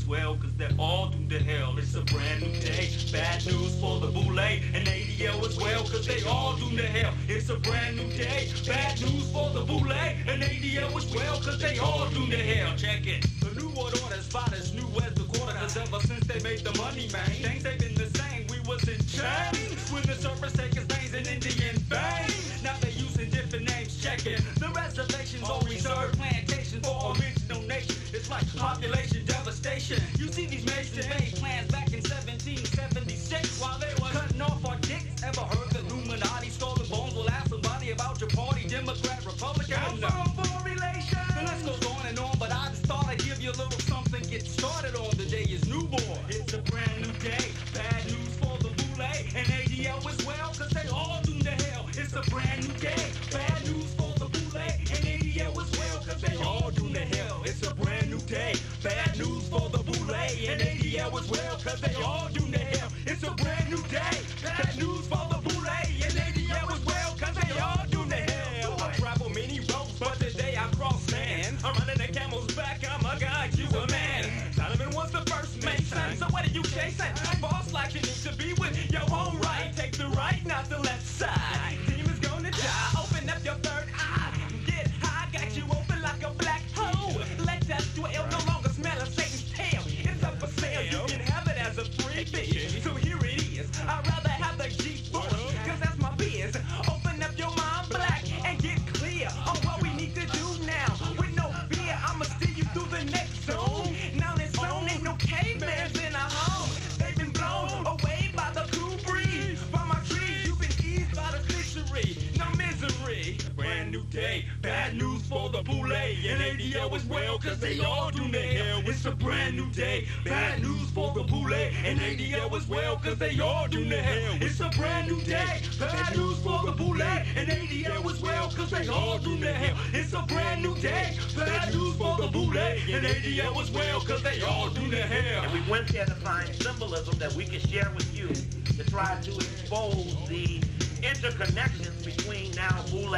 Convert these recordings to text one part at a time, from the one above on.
as well, cause they're all doomed to hell. It's a brand new day, bad news for the boule and ADL as well, cause they all doomed to hell. It's a brand new day, bad news for the boule and ADL as well, cause they all doomed to hell. Check it. The new world order is about as new as the quarter, cause ever since they made the money, man, things ain't been the same. We was in chains when the surface take his veins in Indian veins. Now they using different names. Check it. The reservations all reserved plantations for original nation. It's like population devastation. You see these Masons made plans back in 1776 while they were cutting off our dicks. Ever heard the Illuminati skull and bones? Will ask somebody about your party, Democrat, Republican. I'm for relation. The list goes on and on, but I just thought I'd give you a little something. Get started on. The day is newborn. It's a brand new day. Bad news for the boule and ADL as well, cause they all doomed to hell. It's a brand new day. Bad news for the boule and ADL as well, cause they all doomed to hell. It's a brand new day. Bad news for the boule and ADL as well, cause they all doomed to hell. It's a brand new day. Bad news for the boule and ADL as well, cause they all doomed to hell. I travel many roads, but today I cross sands. I'm running a camel's back, I'm a god, you a man. Donovan was the first Mason, so what are you chasing? Boss like you need to be with your own right. Take the right, not the left side. Team is gonna die, open up your third eye. Get high, got you open like a black hole. Let that dwell, no longer smell of Satan's tail. It's up for sale, you can have it as a freebie. So here it is, I'd rather have the G-Force, cause that's my biz. Open up your mind black and get clear on what we need to do now. With no fear, I'ma steer you through the next zone. Now this zone ain't no cavemans in a home. They've been blown away by the cool breeze. By my trees, you've been eased by the fishery. No misery. Brand new day, bad news for the boule and ADL as well, cause they all doomed to hell. It's a brand new day, bad news for the boule and ADL as well, cause they all doomed to hell. It's a brand new day, bad news for the boule and ADL as well, cause they all doomed to hell. It's a brand new day, bad news for the boule and ADL as well, cause they all doomed to hell. And we went there to find symbolism that we can share with you to try to expose the interconnections between now boule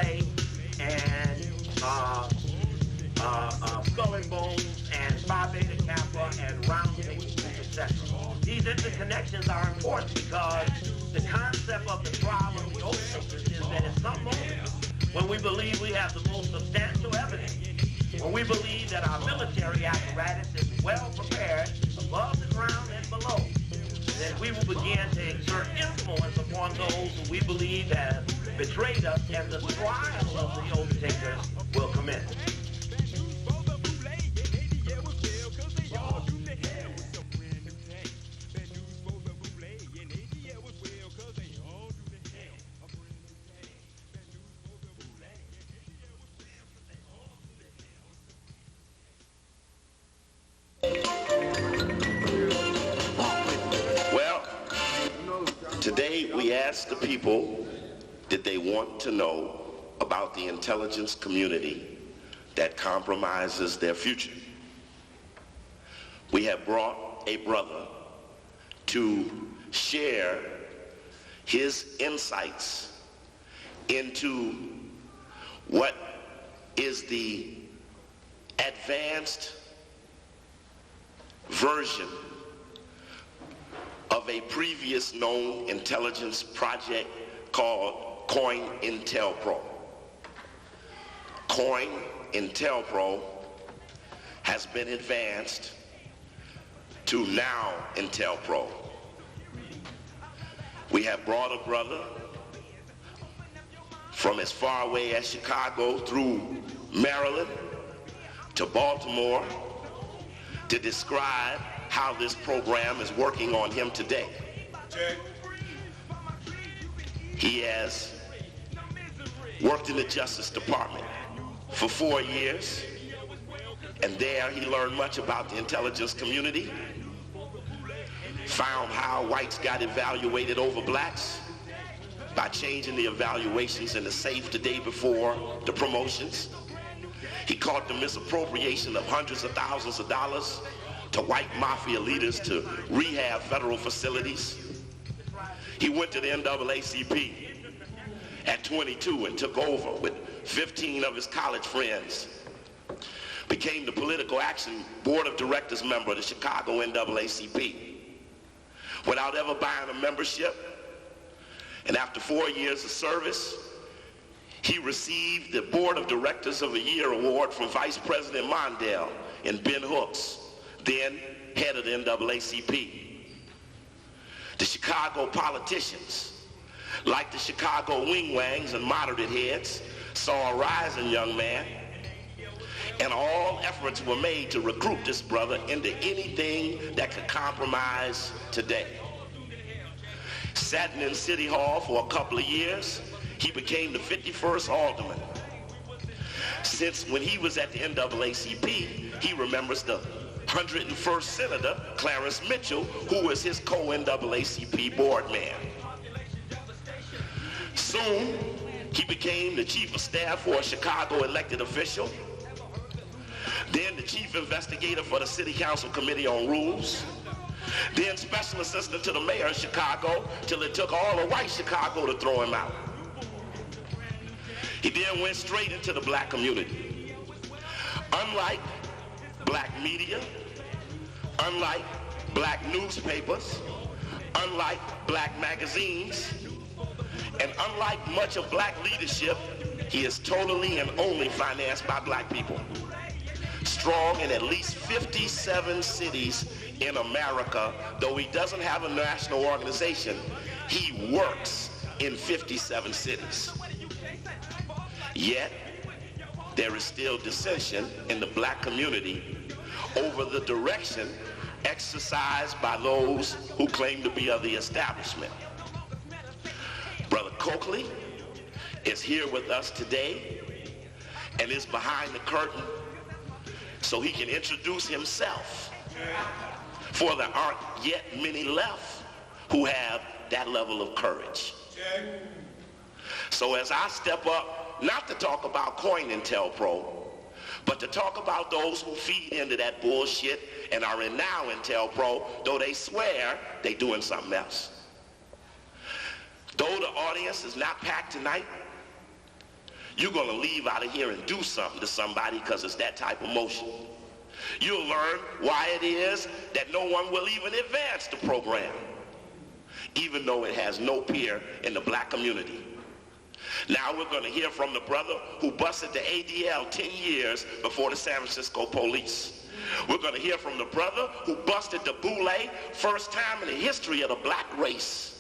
and skull and bones and Phi Beta Kappa and round tables, etc. These interconnections are important because the concept of the trial of the oathmakers is that at some moment when we believe we have the most substantial evidence, when we believe that our military apparatus is well prepared above the ground and below, then we will begin to exert influence upon those who we believe have betrayed us, and the trial of the oath takers will commence. Today we asked the people, did they want to know about the intelligence community that compromises their future? We have brought a brother to share his insights into what is the advanced version of a previous known intelligence project called Cointelpro. Cointelpro has been advanced to NOW-Intelpro. We have brought a brother from as far away as Chicago through Maryland to Baltimore to describe how this program is working on him today. He has worked in the Justice Department for 4 years, and there he learned much about the intelligence community, found how whites got evaluated over blacks by changing the evaluations in the safe the day before the promotions. He caught the misappropriation of hundreds of thousands of dollars to white mafia leaders to rehab federal facilities. He went to the NAACP at 22 and took over with 15 of his college friends. became the Political Action Board of Directors member of the Chicago NAACP without ever buying a membership. And after 4 years of service, he received the Board of Directors of the Year award from Vice President Mondale and Ben Hooks, then head of the NAACP. The Chicago politicians, like the Chicago wingwangs and moderate heads, saw a rising young man, and all efforts were made to recruit this brother into anything that could compromise today. Sat in City Hall for a couple of years, he became the 51st alderman. Since when he was at the NAACP, he remembers the 101st Senator, Clarence Mitchell, who was his co-NAACP board man. Soon, he became the chief of staff for a Chicago elected official, then the chief investigator for the City Council Committee on Rules, then special assistant to the mayor of Chicago, till it took all of white Chicago to throw him out. He then went straight into the black community. Unlike black media, unlike black newspapers, unlike black magazines, and unlike much of black leadership, he is totally and only financed by black people. Strong in at least 57 cities in America, though he doesn't have a national organization, he works in 57 cities. Yet, there is still dissension in the black community over the direction exercised by those who claim to be of the establishment. Brother Coakley is here with us today and is behind the curtain so he can introduce himself, for there aren't yet many left who have that level of courage. So as I step up, not to talk about Cointelpro, but to talk about those who feed into that bullshit and are in NOW-Intelpro, though they swear they doing something else. Though the audience is not packed tonight, you're going to leave out of here and do something to somebody, because it's that type of motion. You'll learn why it is that no one will even advance the program, even though it has no peer in the black community. Now we're going to hear from the brother who busted the ADL 10 years before the San Francisco police. We're going to hear from the brother who busted the boule first time in the history of the black race.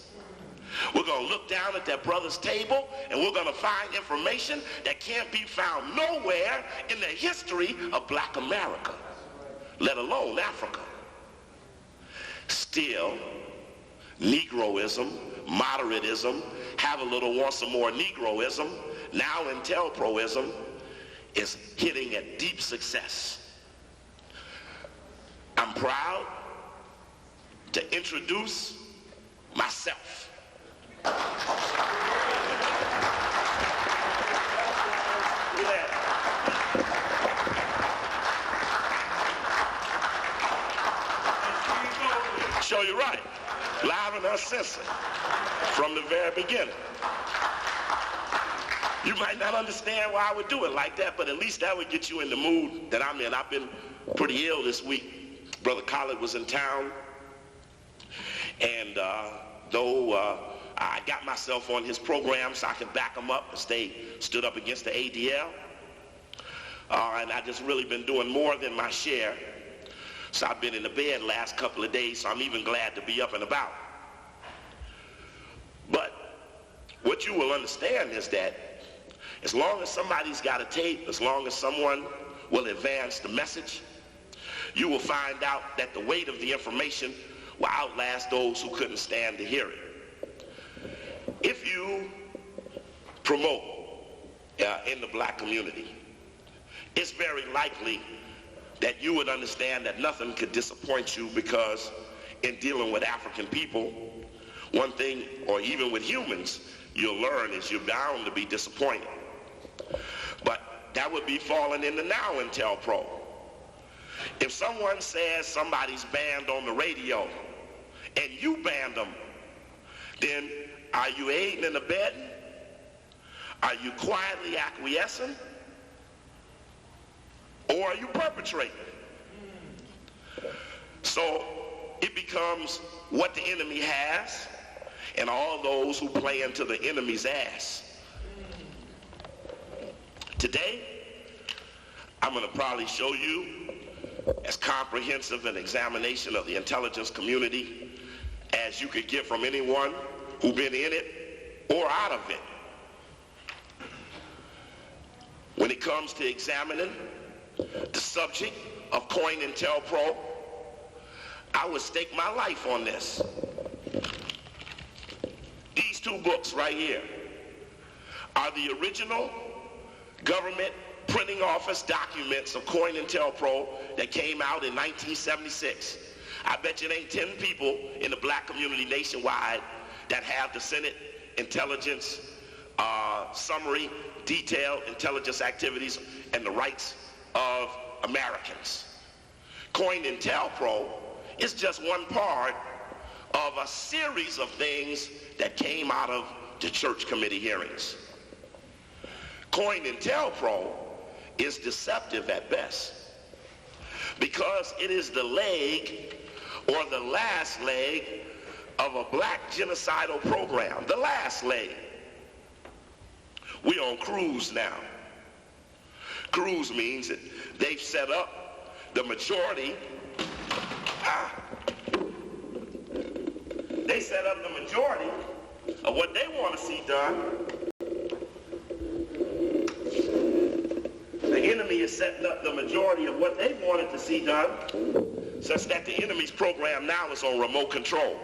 We're going to look down at that brother's table, and we're going to find information that can't be found nowhere in the history of black America, let alone Africa. Still, Negroism, moderatism, have a little want some more Negroism, NOW-Intelproism is hitting a deep success. I'm proud to introduce myself. Show you right, live and uncensored, from the very beginning. You might not understand why I would do it like that, but at least that would get you in the mood that I'm in. I've been pretty ill this week. Brother Khaled was in town, and though I got myself on his program so I could back him up and stood up against the ADL, and I just really been doing more than my share. So I've been in the bed last couple of days, so I'm even glad to be up and about. But what you will understand is that as long as somebody's got a tape, as long as someone will advance the message, you will find out that the weight of the information will outlast those who couldn't stand to hear it. If you promote in the black community, it's very likely that you would understand that nothing could disappoint you, because in dealing with African people, one thing, or even with humans, you'll learn is you're bound to be disappointed. But that would be falling in the NOW-Intelpro. If someone says somebody's banned on the radio and you banned them, then are you aiding and abetting? Are you quietly acquiescing? or are you perpetrating? So it becomes what the enemy has and all those who play into the enemy's ass. Today, I'm going to probably show you as comprehensive an examination of the intelligence community as you could get from anyone who's been in it or out of it. When it comes to examining the subject of Cointelpro, I would stake my life on this. These two books right here are the original government printing office documents of Cointelpro that came out in 1976. I bet you there ain't 10 people in the black community nationwide that have the Senate intelligence summary, detailed intelligence activities, and the rights of Americans. Cointelpro is just one part of a series of things that came out of the church committee hearings. Cointelpro is deceptive at best because it is the leg or the last leg of a black genocidal program. The last leg. We on cruise now. Cruise means that they've set up the majority. They set up the majority of what they want to see done. The enemy is setting up the majority of what they wanted to see done, such that the enemy's program now is on remote control.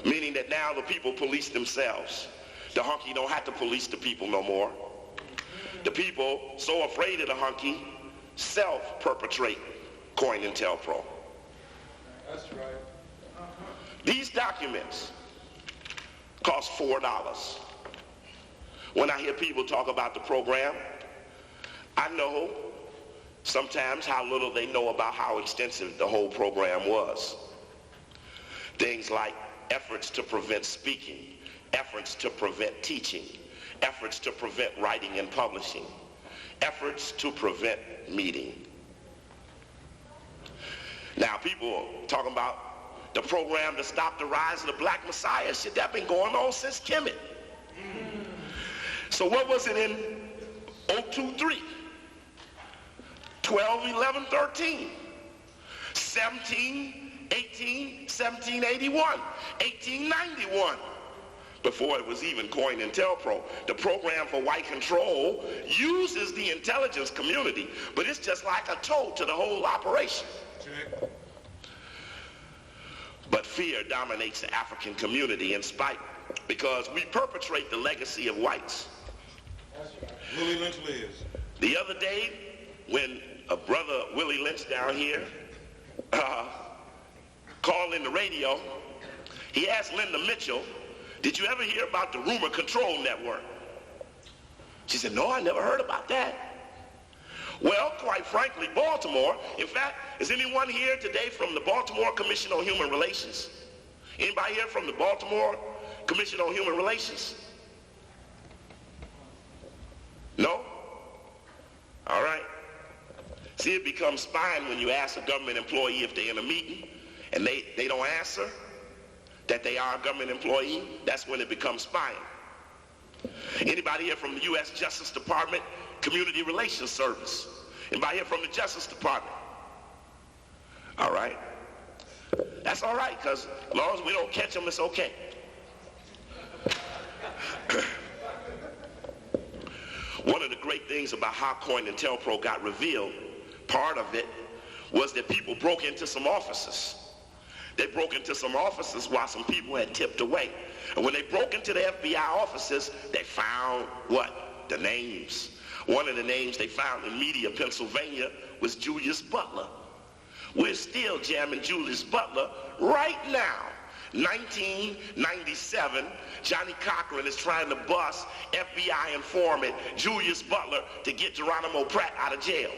Meaning that now the people police themselves. The hunky don't have to police the people no more. The people, so afraid of the hunky, self-perpetrate Cointelpro. That's right. These documents cost $4. When I hear people talk about the program, I know sometimes how little they know about how extensive the whole program was. Things like efforts to prevent speaking, efforts to prevent teaching, efforts to prevent writing and publishing, efforts to prevent meeting. Now people talking about the program to stop the rise of the black messiah. Shit, that been going on since Kemet. So what was it in 023? 12, 11, 13, 17, 18, 1781, 1891. Before it was even Cointelpro. The program for white control uses the intelligence community, but it's just like a toe to the whole operation. Check. But fear dominates the African community in spite, because we perpetrate the legacy of whites. That's right. Willie Lynch lives. The other day, when a brother, Willie Lynch down here, called in the radio, he asked Linda Mitchell, did you ever hear about the Rumor Control Network? She said, no, I never heard about that. Well, quite frankly, Baltimore, in fact, is anyone here today from the Baltimore Commission on Human Relations? Anybody here from the Baltimore Commission on Human Relations? No? All right. See, it becomes spying when you ask a government employee if they're in a meeting and they don't answer that they are a government employee. That's when it becomes spying. Anybody here from the U.S. Justice Department Community Relations Service? Anybody here from the Justice Department? All right. That's all right, because as long as we don't catch them, it's okay. One of the great things about how Cointelpro got revealed, part of it, was that people broke into some offices. They broke into some offices while some people had tipped away. And when they broke into the FBI offices, they found what? The names. One of the names they found in Media, Pennsylvania was Julius Butler. We're still jamming Julius Butler right now. 1997, Johnny Cochran is trying to bust FBI informant Julius Butler to get Geronimo Pratt out of jail.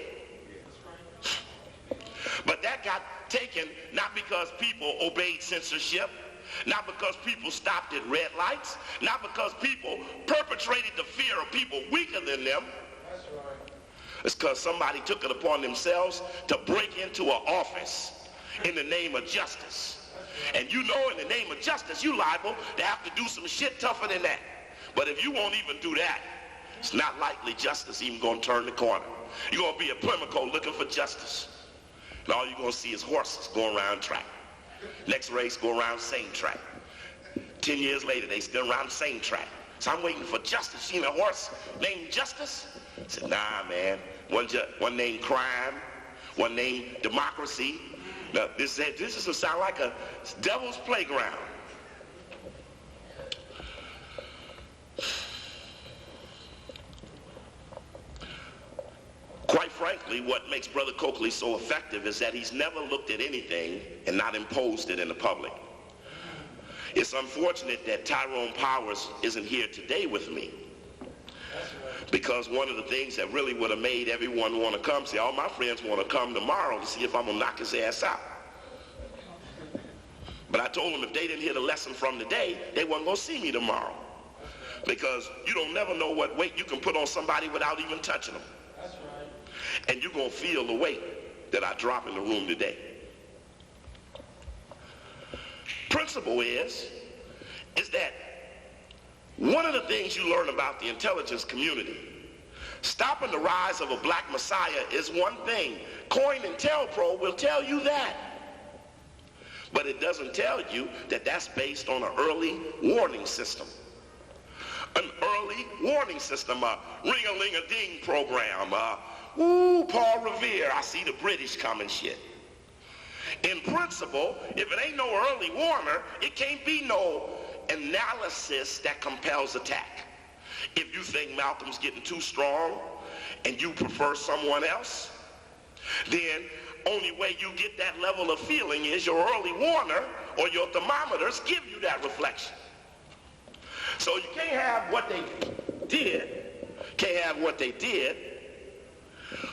But that got taken not because people obeyed censorship, not because people stopped at red lights, not because people perpetrated the fear of people weaker than them, It's because somebody took it upon themselves to break into an office in the name of justice. And you know, in the name of justice, you liable to have to do some shit tougher than that. But if you won't even do that, it's not likely justice even going to turn the corner. You're going to be at Plymouth looking for justice. And all you're going to see is horses going around track. Next race, go around the same track. 10 years later, they still around the same track. So I'm waiting for justice. Seen a horse named Justice? I said, nah, man. One named Crime, one named Democracy. Now, this doesn't sound like a devil's playground. Quite frankly, what makes Brother Coakley so effective is that he's never looked at anything and not imposed it in the public. It's unfortunate that Tyrone Powers isn't here today with me, because one of the things that really would have made everyone want to come, say, all my friends want to come tomorrow to see if I'm going to knock his ass out. But I told them if they didn't hear the lesson from today, they weren't going to see me tomorrow. Because you don't never know what weight you can put on somebody without even touching them. That's right. And you're going to feel the weight that I drop in the room today. Principle is that one of the things you learn about the intelligence community, stopping the rise of a black messiah is one thing. Cointelpro will tell you that. But it doesn't tell you that that's based on an early warning system. An early warning system, a ring-a-ling-a-ding program, Paul Revere, I see the British coming shit. In principle, if it ain't no early warner, it can't be no analysis that compels attack. If you think Malcolm's getting too strong and you prefer someone else, then only way you get that level of feeling is your early warner or your thermometers give you that reflection. So you can't have what they did,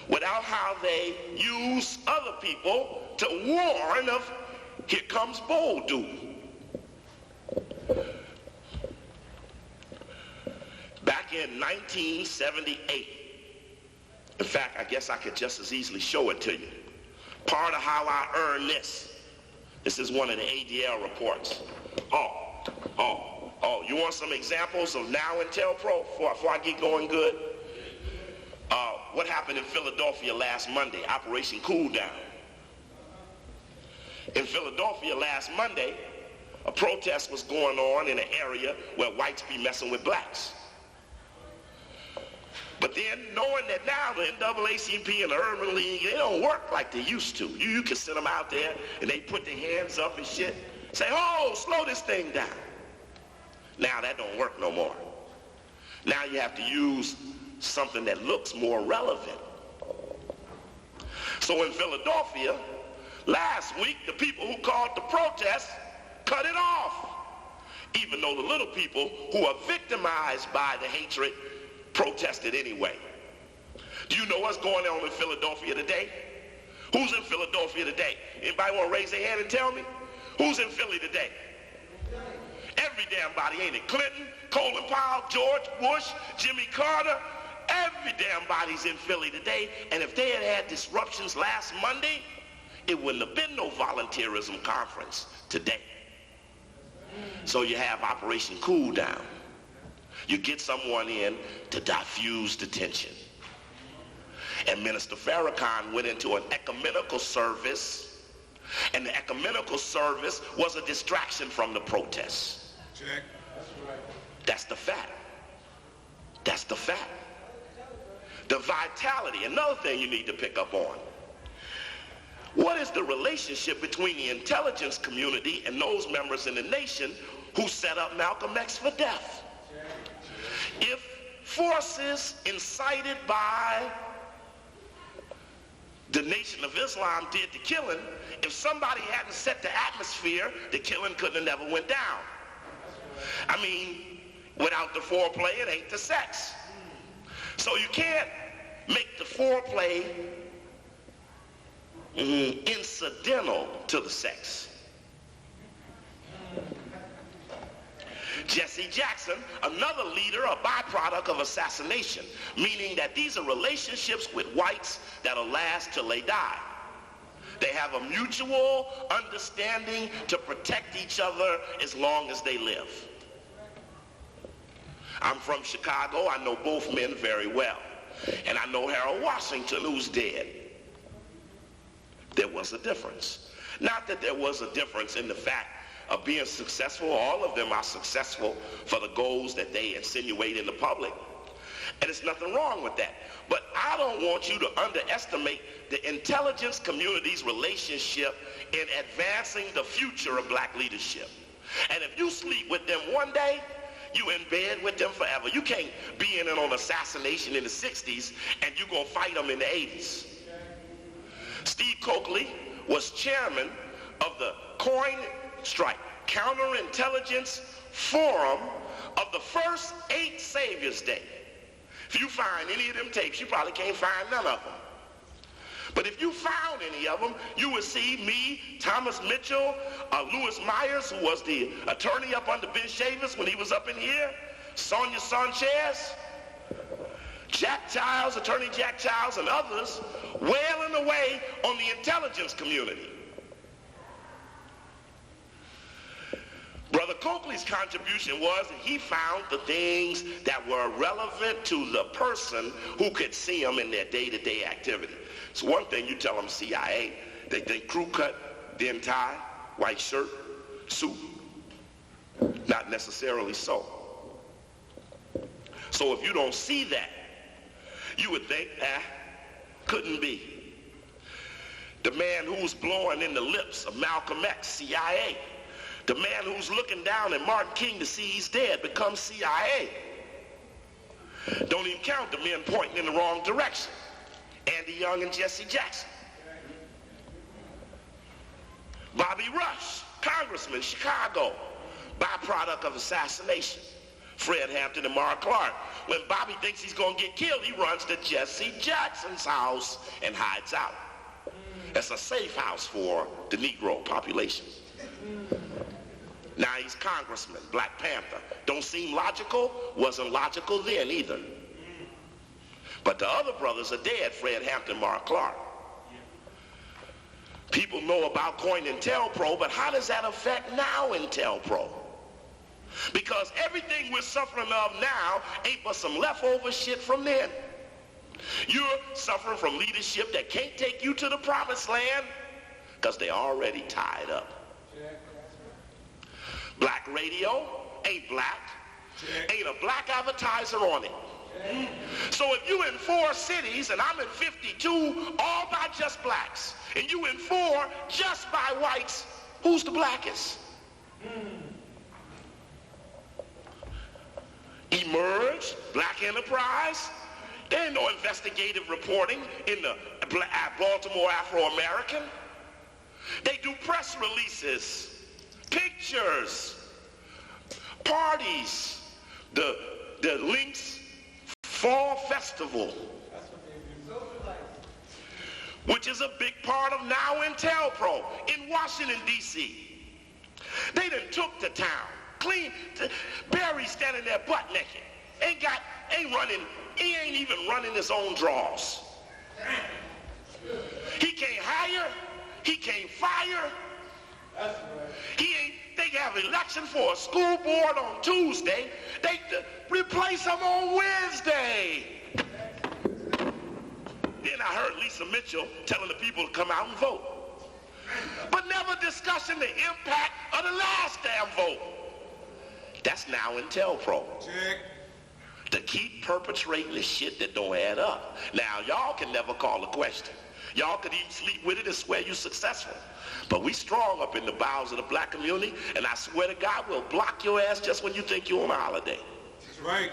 without how they use other people to warn of here comes bold dude. Back in 1978, in fact, I guess I could just as easily show it to you. Part of how I earned this is one of the ADL reports. You want some examples of NOW-Intelpro before I get going good? What happened in Philadelphia last Monday, Operation Cool Down. In Philadelphia last Monday, a protest was going on in an area where whites be messing with blacks. But then, knowing that now the NAACP and the Urban League, they don't work like they used to. You can send them out there and they put their hands up and shit. Say, oh, slow this thing down. Now that don't work no more. Now you have to use something that looks more relevant. So in Philadelphia, last week, the people who called the protest cut it off. Even though the little people who are victimized by the hatred protested anyway. Do you know what's going on in Philadelphia today? Who's in Philadelphia today? Anybody want to raise their hand and tell me? Who's in Philly today? Every damn body, ain't it? Clinton, Colin Powell, George Bush, Jimmy Carter, every damn body's in Philly today. And if they had disruptions last Monday, it wouldn't have been no volunteerism conference today. So you have Operation Cool Down. You get someone in to diffuse the tension. And Minister Farrakhan went into an ecumenical service, and the ecumenical service was a distraction from the protests. Check. That's the fact. That's the fact. The vitality, another thing you need to pick up on. What is the relationship between the intelligence community and those members in the nation who set up Malcolm X for death? If forces incited by the Nation of Islam did the killing, if somebody hadn't set the atmosphere, the killing couldn't have never went down. I mean, without the foreplay, it ain't the sex. So you can't make the foreplay incidental to the sex. Jesse Jackson, another leader, a byproduct of assassination, meaning that these are relationships with whites that'll last till they die. They have a mutual understanding to protect each other as long as they live. I'm from Chicago. I know both men very well. And I know Harold Washington, who's dead. There was a difference. Not that there was a difference in the fact of being successful. All of them are successful for the goals that they insinuate in the public. And there's nothing wrong with that. But I don't want you to underestimate the intelligence community's relationship in advancing the future of black leadership. And if you sleep with them one day, you in bed with them forever. You can't be in on assassination in the 60s and you're going to fight them in the 80s. Steve Coakley was chairman of the Counterintelligence Forum of the first 8 Saviors Day. If you find any of them tapes, you probably can't find none of them. But if you found any of them, you would see me, Thomas Mitchell, Louis Myers, who was the attorney up under Ben Chavis when he was up in here, Sonia Sanchez, Jack Childs, Attorney Jack Childs, and others wailing away on the intelligence community. Brother Coakley's contribution was that he found the things that were relevant to the person who could see them in their day-to-day activity. So one thing you tell them CIA, they think crew cut, then tie, white shirt, suit. Not necessarily so. So if you don't see that, you would think, couldn't be. The man who's blowing in the lips of Malcolm X, CIA. The man who's looking down at Martin King to see he's dead becomes CIA. Don't even count the men pointing in the wrong direction. Andy Young and Jesse Jackson. Bobby Rush, congressman, Chicago, byproduct of assassination. Fred Hampton and Mark Clark. When Bobby thinks he's going to get killed, he runs to Jesse Jackson's house and hides out. That's a safe house for the Negro population. Now he's congressman, Black Panther. Don't seem logical, wasn't logical then either. But the other brothers are dead, Fred Hampton, Mark Clark. People know about Cointelpro, but how does that affect NOW-Intelpro? Because everything we're suffering of now ain't but some leftover shit from then. You're suffering from leadership that can't take you to the promised land because they're already tied up. Black radio ain't black. Ain't a black advertiser on it. So if you in 4 cities and I'm in 52, all by just blacks, and you in 4 just by whites, who's the blackest? Emerge, Black Enterprise. There ain't no investigative reporting in the Baltimore Afro-American. They do press releases, pictures, parties, the Links Fall Festival, which is a big part of NOW-Intelpro in Washington, D.C. They done took the town, clean. Barry standing there butt naked, he ain't even running his own draws. He can't hire, he can't fire. They have an election for a school board on Tuesday. They replace him on Wednesday. Then I heard Lisa Mitchell telling the people to come out and vote. But never discussing the impact of the last damn vote. That's NOW-Intelpro. Check. To keep perpetrating the shit that don't add up. Now, y'all can never call a question. Y'all could even sleep with it and swear you're successful. But we strong up in the bowels of the black community, and I swear to God, we'll block your ass just when you think you're on a holiday. That's right.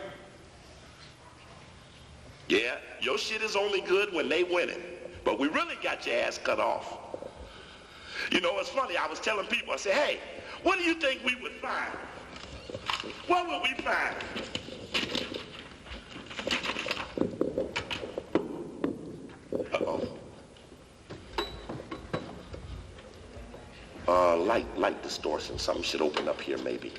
Yeah, your shit is only good when they winning. But we really got your ass cut off. You know, it's funny, I was telling people, I said, hey, what do you think we would find? What would we find? Uh-oh. Light distortion. Something should open up here, maybe.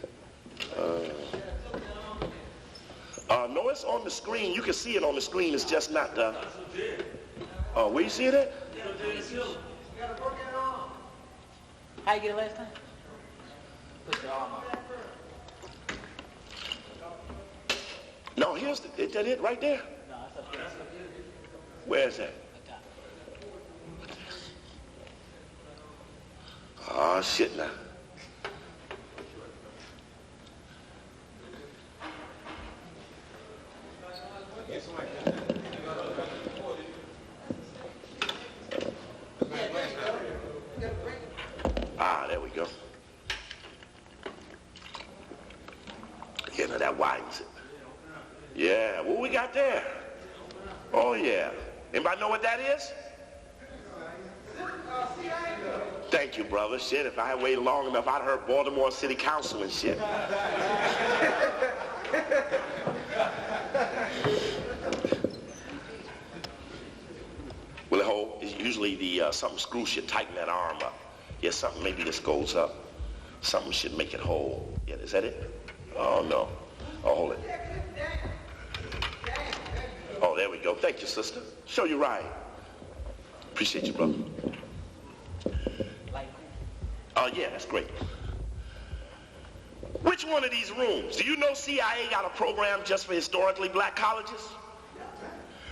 No, it's on the screen. You can see it on the screen. It's just not the... Oh, where you see it at? How you get it last time? Put your arm up. No, here's the... Is that it right there? No, it's up there. Where is that? Oh, shit now. Ah, there we go. Yeah, now that widens it. Yeah, what we got there? Oh, yeah. Anybody know what that is? Thank you, brother. Shit, if I had waited long enough, I'd heard Baltimore City Council and shit. Well, it's usually the something screw should tighten that arm up. Yeah, something, maybe this goes up. Something should make it whole. Yeah, is that it? Oh, no. Oh, hold it. Oh, there we go. Thank you, sister. Show you right. Appreciate you, brother. Yeah, that's great. Which one of these rooms? Do you know CIA got a program just for historically black colleges?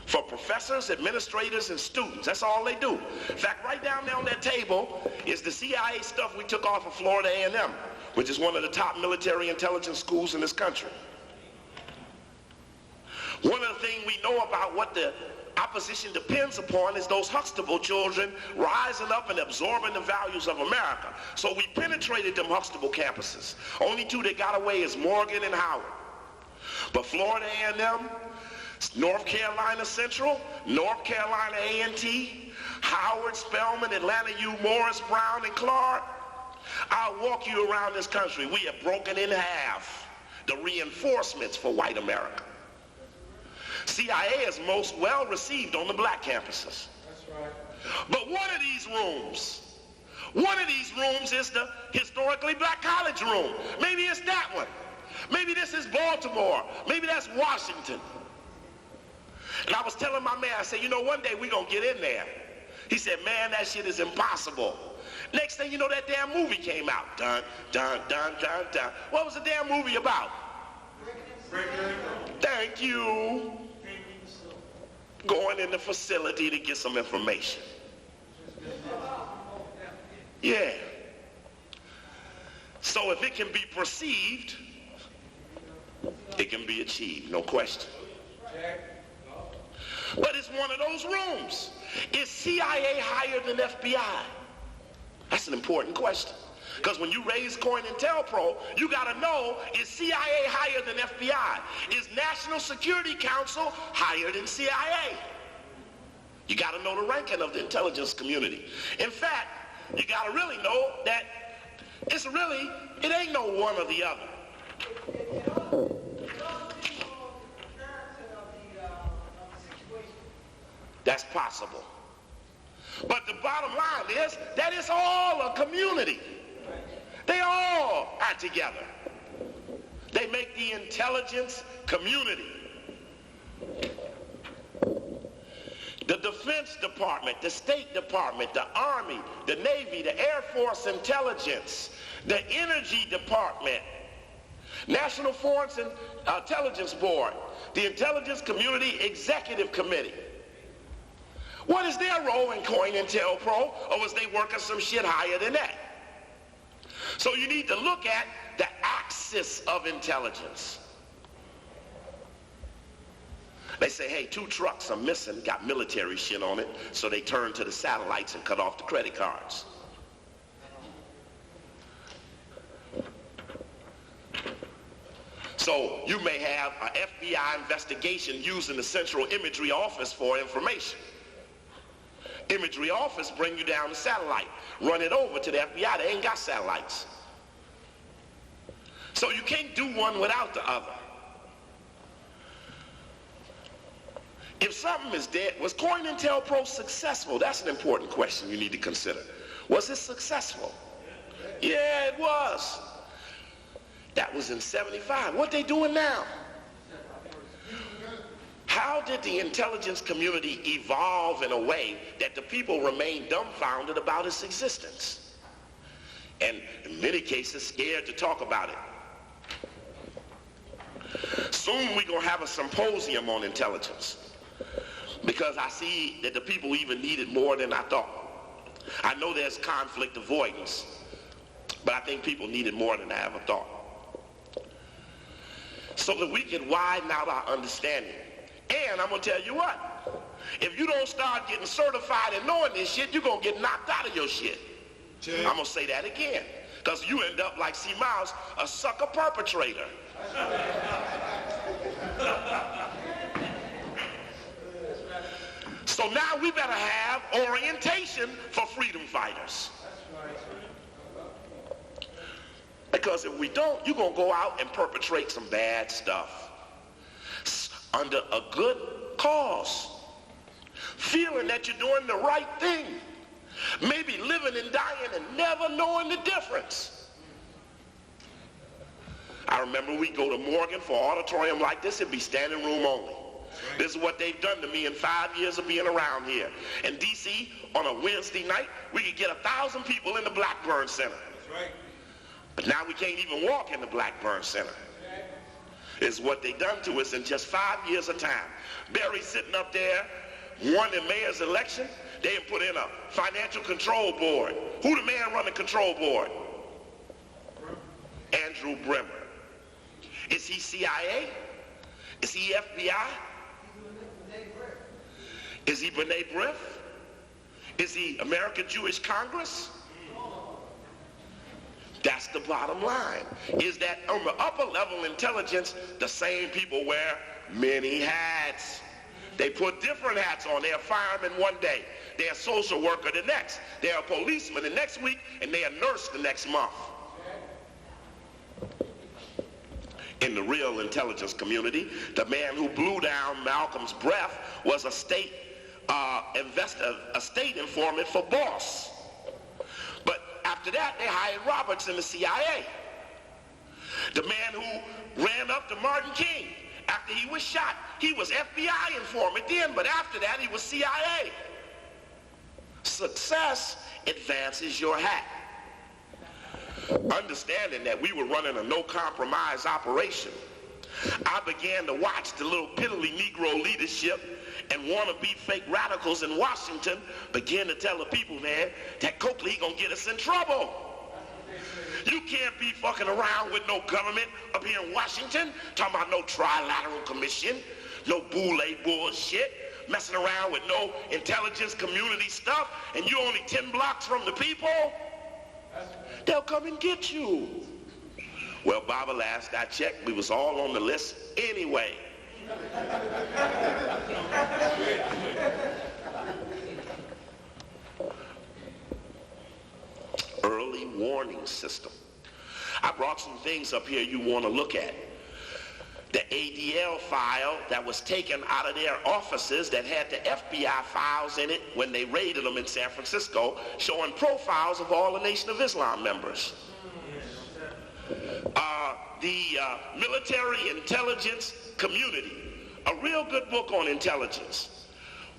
For professors, administrators, and students. That's all they do. In fact, right down there on that table is the CIA stuff we took off of Florida A&M, which is one of the top military intelligence schools in this country. One of the things we know about what the opposition depends upon is those Huxtable children rising up and absorbing the values of America. So we penetrated them Huxtable campuses. Only two that got away is Morgan and Howard. But Florida A&M, North Carolina Central, North Carolina A&T, Howard, Spelman, Atlanta U, Morris, Brown, and Clark. I'll walk you around this country. We have broken in half the reinforcements for white America. CIA is most well received on the black campuses. That's right. But one of these rooms is the historically black college room. Maybe it's that one. Maybe this is Baltimore. Maybe that's Washington. And I was telling my man, I said, you know, one day we're going to get in there. He said, man, that shit is impossible. Next thing you know, that damn movie came out. Dun, dun, dun, dun, dun. What was the damn movie about? Thank you. Going in the facility to get some information. Yeah. So if it can be perceived, it can be achieved, no question. But it's one of those rooms. Is CIA higher than FBI? That's an important question. Because when you raise Cointelpro, you got to know, is CIA higher than FBI? Is National Security Council higher than CIA? You got to know the ranking of the intelligence community. In fact, you got to really know that it ain't no one or the other. That's possible. But the bottom line is that it's all a community. They all are together. They make the intelligence community. The Defense Department, the State Department, the Army, the Navy, the Air Force Intelligence, the Energy Department, National Foreign Intelligence Board, the Intelligence Community Executive Committee. What is their role in Cointelpro, or was they working some shit higher than that? So you need to look at the axis of intelligence. They say, hey, 2 trucks are missing, got military shit on it, so they turn to the satellites and cut off the credit cards. So you may have an FBI investigation using the Central Imagery Office for information. Imagery Office bring you down the satellite, run it over to the FBI. They ain't got satellites. So you can't do one without the other. If something is dead, was Cointelpro successful? That's an important question you need to consider. Was it successful? Yeah, it was. That was in 75. What they doing now? did the intelligence community evolve in a way that the people remain dumbfounded about its existence? And in many cases, scared to talk about it. Soon we're going to have a symposium on intelligence, because I see that the people even need it more than I thought. I know there's conflict avoidance, but I think people need it more than I ever thought. So that we can widen out our understanding. And I'm going to tell you what, if you don't start getting certified and knowing this shit, you're going to get knocked out of your shit. I'm going to say that again, because you end up like C. Miles, a sucker perpetrator. So now we better have orientation for freedom fighters. Because if we don't, you're going to go out and perpetrate some bad stuff under a good cause, feeling that you're doing the right thing, maybe living and dying and never knowing the difference. I remember we go to Morgan for an auditorium like this, it'd be standing room only. This is what they've done to me in 5 years of being around here. In D.C., on a Wednesday night, we could get 1,000 people in the Blackburn Center. That's right. But now we can't even walk in the Blackburn Center. It's what they done to us in just 5 years of time. Barry sitting up there, won the mayor's election. They put in a financial control board. Who the man run the control board? Andrew Bremer. Is he CIA? Is he FBI? Is he B'nai B'rith? Is he American Jewish Congress? That's the bottom line, is that on the upper level intelligence, the same people wear many hats. They put different hats on. They're a fireman one day, they're a social worker the next, they're a policeman the next week, and they're a nurse the next month. In the real intelligence community, the man who blew down Malcolm's breath was a state informant for Boss. But after that, they hired Roberts in the CIA. The man who ran up to Martin King after he was shot, he was FBI informant then, but after that, he was CIA. Success advances your hat. Understanding that we were running a no-compromise operation, I began to watch the little piddly Negro leadership and wannabe fake radicals in Washington begin to tell the people, man, that Coakley gonna get us in trouble. You can't be fucking around with no government up here in Washington, talking about no trilateral commission, no boule bullshit, messing around with no intelligence community stuff, and you only 10 blocks from the people. They'll come and get you. Well, Baba, last I checked, we was all on the list anyway. Early warning system. I brought some things up here you want to look at. The ADL file that was taken out of their offices that had the FBI files in it when they raided them in San Francisco, showing profiles of all the Nation of Islam members. The military intelligence community, a real good book on intelligence.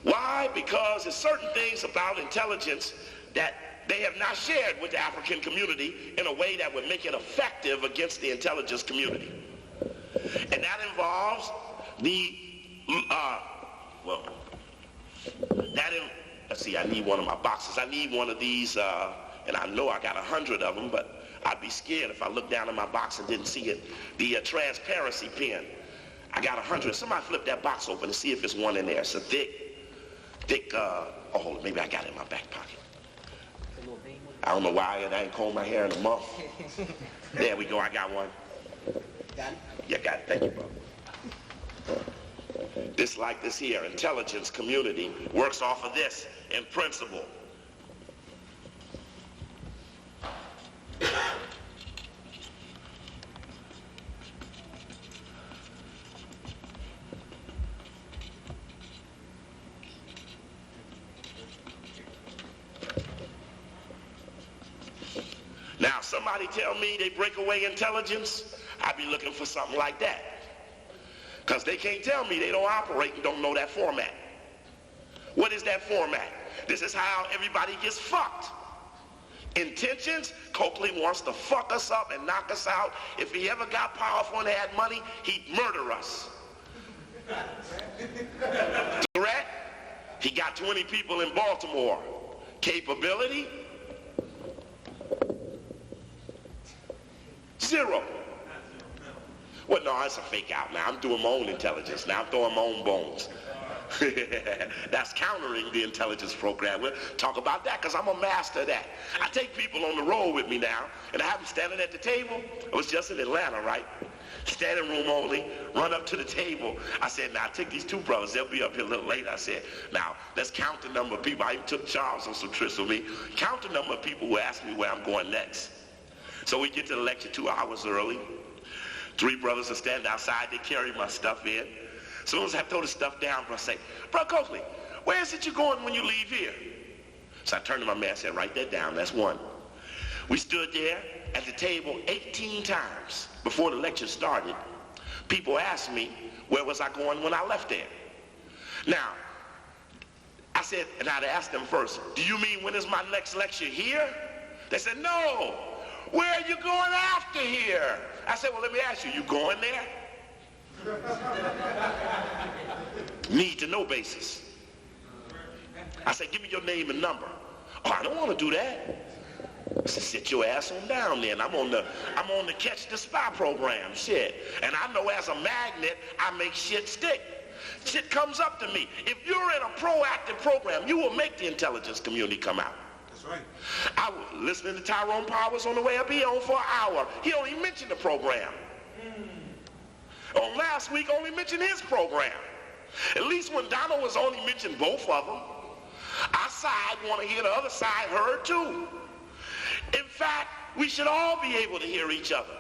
Why? Because there's certain things about intelligence that they have not shared with the African community in a way that would make it effective against the intelligence community. And that involves the, let's see, I need one of my boxes. I need one of these, and I know I got 100 of them, but I'd be scared if I looked down in my box and didn't see it. The transparency pen. I got 100. Somebody flip that box open and see if there's one in there. It's a thick, oh, maybe I got it in my back pocket. I don't know why I ain't combed my hair in a month. There we go, I got one. Got it? Yeah, got it. Thank you, brother. This like this here, intelligence community works off of this in principle. Now, somebody tell me they break away intelligence, I'd be looking for something like that. Because because they can't tell me they don't operate and don't know that format. What is that format? This is how everybody gets fucked. Intentions, Coakley wants to fuck us up and knock us out. If he ever got powerful and had money, he'd murder us. Threat, he got 20 people in Baltimore. Capability, 0. Well, no, it's a fake out now. I'm doing my own intelligence. Now I'm throwing my own bones. That's countering the intelligence program. We'll talk about that because I'm a master of that. I take people on the road with me now, and I have them standing at the table. I was just in Atlanta, right? Standing room only, run up to the table. I said, now take these 2 brothers. They'll be up here a little later. I said, now let's count the number of people. I even took Charles on some trips with me. Count the number of people who ask me where I'm going next. So we get to the lecture 2 hours early. 3 brothers are standing outside. They carry my stuff in. As soon as I throw the stuff down, I say, Bro Coakley, where is it you going when you leave here? So I turned to my man and said, write that down. That's 1. We stood there at the table 18 times before the lecture started. People asked me, where was I going when I left there? Now, I said, and I'd ask them first, do you mean when is my next lecture here? They said, no. Where are you going after here? I said, well, let me ask you, you going there? Need to know basis. I said, give me your name and number. Oh, I don't want to do that. I said, sit your ass on down then. I'm on the catch the spy program, shit. And I know as a magnet, I make shit stick. Shit comes up to me. If you're in a proactive program, you will make the intelligence community come out. That's right. I was listening to Tyrone Powers on the way up here on for an hour. He only mentioned the program. On last week, only mentioned his program. At least when Donald was only mentioned both of them. Our side want to hear the other side heard too. In fact, we should all be able to hear each other.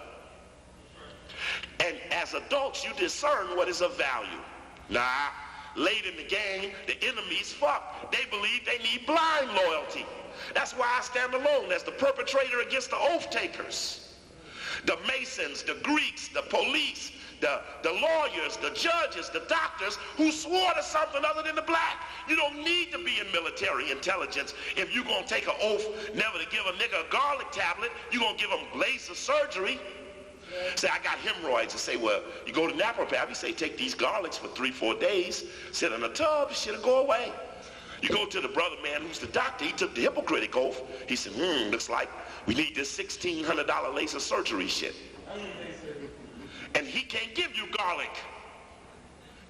And as adults, you discern what is of value. Nah, late in the game, the enemy's fucked. They believe they need blind loyalty. That's why I stand alone as the perpetrator against the oath takers. The Masons, the Greeks, the police, the lawyers, the judges, the doctors who swore to something other than the black. You don't need to be in military intelligence if you're going to take an oath never to give a nigga a garlic tablet. You're going to give him laser surgery. Say, I got hemorrhoids. I say, well, you go to naturopath. You say, take these garlics for 3-4 days. Sit in a tub. Shit'll go away. You go to the brother man who's the doctor. He took the Hippocratic oath. He said, looks like we need this $1,600 laser surgery shit. And he can't give you garlic.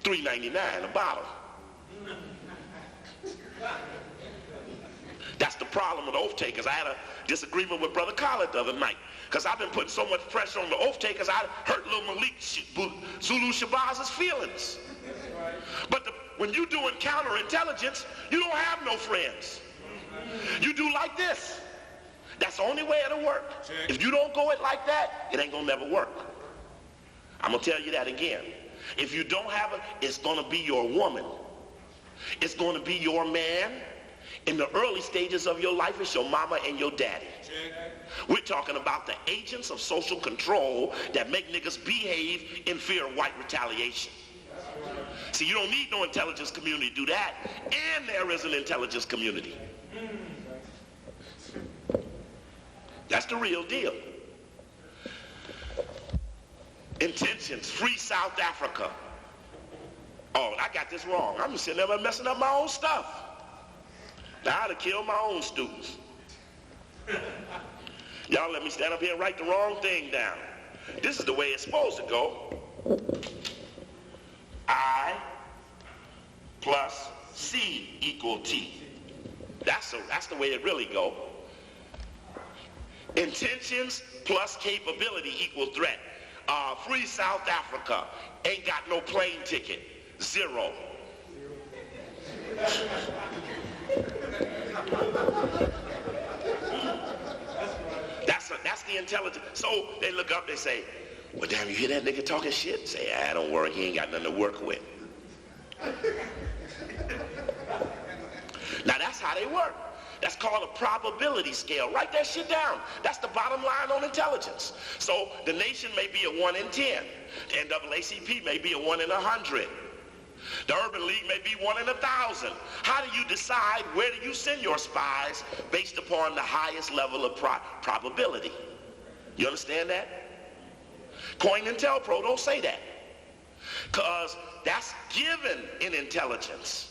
$3.99 a bottle. That's the problem with oath takers. I had a disagreement with Brother Khaled the other night because I've been putting so much pressure on the oath takers, I hurt little Malik Zulu Shabazz's feelings. But when you doing counterintelligence, you don't have no friends. You do like this. That's the only way it'll work. If you don't go it like that, it ain't gonna never work. I'm gonna tell you that again. If you don't have it, it's gonna be your woman. It's gonna be your man. In the early stages of your life, it's your mama and your daddy. We're talking about the agents of social control that make niggas behave in fear of white retaliation. See, you don't need no intelligence community to do that, and there is an intelligence community. That's the real deal. Intentions, free South Africa. Oh, I got this wrong. I'm just sitting there messing up my own stuff. Now I'd have killed my own students. Y'all let me stand up here and write the wrong thing down. This is the way it's supposed to go. I plus C equal T. That's the way it really go. Intentions plus capability equal threat. Free South Africa. Ain't got no plane ticket. 0. That's the intelligence. So they look up, they say, well, damn, you hear that nigga talking shit? Say, don't worry, he ain't got nothing to work with. Now that's how they work. That's called a probability scale. Write that shit down. That's the bottom line on intelligence. So the nation may be a 1 in 10. The NAACP may be a 1 in 100. The Urban League may be 1 in 1,000. How do you decide where do you send your spies based upon the highest level of probability? You understand that? Cointelpro don't say that, because that's given in intelligence.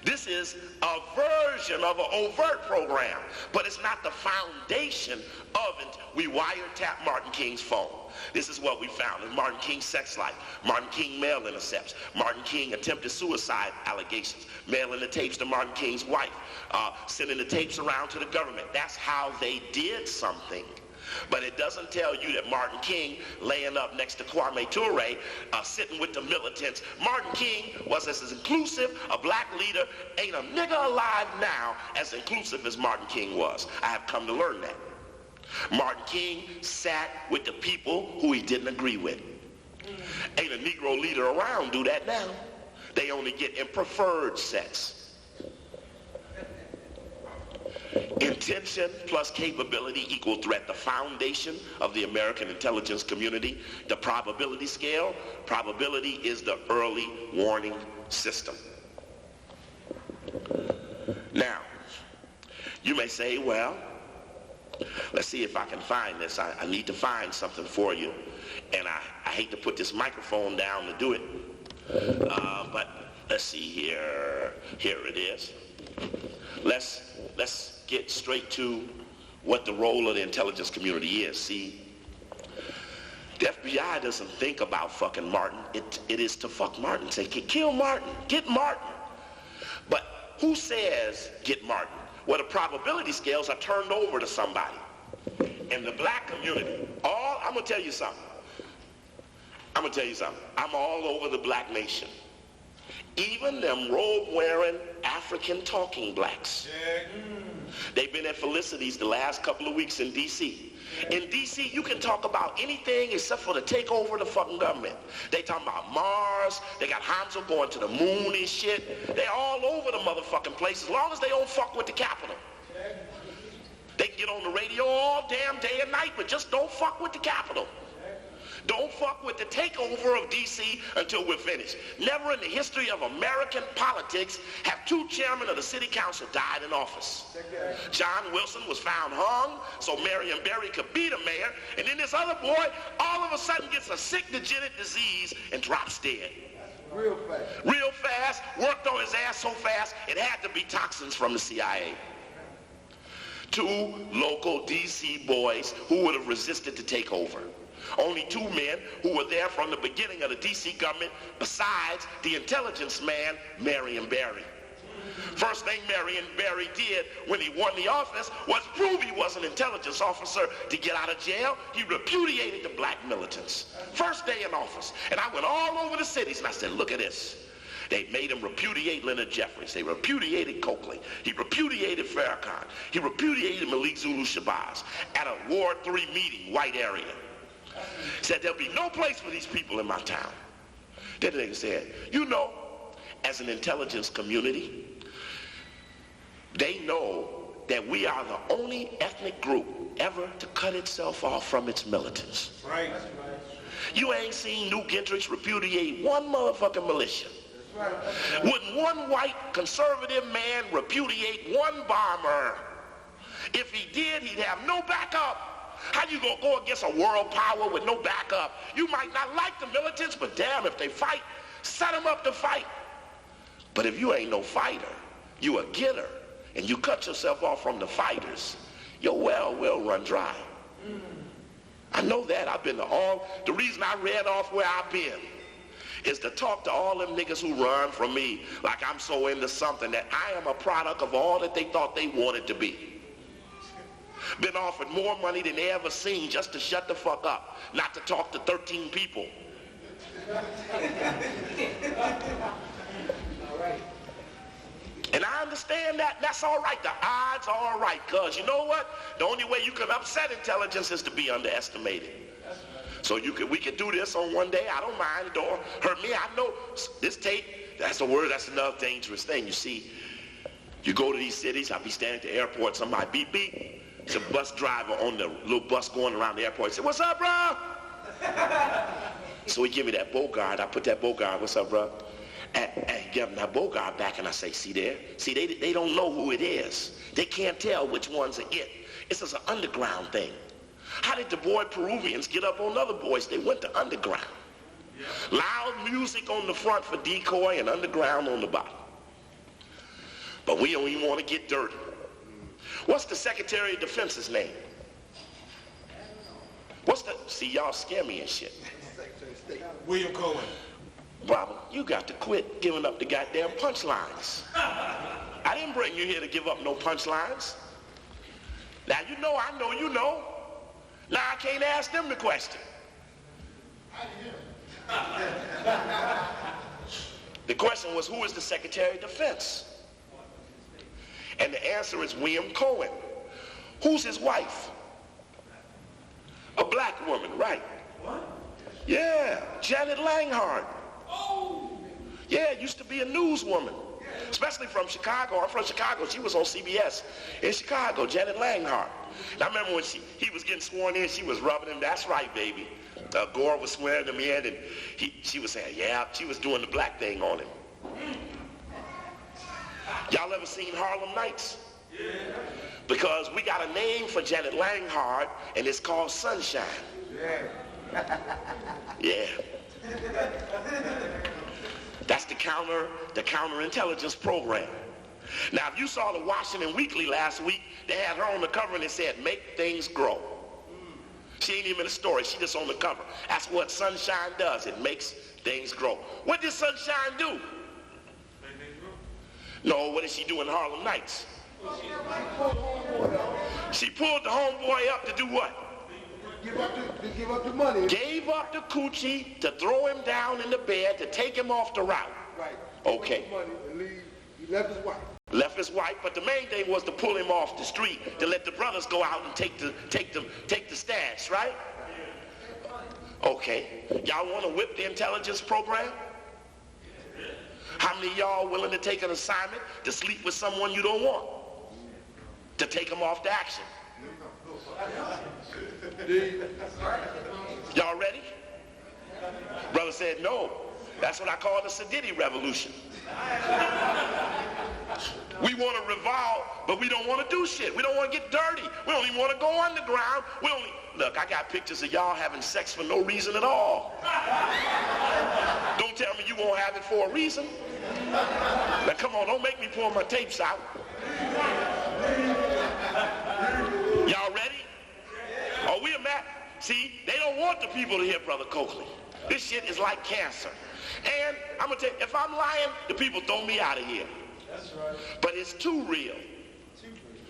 This is a version of an overt program, but it's not the foundation of it. We wiretap Martin King's phone. This is what we found in Martin King's sex life, Martin King mail intercepts, Martin King attempted suicide allegations, mailing the tapes to Martin King's wife, sending the tapes around to the government. That's how they did something. But it doesn't tell you that Martin King laying up next to Kwame Ture, sitting with the militants. Martin King was as inclusive a black leader, ain't a nigga alive now as inclusive as Martin King was. I have come to learn that. Martin King sat with the people who he didn't agree with. Ain't a Negro leader around do that now. They only get in preferred sets. Intention plus capability equal threat. The foundation of the American intelligence community, the probability scale. Probability is the early warning system. Now, you may say, well, let's see if I can find this. I need to find something for you. And I hate to put this microphone down to do it. But let's see here. Here it is. Let's get straight to what the role of the intelligence community is. See, the FBI doesn't think about fucking Martin. It is to fuck Martin. Say, kill Martin, get Martin. But who says get Martin? Well, the probability scales are turned over to somebody. In the black community, I'm gonna tell you something. I'm all over the black nation. Even them robe-wearing African talking blacks. They've been at Felicity's the last couple of weeks in D.C. In D.C., you can talk about anything except for the takeover of the fucking government. They talking about Mars. They got Hanzo going to the moon and shit. They all over the motherfucking place as long as they don't fuck with the Capitol. They can get on the radio all damn day and night, but just don't fuck with the Capitol. Don't fuck with the takeover of D.C. until we're finished. Never in the history of American politics have two chairmen of the city council died in office. John Wilson was found hung so Marion Barry could be the mayor, and then this other boy all of a sudden gets a sick degenerate disease and drops dead. Real fast. Real fast, worked on his ass so fast it had to be toxins from the CIA. Two local D.C. boys who would have resisted the takeover. Only two men who were there from the beginning of the D.C. government besides the intelligence man, Marion Barry. First thing Marion Barry did when he won the office was prove he was an intelligence officer. To get out of jail, he repudiated the black militants. First day in office. And I went all over the cities and I said, look at this. They made him repudiate Leonard Jeffries. They repudiated Coakley. He repudiated Farrakhan. He repudiated Malik Zulu Shabazz at a Ward 3 meeting, white area. Said there'll be no place for these people in my town. Then they said, you know, as an intelligence community, they know that we are the only ethnic group ever to cut itself off from its militants. Right. You ain't seen Newt Gingrich repudiate one motherfucking militia. Wouldn't one white conservative man repudiate one bomber? If he did, he'd have no backup. How you gonna go against a world power with no backup? You might not like the militants, but damn, if they fight, set them up to fight. But if you ain't no fighter, you a getter, and you cut yourself off from the fighters, your well will run dry. I know that. I've been to all, the reason I read off where I've been is to talk to all them niggas who run from me like I'm so into something that I am a product of all that they thought they wanted to be. Been offered more money than they ever seen just to shut the fuck up, not to talk to 13 people. And I understand that. That's all right. The odds are all right, because you know what? The only way you can upset intelligence is to be underestimated. So we can do this on one day. I don't mind. It don't hurt me. I know this tape, that's a word, that's another dangerous thing. You see, You go to these cities, I'll be standing at the airport, somebody beep beep. It's a bus driver on the little bus going around the airport. He said, "What's up, bro?" So he give me that Bogart. I put that Bogart, "What's up, bro?" And give him that Bogart back, and I say, "See there? See, they don't know who it is. They can't tell which one's it. It's just an underground thing." How did the boy Peruvians get up on other boys? They went to underground. Loud music on the front for decoy and underground on the bottom. But we don't even want to get dirty. What's the Secretary of Defense's name? See, y'all scare me and shit. William Cohen. Brother, you got to quit giving up the goddamn punchlines. I didn't bring you here to give up no punchlines. Now you know I know you know. Now I can't ask them the question. The question was, who is the Secretary of Defense? And the answer is William Cohen. Who's his wife? A black woman, right? What? Yeah, Janet Langhart. Oh! Yeah, used to be a newswoman, especially from Chicago. I'm from Chicago. She was on CBS in Chicago, Janet Langhart. And I remember when he was getting sworn in, she was rubbing him. "That's right, baby." Gore was swearing him in, and she was saying, yeah, she was doing the black thing on him. Y'all ever seen Harlem Nights? Yeah. Because we got a name for Janet Langhart, and it's called Sunshine. Yeah. Yeah. That's the counterintelligence program. Now, if you saw the Washington Weekly last week, they had her on the cover and it said, "Make things grow." She ain't even in the story. She just on the cover. That's what Sunshine does. It makes things grow. What did Sunshine do? No, what did she do in Harlem Nights? She pulled the homeboy up to do what? Give up the money. Gave up the coochie to throw him down in the bed to take him off the route. Right. Okay. Money and leave. He left his wife. Left his wife, but the main thing was to pull him off the street to let the brothers go out and take the stash, right? Okay. Y'all want to whip the intelligence program? How many of y'all willing to take an assignment to sleep with someone you don't want? To take them off to action? Y'all ready? Brother said no. That's what I call the Sadidi revolution. We want to revolve, but we don't want to do shit. We don't want to get dirty. We don't even want to go underground. Look, I got pictures of y'all having sex for no reason at all. Don't tell me you won't have it for a reason. Now come on, don't make me pull my tapes out. Y'all ready? Oh, we are mad. See, they don't want the people to hear Brother Coakley. This shit is like cancer. And I'm going to tell you, if I'm lying, the people throw me out of here. That's right. But it's too real.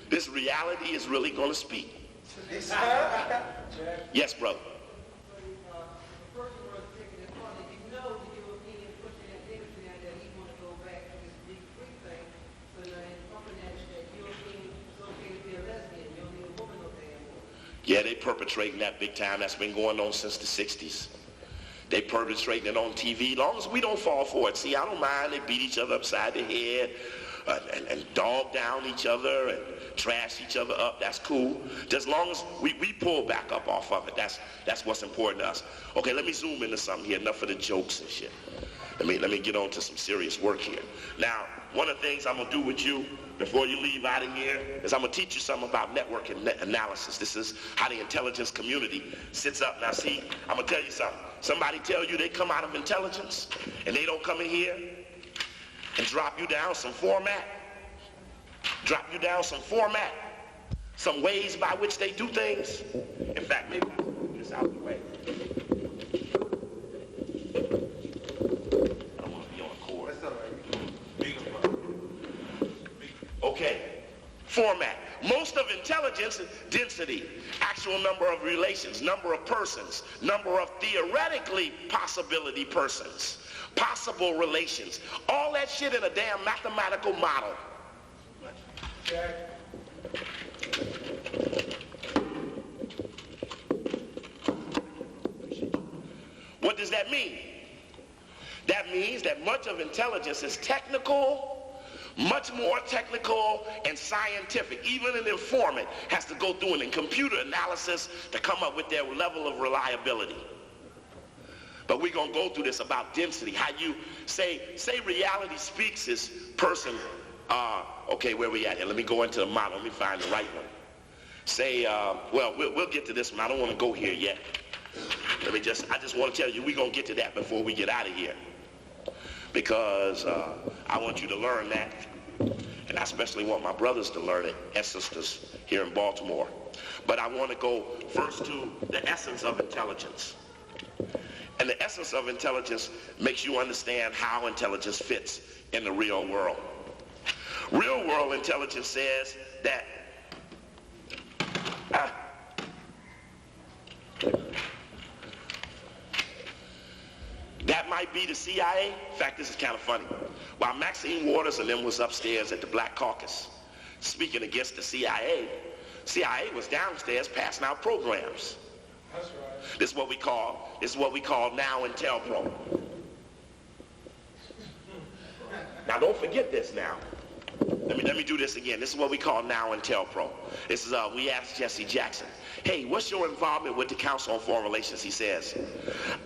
This reality is really going to speak. Yes, brother. Yeah, they perpetrating that big time. That's been going on since the 60s. They perpetrating it on TV. As long as we don't fall for it. See, I don't mind. They beat each other upside the head and dog down each other and trash each other up. That's cool. Just as long as we pull back up off of it. That's what's important to us. Okay, let me zoom into something here. Enough of the jokes and shit. Let me get on to some serious work here. Now, one of the things I'm going to do with you before you leave out of here is I'm going to teach you something about network analysis. This is how the intelligence community sits up. Now, see, I'm going to tell you something. Somebody tell you they come out of intelligence and they don't come in here and drop you down some format. Drop you down some format. Some ways by which they do things. In fact, maybe I'll move this out of the way. Okay, format. Most of intelligence is density, actual number of relations, number of persons, number of theoretically possibility persons, possible relations, all that shit in a damn mathematical model. What does that mean? That means that much of intelligence is technical, Much more technical and scientific. Even an informant has to go through an computer analysis to come up with their level of reliability. But we're going to go through this about density. How you say reality speaks is person, okay, where we at here? Let me go into the model. Let me find the right one. Say, well, we'll get to this one. I don't want to go here yet. I just want to tell you, we're going to get to that before we get out of here. Because I want you to learn that. And I especially want my brothers to learn it, and sisters here in Baltimore. But I want to go first to the essence of intelligence. And the essence of intelligence makes you understand how intelligence fits in the real world. Real world intelligence says that that might be the CIA. In fact, this is kind of funny. While Maxine Waters and them was upstairs at the Black Caucus speaking against the CIA was downstairs passing out programs. That's right. This is what we call NOW-Intelpro. Now don't forget this now. Let me do this again. This is what we call NOW-Intelpro. This is we asked Jesse Jackson, hey, what's your involvement with the Council on Foreign Relations? He says,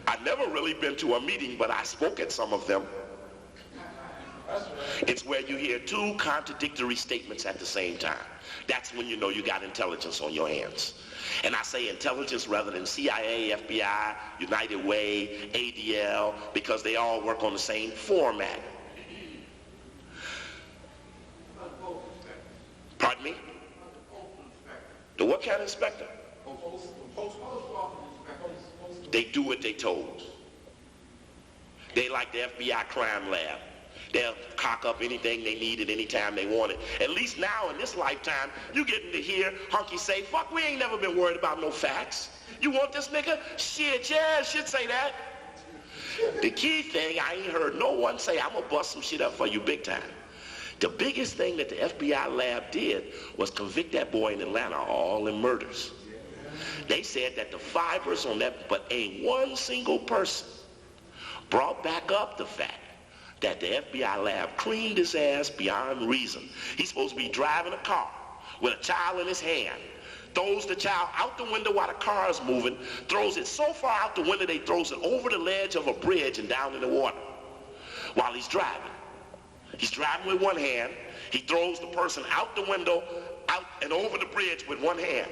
I've never really been to a meeting, but I spoke at some of them. That's right. It's where you hear two contradictory statements at the same time. That's when you know you got intelligence on your hands. And I say intelligence rather than CIA, FBI, United Way, ADL, because they all work on the same format. Pardon me? The what kind of inspector? They do what they told. They like the FBI crime lab. They'll cock up anything they need at any time they want it. At least now in this lifetime, you getting to hear Hunky say, fuck, we ain't never been worried about no facts. You want this nigga? Shit, yeah, shit say that. The key thing, I ain't heard no one say, I'm gonna bust some shit up for you big time. The biggest thing that the FBI lab did was convict that boy in Atlanta all in murders. They said that the fibers on that, but ain't one single person brought back up the fact that the FBI lab cleaned his ass beyond reason. He's supposed to be driving a car with a child in his hand, throws the child out the window while the car is moving, throws it so far out the window they throws it over the ledge of a bridge and down in the water while he's driving. He's driving with one hand. He throws the person out the window, out and over the bridge with one hand.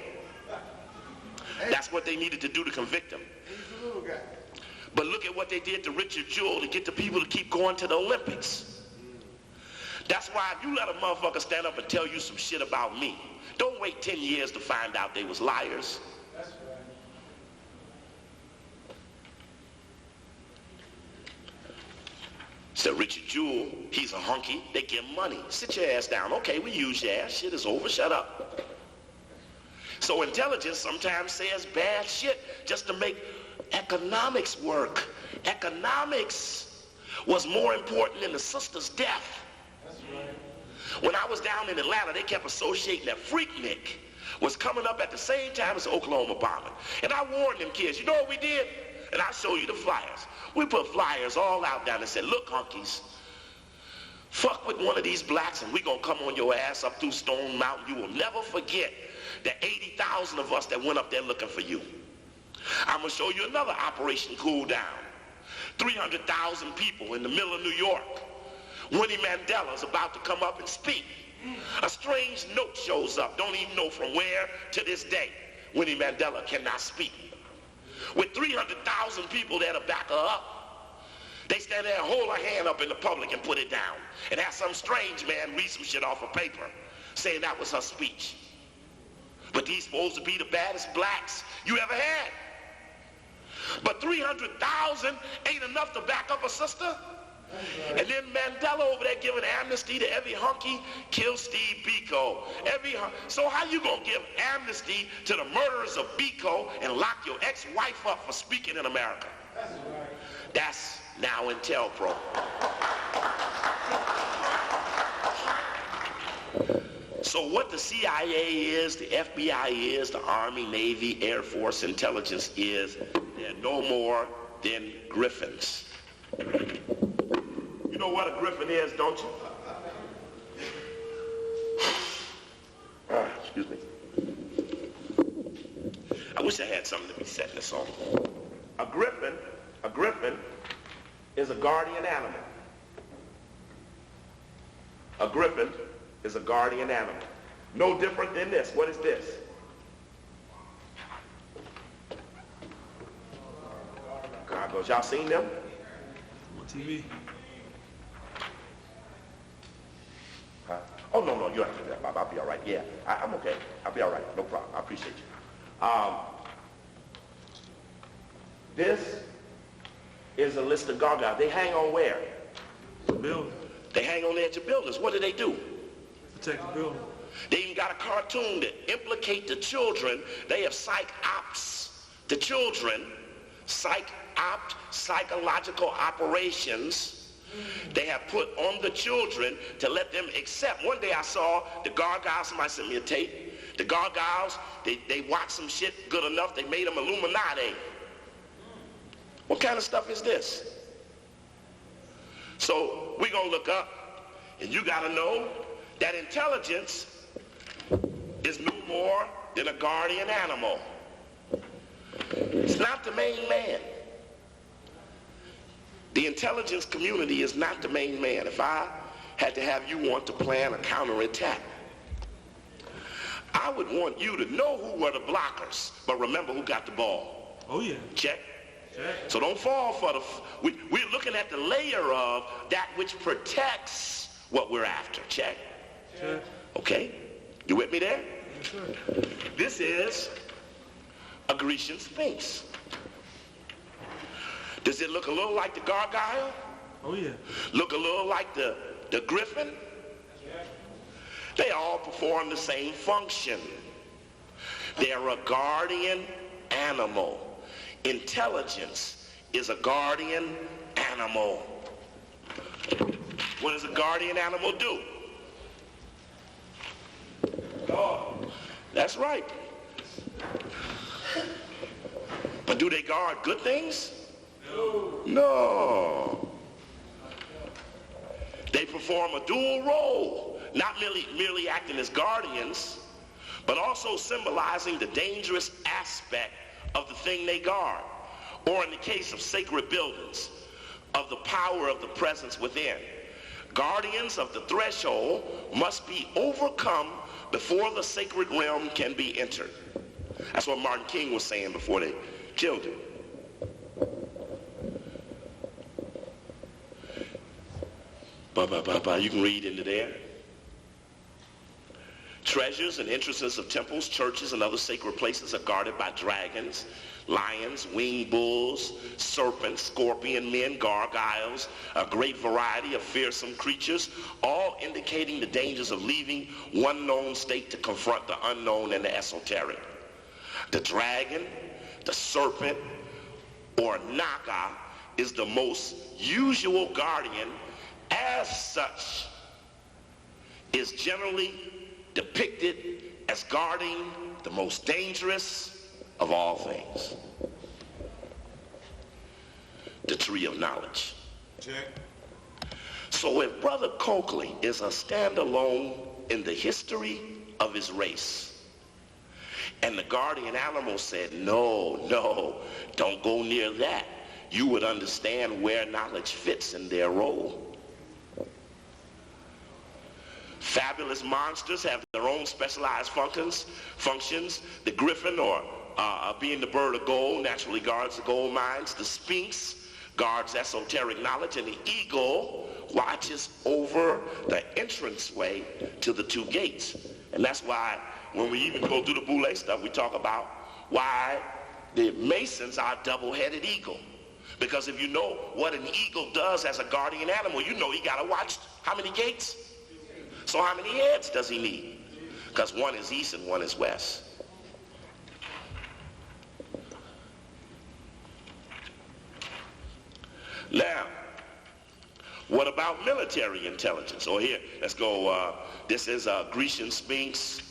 That's what they needed to do to convict him. He's a little guy. But look at what they did to Richard Jewell to get the people to keep going to the Olympics. That's why if you let a motherfucker stand up and tell you some shit about me, don't wait 10 years to find out they was liars. That's right. So Richard Jewell, he's a hunky. They give him money. Sit your ass down. Okay, we use your ass. Shit is over. Shut up. So intelligence sometimes says bad shit just to make economics work. Economics was more important than the sister's death. That's right. When I was down in Atlanta, they kept associating that Freaknik was coming up at the same time as the Oklahoma bombing. And I warned them kids, you know what we did? And I'll show you the flyers. We put flyers all out down and said, look, hunkies, fuck with one of these blacks and we gonna come on your ass up through Stone Mountain. You will never forget the 80,000 of us that went up there looking for you. I'm gonna show you another Operation Cool Down. 300,000 people in the middle of New York. Winnie Mandela's about to come up and speak. A strange note shows up, don't even know from where to this day. Winnie Mandela cannot speak. With 300,000 people there to back her up, they stand there and hold her hand up in the public and put it down. And have some strange man read some shit off a paper saying that was her speech. But these supposed to be the baddest blacks you ever had. But 300,000 ain't enough to back up a sister. And then Mandela over there giving amnesty to every hunky, kill Steve Biko. So how you gonna give amnesty to the murderers of Biko and lock your ex-wife up for speaking in America? That's NOW-Intelpro. So what the CIA is, the FBI is, the Army, Navy, Air Force, intelligence is, they're no more than griffins. You know what a griffin is, don't you? Excuse me. I wish I had something to be said in this song. A griffin is a guardian animal. A griffin is a guardian animal. No different than this. What is this? Gargoyles. Y'all seen them? On TV. Huh? Oh, no, you don't have to do that, Bob. I'll be all right. Yeah, I'm okay. I'll be all right. No problem. I appreciate you. This is a list of gargoyles. They hang on where? The building. They hang on the edge of buildings. What do? Protect the building. They even got a cartoon that implicate the children. They have psych-ops. The children, psych-opt, psychological operations. They have put on the children to let them accept. One day I saw the gargoyles, somebody sent me a tape. The gargoyles, they watched some shit good enough, they made them Illuminati. What kind of stuff is this? So we're going to look up, and you got to know that intelligence is no more than a guardian animal. It's not the main man. The intelligence community is not the main man. If I had to have you want to plan a counterattack, I would want you to know who were the blockers, but remember who got the ball. Oh, yeah. Check. So don't fall for we're looking at the layer of that which protects what we're after. Check. Okay. You with me there? Yes, sir. This is a Grecian Sphinx. Does it look a little like the gargoyle? Oh, yeah. Look a little like the griffin? They all perform the same function. They're a guardian animal. Intelligence is a guardian animal. What does a guardian animal do? That's right. But do they guard good things? No. They perform a dual role, not merely acting as guardians, but also symbolizing the dangerous aspect of the thing they guard, or in the case of sacred buildings, of the power of the presence within. Guardians of the threshold must be overcome before the sacred realm can be entered. That's what Martin King was saying before they killed him. You can read into there. Treasures and entrances of temples, churches, and other sacred places are guarded by dragons, lions, winged bulls, serpents, scorpion men, gargoyles, a great variety of fearsome creatures, all indicating the dangers of leaving one known state to confront the unknown and the esoteric. The dragon, the serpent, or Naga is the most usual guardian. As such, is generally depicted as guarding the most dangerous of all things, the tree of knowledge. Check. So if Brother Coakley is a standalone in the history of his race, and the guardian animal said, no, don't go near that, you would understand where knowledge fits in their role. Fabulous monsters have their own specialized functions. The griffin, or being the bird of gold, naturally guards the gold mines. The sphinx guards esoteric knowledge, and the eagle watches over the entranceway to the two gates. And that's why when we even go through the Boule stuff, we talk about why the Masons are a double-headed eagle. Because if you know what an eagle does as a guardian animal, you know he got to watch how many gates? So how many heads does he need? Because one is east and one is west. Now, what about military intelligence? Oh, here, let's go. This is a Grecian Sphinx,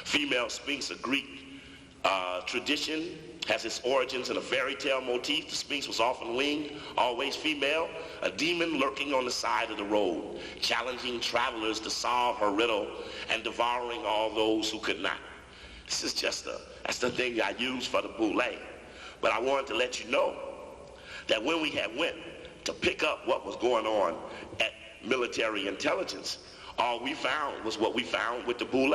female Sphinx, a Greek tradition has its origins in a fairy tale motif. The Sphinx was often winged, always female, a demon lurking on the side of the road, challenging travelers to solve her riddle and devouring all those who could not. This is just that's the thing I use for the boule. But I wanted to let you know that when we had went to pick up what was going on at military intelligence, all we found was what we found with the boule.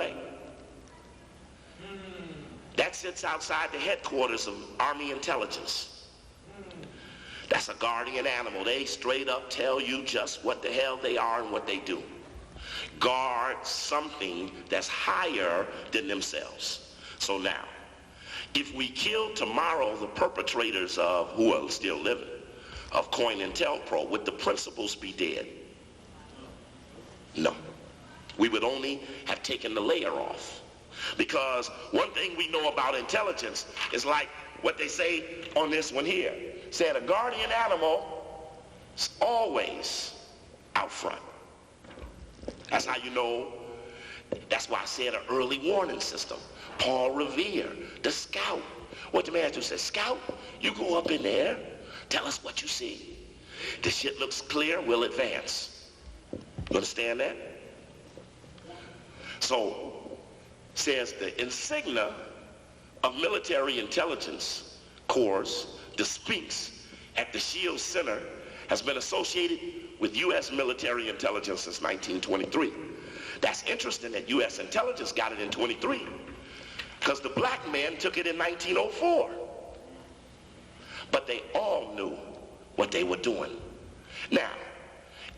That sits outside the headquarters of Army Intelligence. That's a guardian animal. They straight up tell you just what the hell they are and what they do. Guard something that's higher than themselves. So now, if we kill tomorrow the perpetrators of, who are still living, of Cointelpro, would the principals be dead? No. We would only have taken the layer off. Because one thing we know about intelligence is like what they say on this one here. Said a guardian animal is always out front. That's how you know. That's why I said an early warning system. Paul Revere, the scout. What the man do? Said, Scout, you go up in there, tell us what you see. This shit looks clear, we'll advance. You understand that? So, says the insignia of military intelligence corps, the Sphinx at the Shield Center, has been associated with U.S. military intelligence since 1923. That's interesting that U.S. intelligence got it in 23, because the black men took it in 1904. But they all knew what they were doing. Now,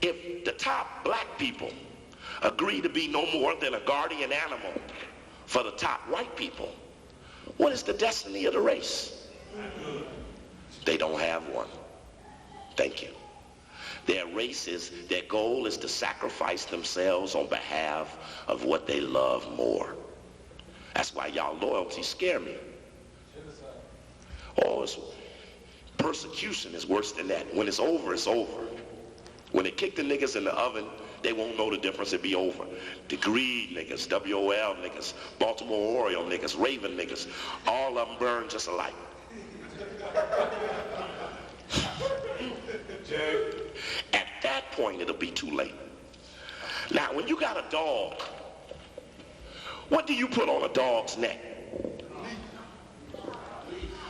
if the top black people agree to be no more than a guardian animal for the top white people, what is the destiny of the race? They don't have one. Thank you. Their their goal is to sacrifice themselves on behalf of what they love more. That's why y'all loyalty scare me. Oh, persecution is worse than that. When it's over, it's over. When they kick the niggas in the oven, they won't know the difference. It'll be over. The Greed niggas, WOL niggas, Baltimore Oriole niggas, Raven niggas, all of them burn just alike. At that point, it'll be too late. Now, when you got a dog, what do you put on a dog's neck?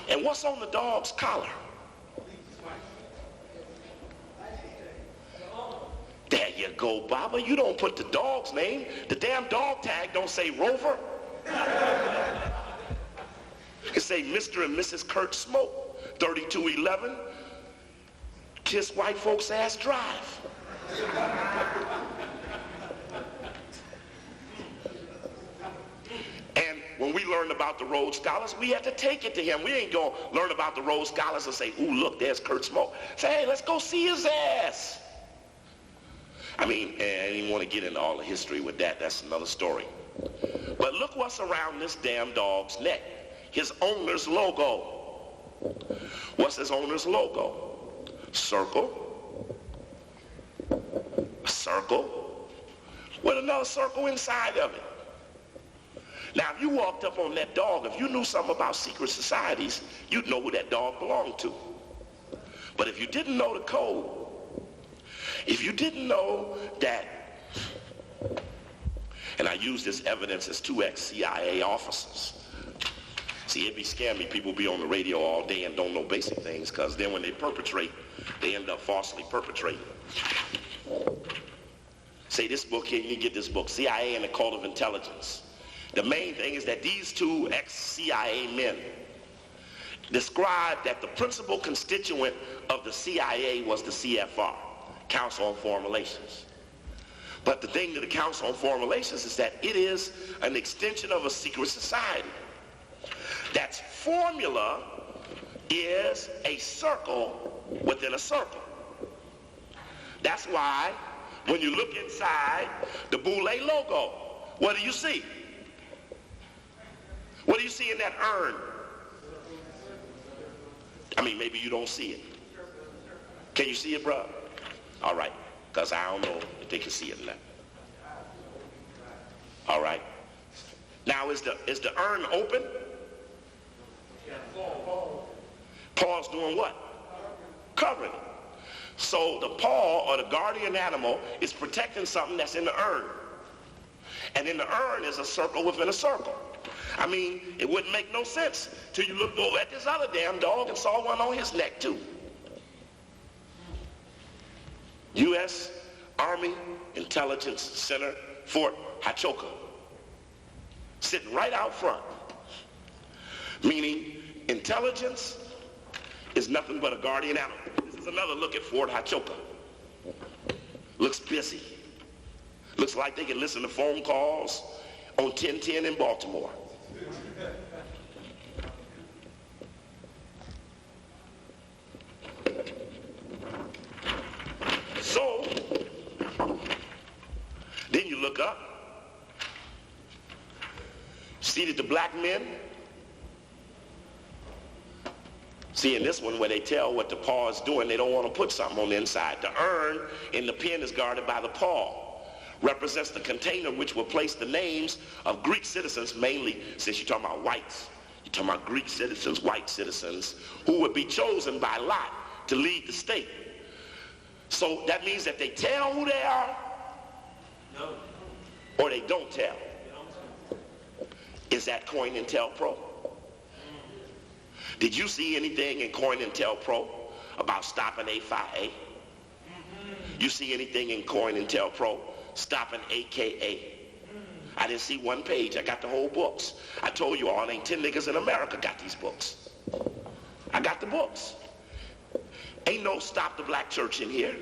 And what's on the dog's collar? There you go, Baba. You don't put the dog's name. The damn dog tag don't say Rover. It say Mr. and Mrs. Kurt Smoke, 3211, Kiss White Folks Ass Drive. And when we learned about the Rhodes Scholars, we had to take it to him. We ain't gonna learn about the Rhodes Scholars and say, ooh, look, there's Kurt Smoke. Say, hey, let's go see his ass. I mean, I didn't want to get into all the history with that. That's another story. But look what's around this damn dog's neck. His owner's logo. What's his owner's logo? Circle. A circle. With another circle inside of it. Now, if you walked up on that dog, if you knew something about secret societies, you'd know who that dog belonged to. But if you didn't know the code, if you didn't know that, and I use this evidence as 2 ex-CIA officers. See, it'd be scaring me. People be on the radio all day and don't know basic things, because then when they perpetrate, they end up falsely perpetrating. Say this book here, you get this book, CIA and the Cult of Intelligence. The main thing is that these 2 ex-CIA men described that the principal constituent of the CIA was the CFR. Council on Foreign Relations. But the thing to the Council on Foreign Relations is that it is an extension of a secret society. That's formula is a circle within a circle. That's why when you look inside the Boule logo, what do you see? What do you see in that urn? I mean, maybe you don't see it. Can you see it, bro? All right, because I don't know if they can see it or not. All right. Now, is the urn open? Paw's doing what? Covering it. So the paw, or the guardian animal, is protecting something that's in the urn. And in the urn is a circle within a circle. I mean, it wouldn't make no sense till you looked over at this other damn dog and saw one on his neck too. U.S. Army Intelligence Center, Fort Huachoka, sitting right out front. Meaning, intelligence is nothing but a guardian animal. This is another look at Fort Huachoka. Looks busy. Looks like they can listen to phone calls on 1010 in Baltimore. So, then you look up, see that the black men, see in this one where they tell what the paw is doing, they don't want to put something on the inside. The urn in the pen is guarded by the paw. Represents the container which will place the names of Greek citizens, mainly since you're talking about whites. You're talking about Greek citizens, white citizens, who would be chosen by lot to lead the state. So that means that they tell who they are, No. or they don't tell. Is that Cointelpro? Did you see anything in Cointelpro about stopping A5A? You see anything in Cointelpro stopping AKA? I didn't see one page. I got the whole books. I told you all, ain't 10 niggas in America got these books. I got the books. Ain't no stop the black church in here.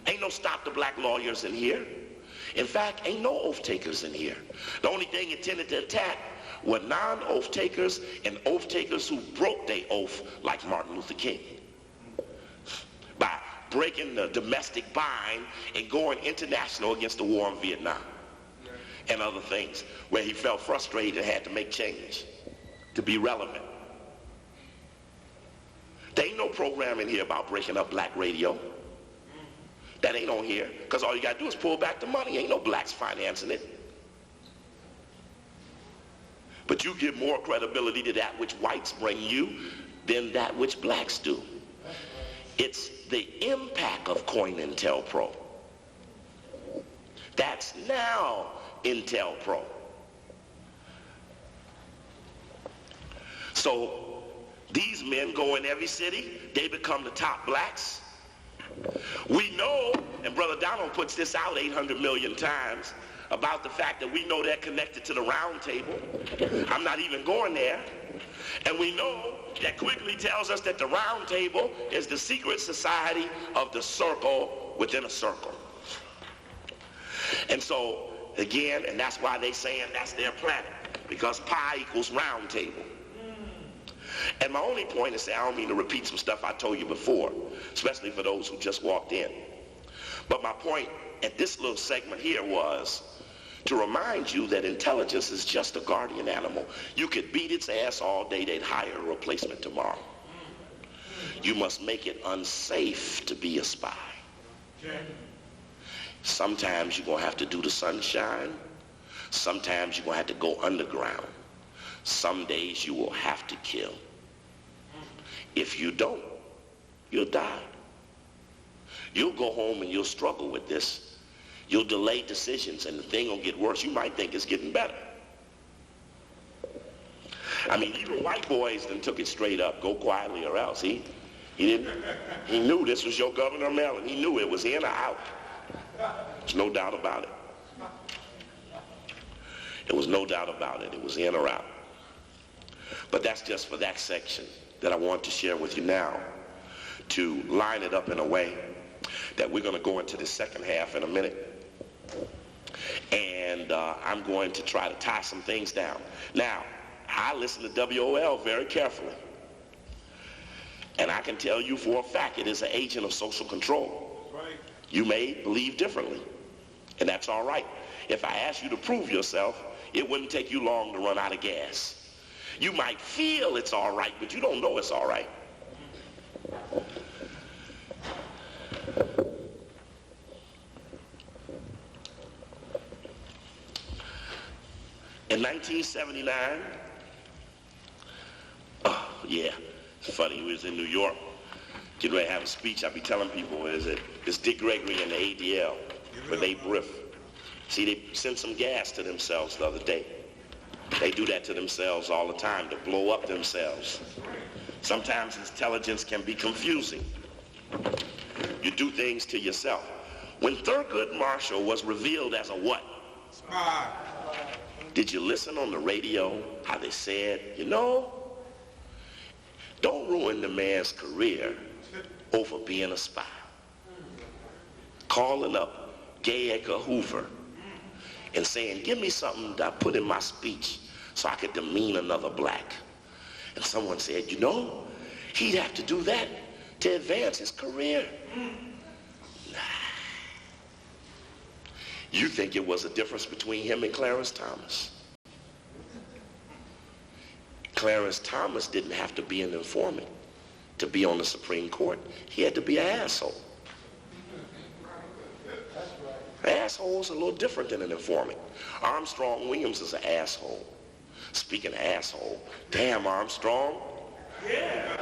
Ain't no stop the black lawyers in here. In fact, ain't no oath takers in here. The only thing intended to attack were non-oath takers and oath takers who broke their oath, like Martin Luther King, by breaking the domestic bind and going international against the war in Vietnam and other things, where he felt frustrated and had to make change to be relevant. There ain't no program in here about breaking up black radio. That ain't on here, because all you got to do is pull back the money. Ain't no blacks financing it. But you give more credibility to that which whites bring you than that which blacks do. It's the impact of Cointelpro. That's NOW-Intelpro. So these men go in every city. They become the top blacks. We know, and Brother Donald puts this out 800 million times, about the fact that we know they're connected to the round table. I'm not even going there. And we know that Quigley tells us that the round table is the secret society of the circle within a circle. And so, again, and that's why they saying that's their planet, because pi equals round table. And my only point is, I don't mean to repeat some stuff I told you before, especially for those who just walked in. But my point at this little segment here was to remind you that intelligence is just a guardian animal. You could beat its ass all day, they'd hire a replacement tomorrow. You must make it unsafe to be a spy. Sometimes you're going to have to do the sunshine. Sometimes you're going to have to go underground. Some days you will have to kill. If you don't, you'll die. You'll go home and you'll struggle with this. You'll delay decisions and the thing will get worse. You might think it's getting better. I mean, even white boys then took it straight up. Go quietly or else. He knew this was your governor of Maryland. He knew it was in or out. There's no doubt about it. There was no doubt about it. It was in or out. But that's just for that section that I want to share with you now, to line it up in a way that we're going to go into the second half in a minute. And I'm going to try to tie some things down. Now, I listen to WOL very carefully. And I can tell you for a fact it is an agent of social control. Right. You may believe differently, and that's all right. If I ask you to prove yourself, it wouldn't take you long to run out of gas. You might feel it's all right, but you don't know it's all right. In 1979, It's funny, we was in New York, getting ready to have a speech. I be telling people, is it it's Dick Gregory and the ADL with Abe Riff. See, they sent some gas to themselves the other day. They do that to themselves all the time to blow up themselves. Sometimes intelligence can be confusing. You do things to yourself. When Thurgood Marshall was revealed as a what? Spy. Did you listen on the radio how they said, you know, don't ruin the man's career over being a spy. Calling up J. Edgar Hoover and saying, give me something that I put in my speech so I could demean another black. And someone said, you know, he'd have to do that to advance his career. Nah. You think it was a difference between him and Clarence Thomas? Clarence Thomas didn't have to be an informant to be on the Supreme Court. He had to be an asshole. An asshole is a little different than an informant. Armstrong Williams is an asshole. Speaking of asshole, damn Armstrong.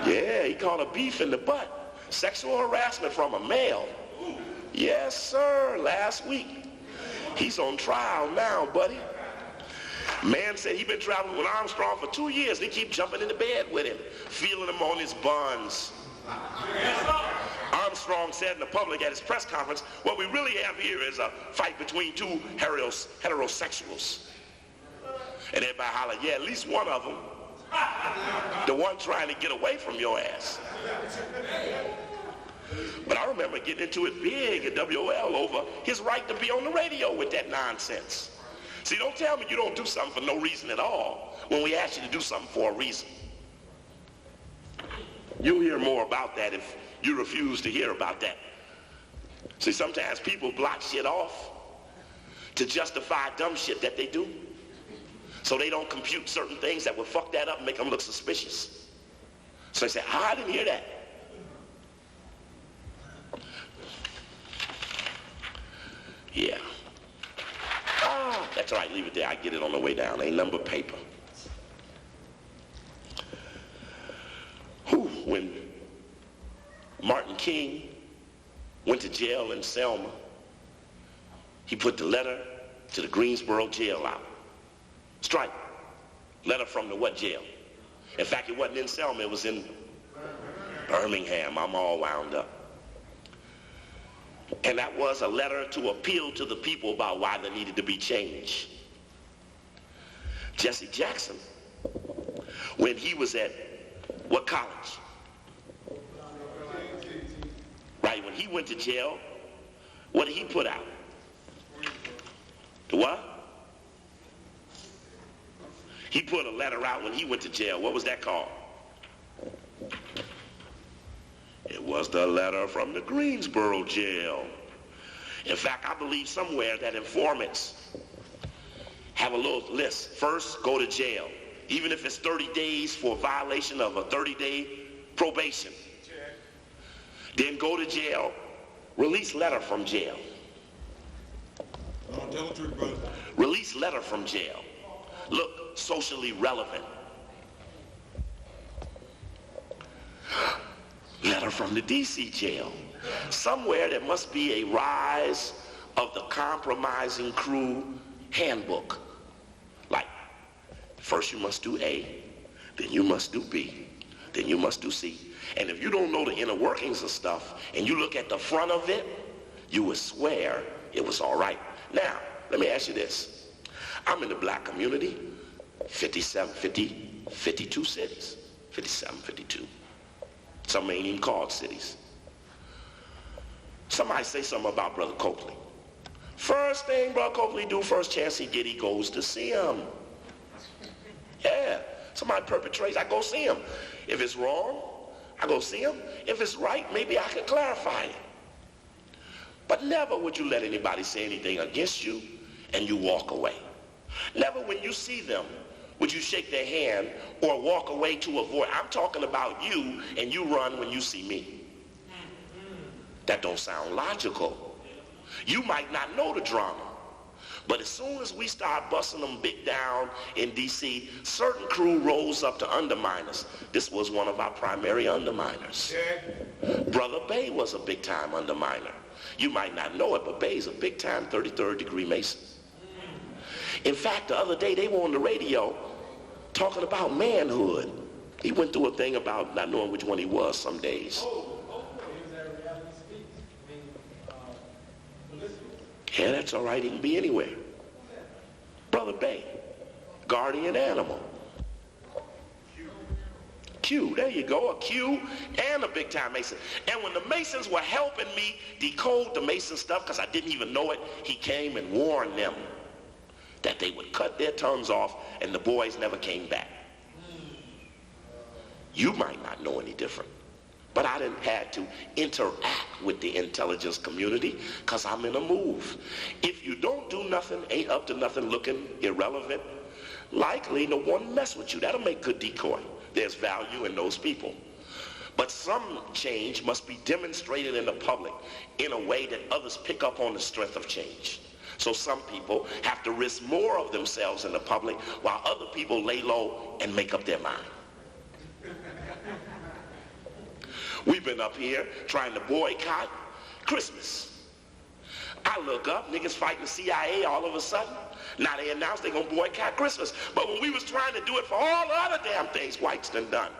Yeah, he caught a beef in the butt. Sexual harassment from a male. Yes, sir, last week. He's on trial now, buddy. Man said he'd been traveling with Armstrong for 2 years, and he keep jumping into bed with him, feeling him on his buns. Armstrong said in the public at his press conference, what we really have here is a fight between two heterosexuals. And everybody hollered, yeah, at least one of them. The one trying to get away from your ass. But I remember getting into it big at WOL over his right to be on the radio with that nonsense. See, don't tell me you don't do something for no reason at all when we ask you to do something for a reason. You'll hear more about that if you refuse to hear about that. See, sometimes people block shit off to justify dumb shit that they do. So they don't compute certain things that would fuck that up and make them look suspicious. So they say, I didn't hear that. Yeah. That's all right, leave it there. I get it on the way down. Ain't nothing but paper. When Martin King went to jail in Selma, he put the letter to the Greensboro jail out. Strike. Letter from the what jail? In fact, it wasn't in Selma, it was in Birmingham. I'm all wound up. And that was a letter to appeal to the people about why there needed to be change. Jesse Jackson, when he was at what college? Right, when he went to jail, what did he put out? The what? He put a letter out when he went to jail. What was that called? It was the letter from the Greensboro jail. In fact, I believe somewhere that informants have a little list. First, go to jail. Even if it's 30 days for violation of a 30-day probation. Then go to jail, release letter from jail. Tell the truth, brother. Release letter from jail. Look socially relevant. Letter from the DC jail. Somewhere there must be a rise of the compromising crew handbook. Like, first you must do A, then you must do B, then you must do C. And if you don't know the inner workings of stuff and you look at the front of it, you would swear it was all right. Now, let me ask you this. I'm in the black community, 52 cities, 57, 52. Some ain't even called cities. Somebody say something about Brother Coakley. First thing Brother Coakley do, first chance he get, he goes to see him. Yeah, somebody perpetrates, I go see him. If it's wrong, I go see him. If it's right, maybe I can clarify it. But never would you let anybody say anything against you and you walk away. Never when you see them would you shake their hand or walk away to avoid. I'm talking about you and you run when you see me. That don't sound logical. You might not know the drama, But as soon as we start busting them big down in D.C., certain crew rose up to undermine us. This was one of our primary underminers. Brother Bay was a big-time underminer. You might not know it, but Bay's a big-time 33rd degree Mason. In fact, the other day they were on the radio talking about manhood. He went through a thing about not knowing which one he was some days. Yeah, that's all right. He can be anywhere. Brother Bay, guardian animal. Q, there you go, a Q and a big-time Mason. And when the Masons were helping me decode the Mason stuff, because I didn't even know it, he came and warned them that they would cut their tongues off, and the boys never came back. You might not know any different, but I didn't have to interact with the intelligence community because I'm in a move. If you don't do nothing, ain't up to nothing, looking irrelevant, likely no one mess with you. That'll make good decoy. There's value in those people. But some change must be demonstrated in the public in a way that others pick up on the strength of change. So some people have to risk more of themselves in the public while other people lay low and make up their mind. We've been up here trying to boycott Christmas. I look up, niggas fighting the CIA all of a sudden. Now they announced they're gonna boycott Christmas. But when we was trying to do it for all the other damn things whites done done,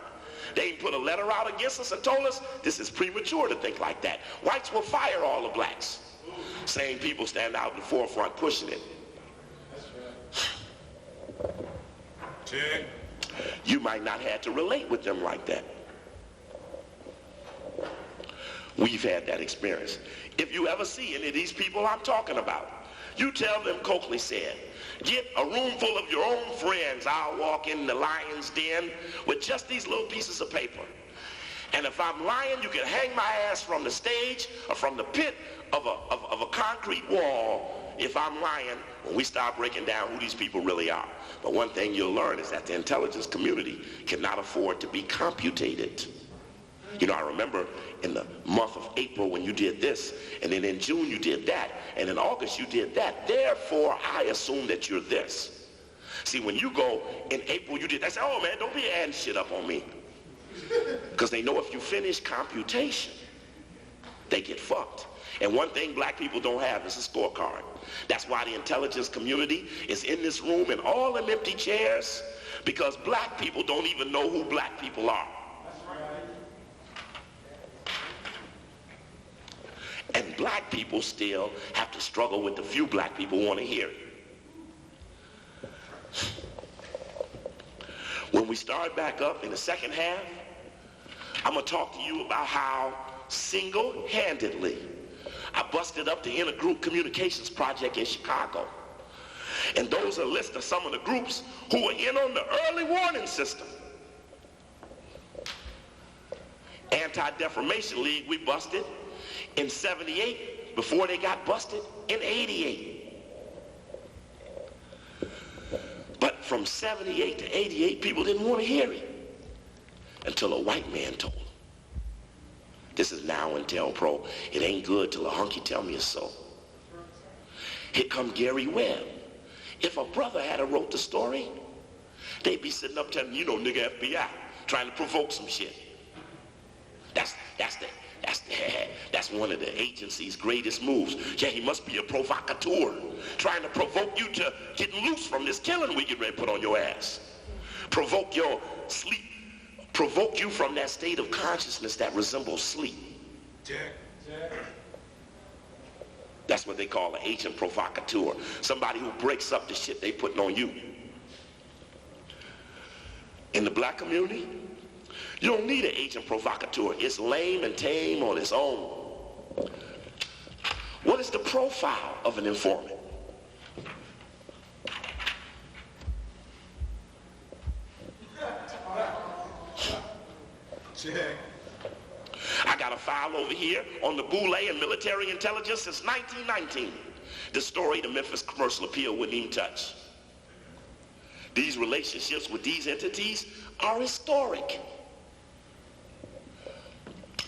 they put a letter out against us and told us this is premature to think like that. Whites will fire all the blacks. Same people stand out in the forefront pushing it. Check. You might not have to relate with them like that. We've had that experience. If you ever see any of these people I'm talking about, you tell them Coakley said, get a room full of your own friends. I'll walk in the lion's den with just these little pieces of paper. And if I'm lying, you can hang my ass from the stage or from the pit of a concrete wall. If I'm lying, when we start breaking down who these people really are. But one thing you'll learn is that the intelligence community cannot afford to be computated. You know, I remember in the month of April when you did this, and then in June you did that, and in August you did that. Therefore, I assume that you're this. See, when you go in April, you did that. Say, oh man, don't be adding shit up on me. Because they know if you finish computation, they get fucked. And one thing black people don't have is a scorecard. That's why the intelligence community is in this room and all them empty chairs, because black people don't even know who black people are. And black people still have to struggle with the few black people want to hear it. When we start back up in the second half, I'm going to talk to you about how single-handedly I busted up the Intergroup Communications Project in Chicago. And those are a list of some of the groups who were in on the early warning system. Anti-Defamation League, we busted in 78 before they got busted in 88. But from 78 to 88, people didn't want to hear it until a white man told them. This is NOW-Intelpro. It ain't good till a hunky tell me so. Here come Gary Webb. If a brother had wrote the story, they'd be sitting up telling you know, nigga FBI, trying to provoke some shit. That's one of the agency's greatest moves. Yeah, he must be a provocateur, trying to provoke you to get loose from this killing we get ready to put on your ass. Provoke your sleep. Provoke you from that state of consciousness that resembles sleep. Check. That's what they call an agent provocateur. Somebody who breaks up the shit they putting on you. In the black community, you don't need an agent provocateur. It's lame and tame on its own. What is the profile of an informant? Check. I got a file over here on the Boule and military intelligence since 1919. The story the Memphis Commercial Appeal wouldn't even touch. These relationships with these entities are historic.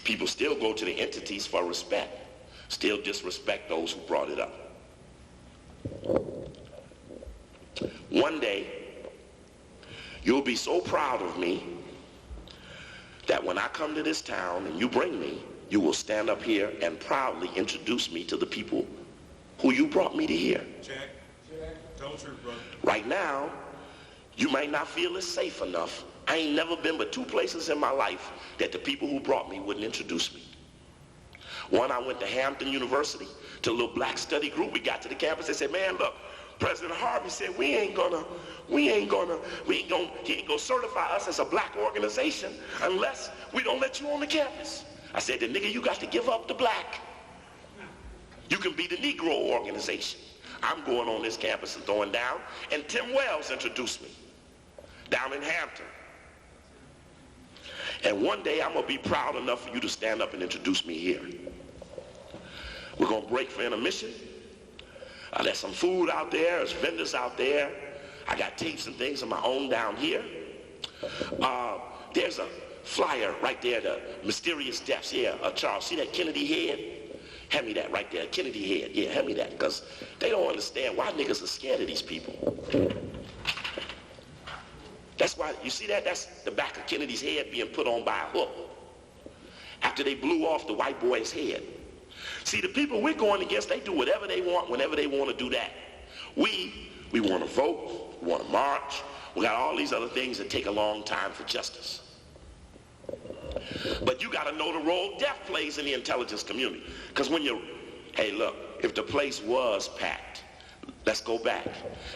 People still go to the entities for respect, still disrespect those who brought it up. One day, you'll be so proud of me that when I come to this town and you bring me, you will stand up here and proudly introduce me to the people who you brought me to here. Check. Tell the truth, brother. Right now, you might not feel it's safe enough. I ain't never been but 2 places in my life that the people who brought me wouldn't introduce me. One, I went to Hampton University to a little black study group. We got to the campus. They said, man, look, President Harvey said he ain't gonna certify us as a black organization unless we don't let you on the campus. I said, the nigga, you got to give up the black. You can be the Negro organization. I'm going on this campus and throwing down. And Tim Wells introduced me down in Hampton. And one day I'm gonna be proud enough for you to stand up and introduce me here. We're gonna break for intermission. There's some food out there, there's vendors out there. I got tapes and things of my own down here. There's a flyer right there, the mysterious deaths. Yeah, Charles, see that Kennedy head? Hand me that right there, Kennedy head. Yeah, hand me that, because they don't understand why niggas are scared of these people. That's why, you see that? That's the back of Kennedy's head being put on by a hook after they blew off the white boy's head. See, the people we're going against, they do whatever they want, whenever they want to do that. We want to vote, we want to march, we got all these other things that take a long time for justice. But you got to know the role death plays in the intelligence community. Because when hey look, if the place was packed, let's go back.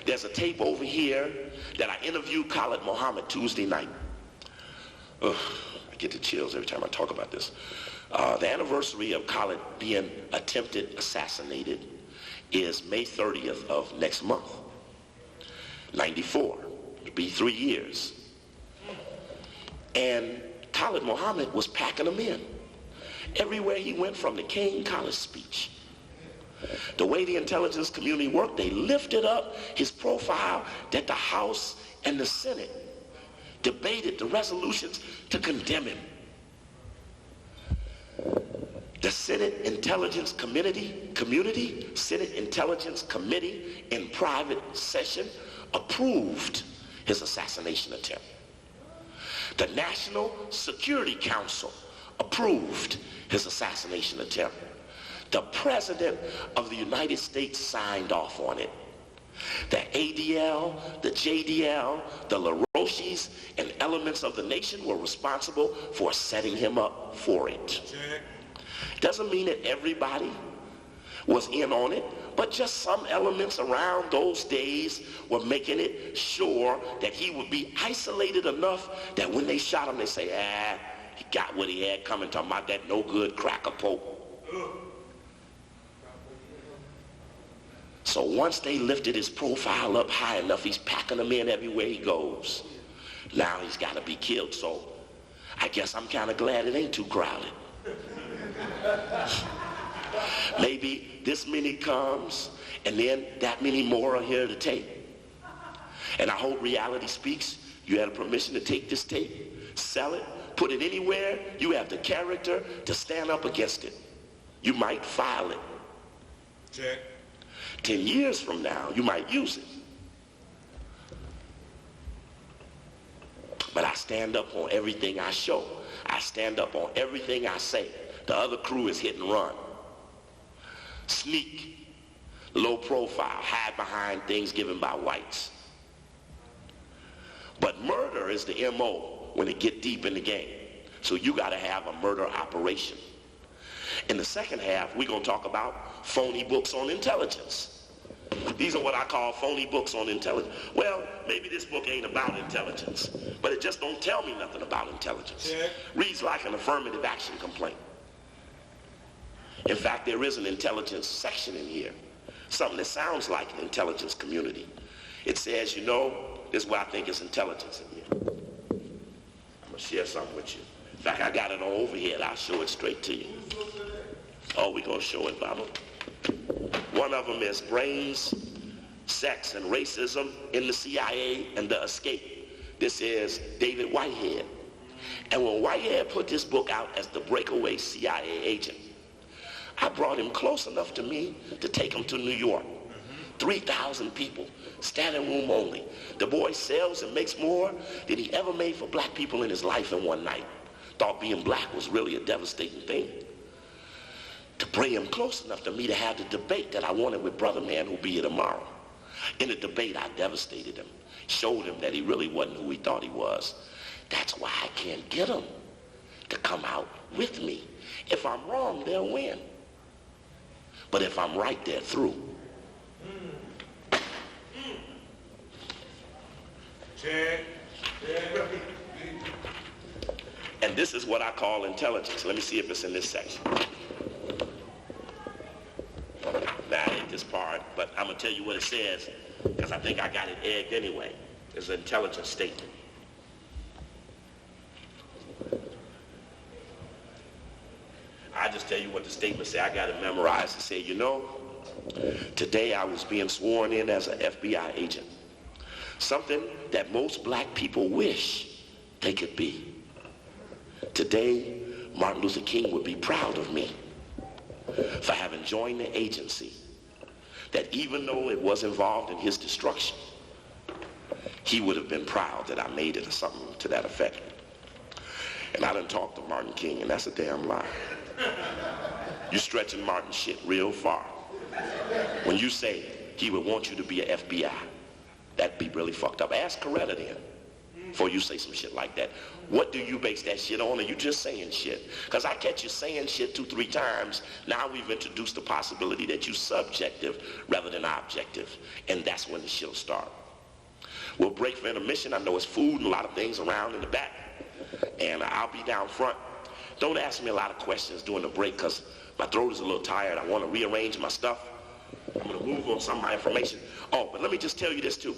There's a tape over here that I interviewed Khalid Muhammad Tuesday night. Ugh, I get the chills every time I talk about this. The anniversary of Khalid being attempted assassinated is May 30th of next month, 94. It'll be 3 years. And Khalid Muhammad was packing them in. Everywhere he went, from the King College speech. The way the intelligence community worked, they lifted up his profile that the House and the Senate debated the resolutions to condemn him. The Senate Intelligence Community, Senate Intelligence Committee in private session approved his assassination attempt. The National Security Council approved his assassination attempt. The President of the United States signed off on it. The ADL, the JDL, the LaRoches, and elements of the nation were responsible for setting him up for it. Check. Doesn't mean that everybody was in on it, but just some elements around those days were making it sure that he would be isolated enough that when they shot him, they say, he got what he had coming, talking about that no good cracker pope. So once they lifted his profile up high enough, he's packing them in everywhere he goes. Now he's got to be killed, so I guess I'm kind of glad it ain't too crowded. Maybe this many comes, and then that many more are here to take. And I hope Reality Speaks, you had a permission to take this tape, sell it, put it anywhere. You have the character to stand up against it. You might file it. Check. 10 years from now, you might use it. But I stand up on everything I show. I stand up on everything I say. The other crew is hit and run. Sneak, low profile, hide behind things given by whites. But murder is the MO when it get deep in the game. So you got to have a murder operation. In the second half, we're going to talk about phony books on intelligence. These are what I call phony books on intelligence. Well, maybe this book ain't about intelligence, but it just don't tell me nothing about intelligence. Yeah. Reads like an affirmative action complaint. In fact, there is an intelligence section in here, something that sounds like an intelligence community. It says, this is what I think is intelligence in here. I'm going to share something with you. In fact, I got it on overhead. I'll show it straight to you. Oh, we're going to show it, Baba. One of them is Brains, Sex, and Racism in the CIA and the Escape. This is David Whitehead. And when Whitehead put this book out as the breakaway CIA agent, I brought him close enough to me to take him to New York. 3,000 people, standing room only. The boy sells and makes more than he ever made for black people in his life in one night. Thought being black was really a devastating thing. To bring him close enough to me to have the debate that I wanted with Brother Man who'll be here tomorrow. In the debate, I devastated him, showed him that he really wasn't who he thought he was. That's why I can't get him to come out with me. If I'm wrong, they'll win. But if I'm right, they're through. And this is what I call intelligence. Let me see if it's in this section. Nah, it ain't this part, but I'm going to tell you what it says, because I think I got it egged anyway. It's an intelligence statement. I just tell you what the statement said. I got it memorized. It said, you know, today I was being sworn in as an FBI agent. Something that most black people wish they could be. Today, Martin Luther King would be proud of me for having joined the agency that even though it was involved in his destruction, he would have been proud that I made it or something to that effect. And I done talked to Martin King, and that's a damn lie. You're stretching Martin shit real far. When you say he would want you to be an FBI, that'd be really fucked up. Ask Coretta then, before you say some shit like that. What do you base that shit on? Or you just saying shit? Because I catch you saying shit 2-3 times. Now we've introduced the possibility that you're subjective rather than objective. And that's when the shit'll start. We'll break for intermission. I know it's food and a lot of things around in the back. And I'll be down front. Don't ask me a lot of questions during the break because my throat is a little tired. I want to rearrange my stuff. I'm going to move on some of my information. Oh, but let me just tell you this too.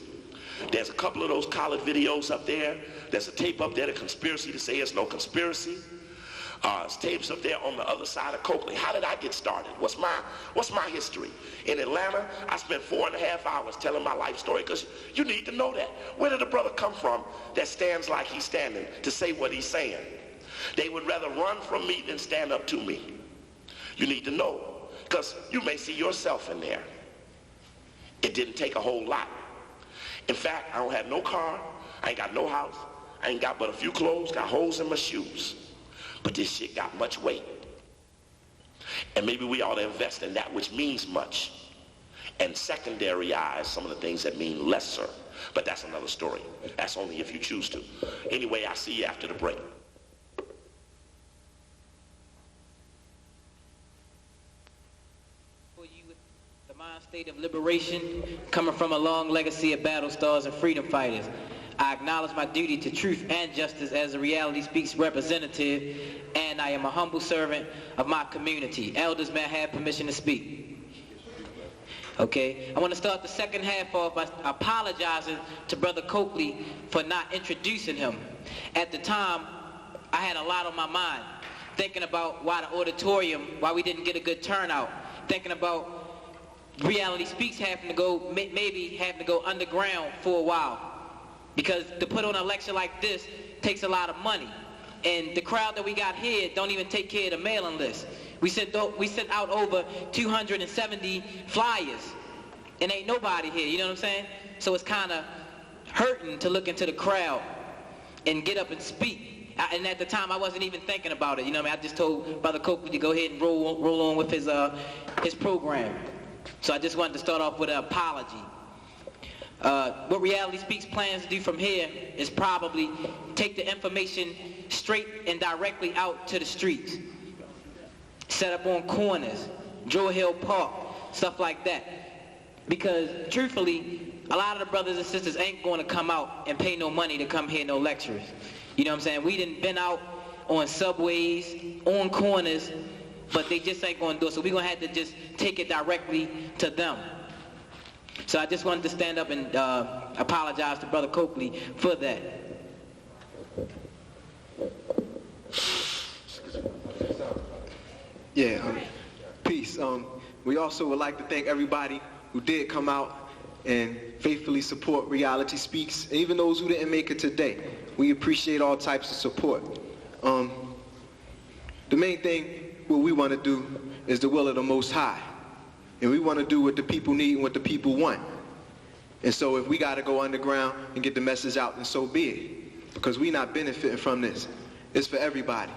There's a couple of those college videos up there. There's a tape up there, the conspiracy to say it's no conspiracy. There's tapes up there on the other side of Coakley. How did I get started? What's my history? In Atlanta, I spent 4.5 hours telling my life story because you need to know that. Where did the brother come from that stands like he's standing to say what he's saying? They would rather run from me than stand up to me. You need to know, because you may see yourself in there. It didn't take a whole lot. In fact, I don't have no car, I ain't got no house, I ain't got but a few clothes, got holes in my shoes. But this shit got much weight. And maybe we ought to invest in that which means much and secondarize some of the things that mean lesser. But that's another story. That's only if you choose to. Anyway, I'll see you after the break. State of liberation, coming from a long legacy of battle stars and freedom fighters. I acknowledge my duty to truth and justice as a Reality Speaks representative, and I am a humble servant of my community. Elders, may I have permission to speak? Okay, I want to start the second half off by apologizing to Brother Coakley for not introducing him. At the time, I had a lot on my mind, thinking about why the auditorium, why we didn't get a good turnout, thinking about Reality Speaks having to go, maybe having to go underground for a while. Because to put on a lecture like this takes a lot of money. And the crowd that we got here don't even take care of the mailing list. We sent out over 270 flyers. And ain't nobody here, you know what I'm saying? So it's kind of hurting to look into the crowd and get up and speak. And at the time, I wasn't even thinking about it. You know what I mean? I just told Brother Coakley to go ahead and roll on with his program. So I just wanted to start off with an apology. What Reality Speaks plans to do from here is probably take the information straight and directly out to the streets. Set up on corners, Joe Hill Park, stuff like that. Because truthfully, a lot of the brothers and sisters ain't going to come out and pay no money to come hear no lectures. You know what I'm saying? We done been out on subways, on corners, but they just ain't going to do it. So we're going to have to just take it directly to them. So I just wanted to stand up and apologize to Brother Coakley for that. Yeah, peace. We also would like to thank everybody who did come out and faithfully support Reality Speaks, and even those who didn't make it today. We appreciate all types of support. The main thing what we want to do is the will of the Most High. And we want to do what the people need and what the people want. And so if we got to go underground and get the message out, then so be it. Because we're not benefiting from this. It's for everybody.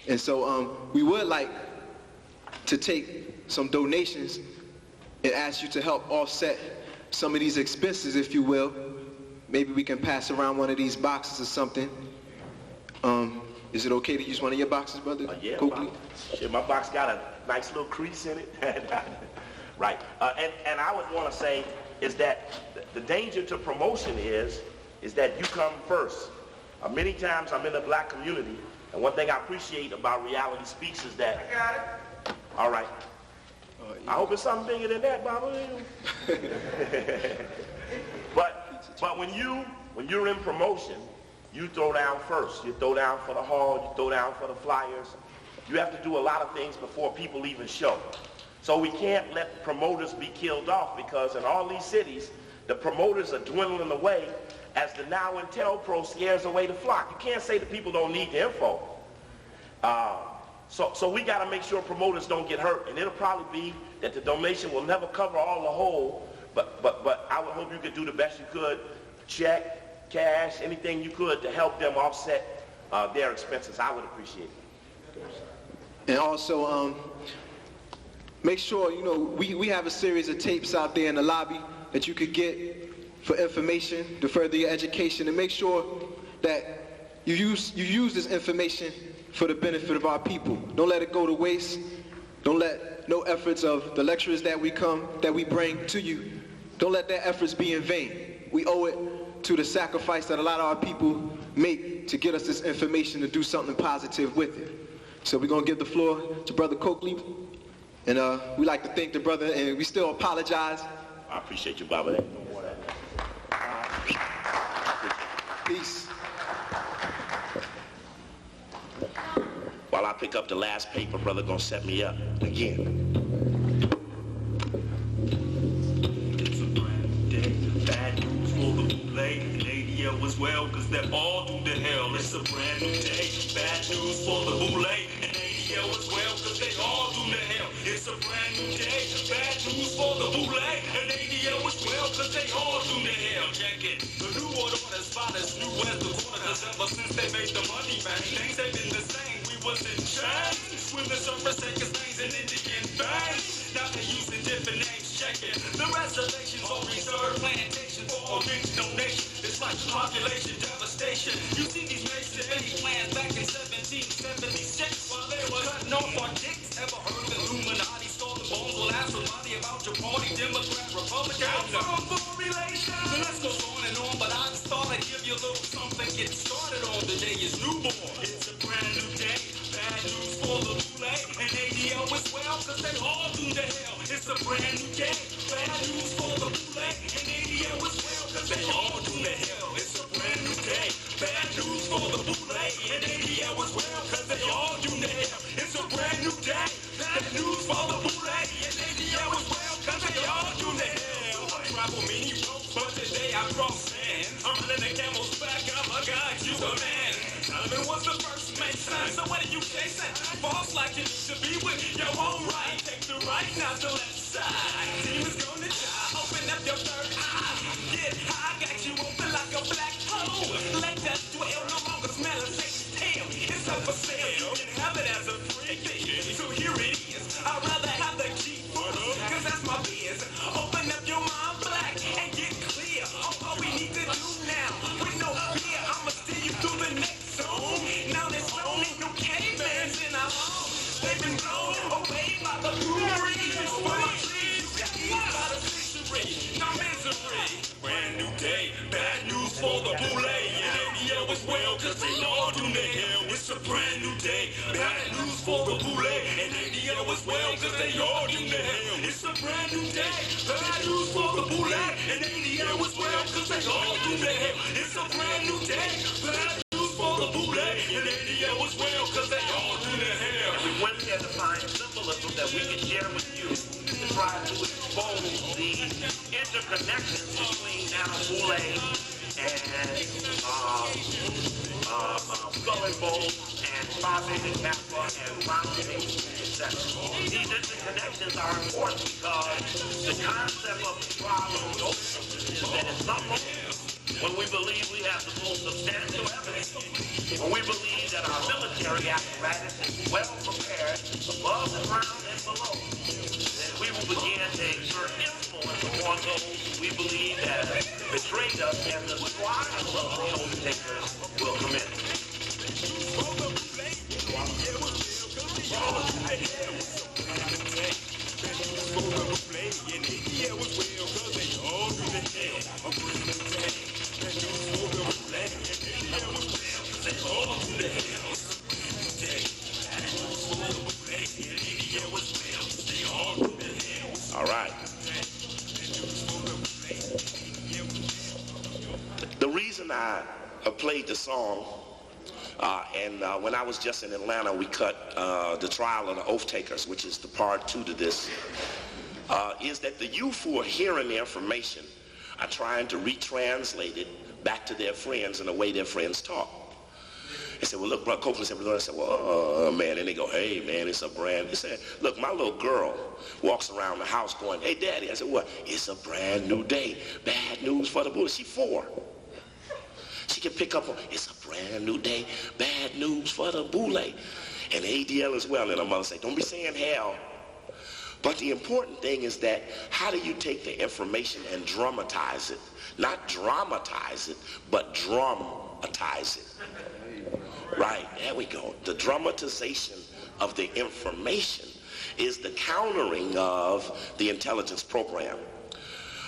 And so we would like to take some donations and ask you to help offset some of these expenses, if you will. Maybe we can pass around one of these boxes or something. Is it okay to use one of your boxes, brother? Yeah, shit, my box got a nice little crease in it. Right. And I would want to say is that the danger to promotion is that you come first. Many times I'm in the black community, and one thing I appreciate about Reality Speaks is that... I got it. All right. I hope it's something bigger than that, Baba. But when you're in promotion, you throw down first. You throw down for the hall, you throw down for the flyers. You have to do a lot of things before people even show. So we can't let promoters be killed off, because in all these cities, the promoters are dwindling away as the NOW-Intelpro scares away the flock. You can't say the people don't need the info. So we got to make sure promoters don't get hurt, and it'll probably be that the donation will never cover all the hole, but I would hope you could do the best you could, check, cash, anything you could to help them offset their expenses. I would appreciate it. And also, make sure, you know, we have a series of tapes out there in the lobby that you could get for information, to further your education, and make sure that you use this information for the benefit of our people. Don't let it go to waste. Don't let no efforts of the lecturers that we bring to you, don't let their efforts be in vain. We owe it to the sacrifice that a lot of our people make to get us this information to do something positive with it. So we're going to give the floor to Brother Coakley, and we like to thank the brother, and we still apologize. I appreciate you, Baba. Peace. While I pick up the last paper, brother gonna set me up again. It's a brand new day. Bad news for the bootleg and ADL as well, cause they're all due to hell. It's a brand new day. Bad news for the bootleg and ADL as well, cause they all due to hell. It's a brand new day. Bad news for the bootleg and ADL as well, cause they all due to hell. Check it. The new order is about as new as the corner, cause ever since they made the money back, things have been the same. We wasn't changed when the surface takers things in Indian banks. Now they're using different names. Check it. The reservations on reserve plantations for rich donation. It's like population devastation. You see these Mason City plans back in 1776 while they were cutting off our dicks. Ever heard of Illuminati? Stole the bones will ask somebody about your party, Democrat, Republican. I'm for relation. The list goes on and on, but I just thought I'd give you a little something. Get started on the day is newborn. It's a brand new day. Bad news for the bootleg and ADL as well, cause they all due to hell. It's a brand new day. Bad news for the bootleg and ADL as well, cause they all due to hell. It's a brand new day. Bad news for the bootleg and ADL as well, cause they all due to hell. It's a brand new day. Bad news for the bootleg and ADL as well, cause they all due to hell. I travel many roads, but today I cross sands. I'm running the camel's back, I'm a god, you a man. It was the first Mason, so what are you chasing? False like you used to be with your own right. Take the right, not the left side. Team is gonna die, open up your third eye. Get high, got you open like a black hole. Let that dwell, no longer smell a Satan's tail. It's up for sale, you can have it as a free thing. So here it is, I'd rather have the Jeep, cause that's my biz. Open up your mind black and get clear. All we need to do now, with no fear, I'ma steer you through the next zone. Now there's only no cavemans in our home. They've been blown away by the brewery. By the trees, by the fishery. No misery. Brand new day, bad news for the bootleg and ADL as well, cause they all do to hell. It's a brand new day, bad news for the bootleg and ADL as well, cause they all do to hell. It's a brand new day, bad news for the bootleg and ADL as well, cause they all do to hell. It's a brand new day, bad for the bootleg and ADL as well, cause they all do to hell. And we went there to find symbolism that we can share with you to try to expose the interconnections between now bootleg and Skull and Bones and Bob Kappa and rounding, etc. These interconnections are important because the concept of the trial of the ocean is that at some moment, when we believe we have the most substantial evidence, when we believe that our military apparatus is well prepared above the ground and below, then we will begin to exert influence upon those who we believe have betrayed us, and the trial of the oath takers will commence. All right. The reason I played the song, and when I was just in Atlanta, we cut the trial of the oath takers, which is the part 2 to this, is that the youth who are hearing the information are trying to retranslate it back to their friends in the way their friends talk. They said, well, look, Brother Copeland said, I said, well, man. And they go, hey, man, it's a brand. They said, look, my little girl walks around the house going, hey, Daddy. I said, what? It's a brand new day. Bad news for the bullet. She's 4. She can pick up on, it's a brand new day. Bad news for the boule. And ADL as well. And her mother said, don't be saying hell. But the important thing is that how do you take the information and dramatize it? Not dramatize it, but dramatize it. Right, there we go. The dramatization of the information is the countering of the intelligence program.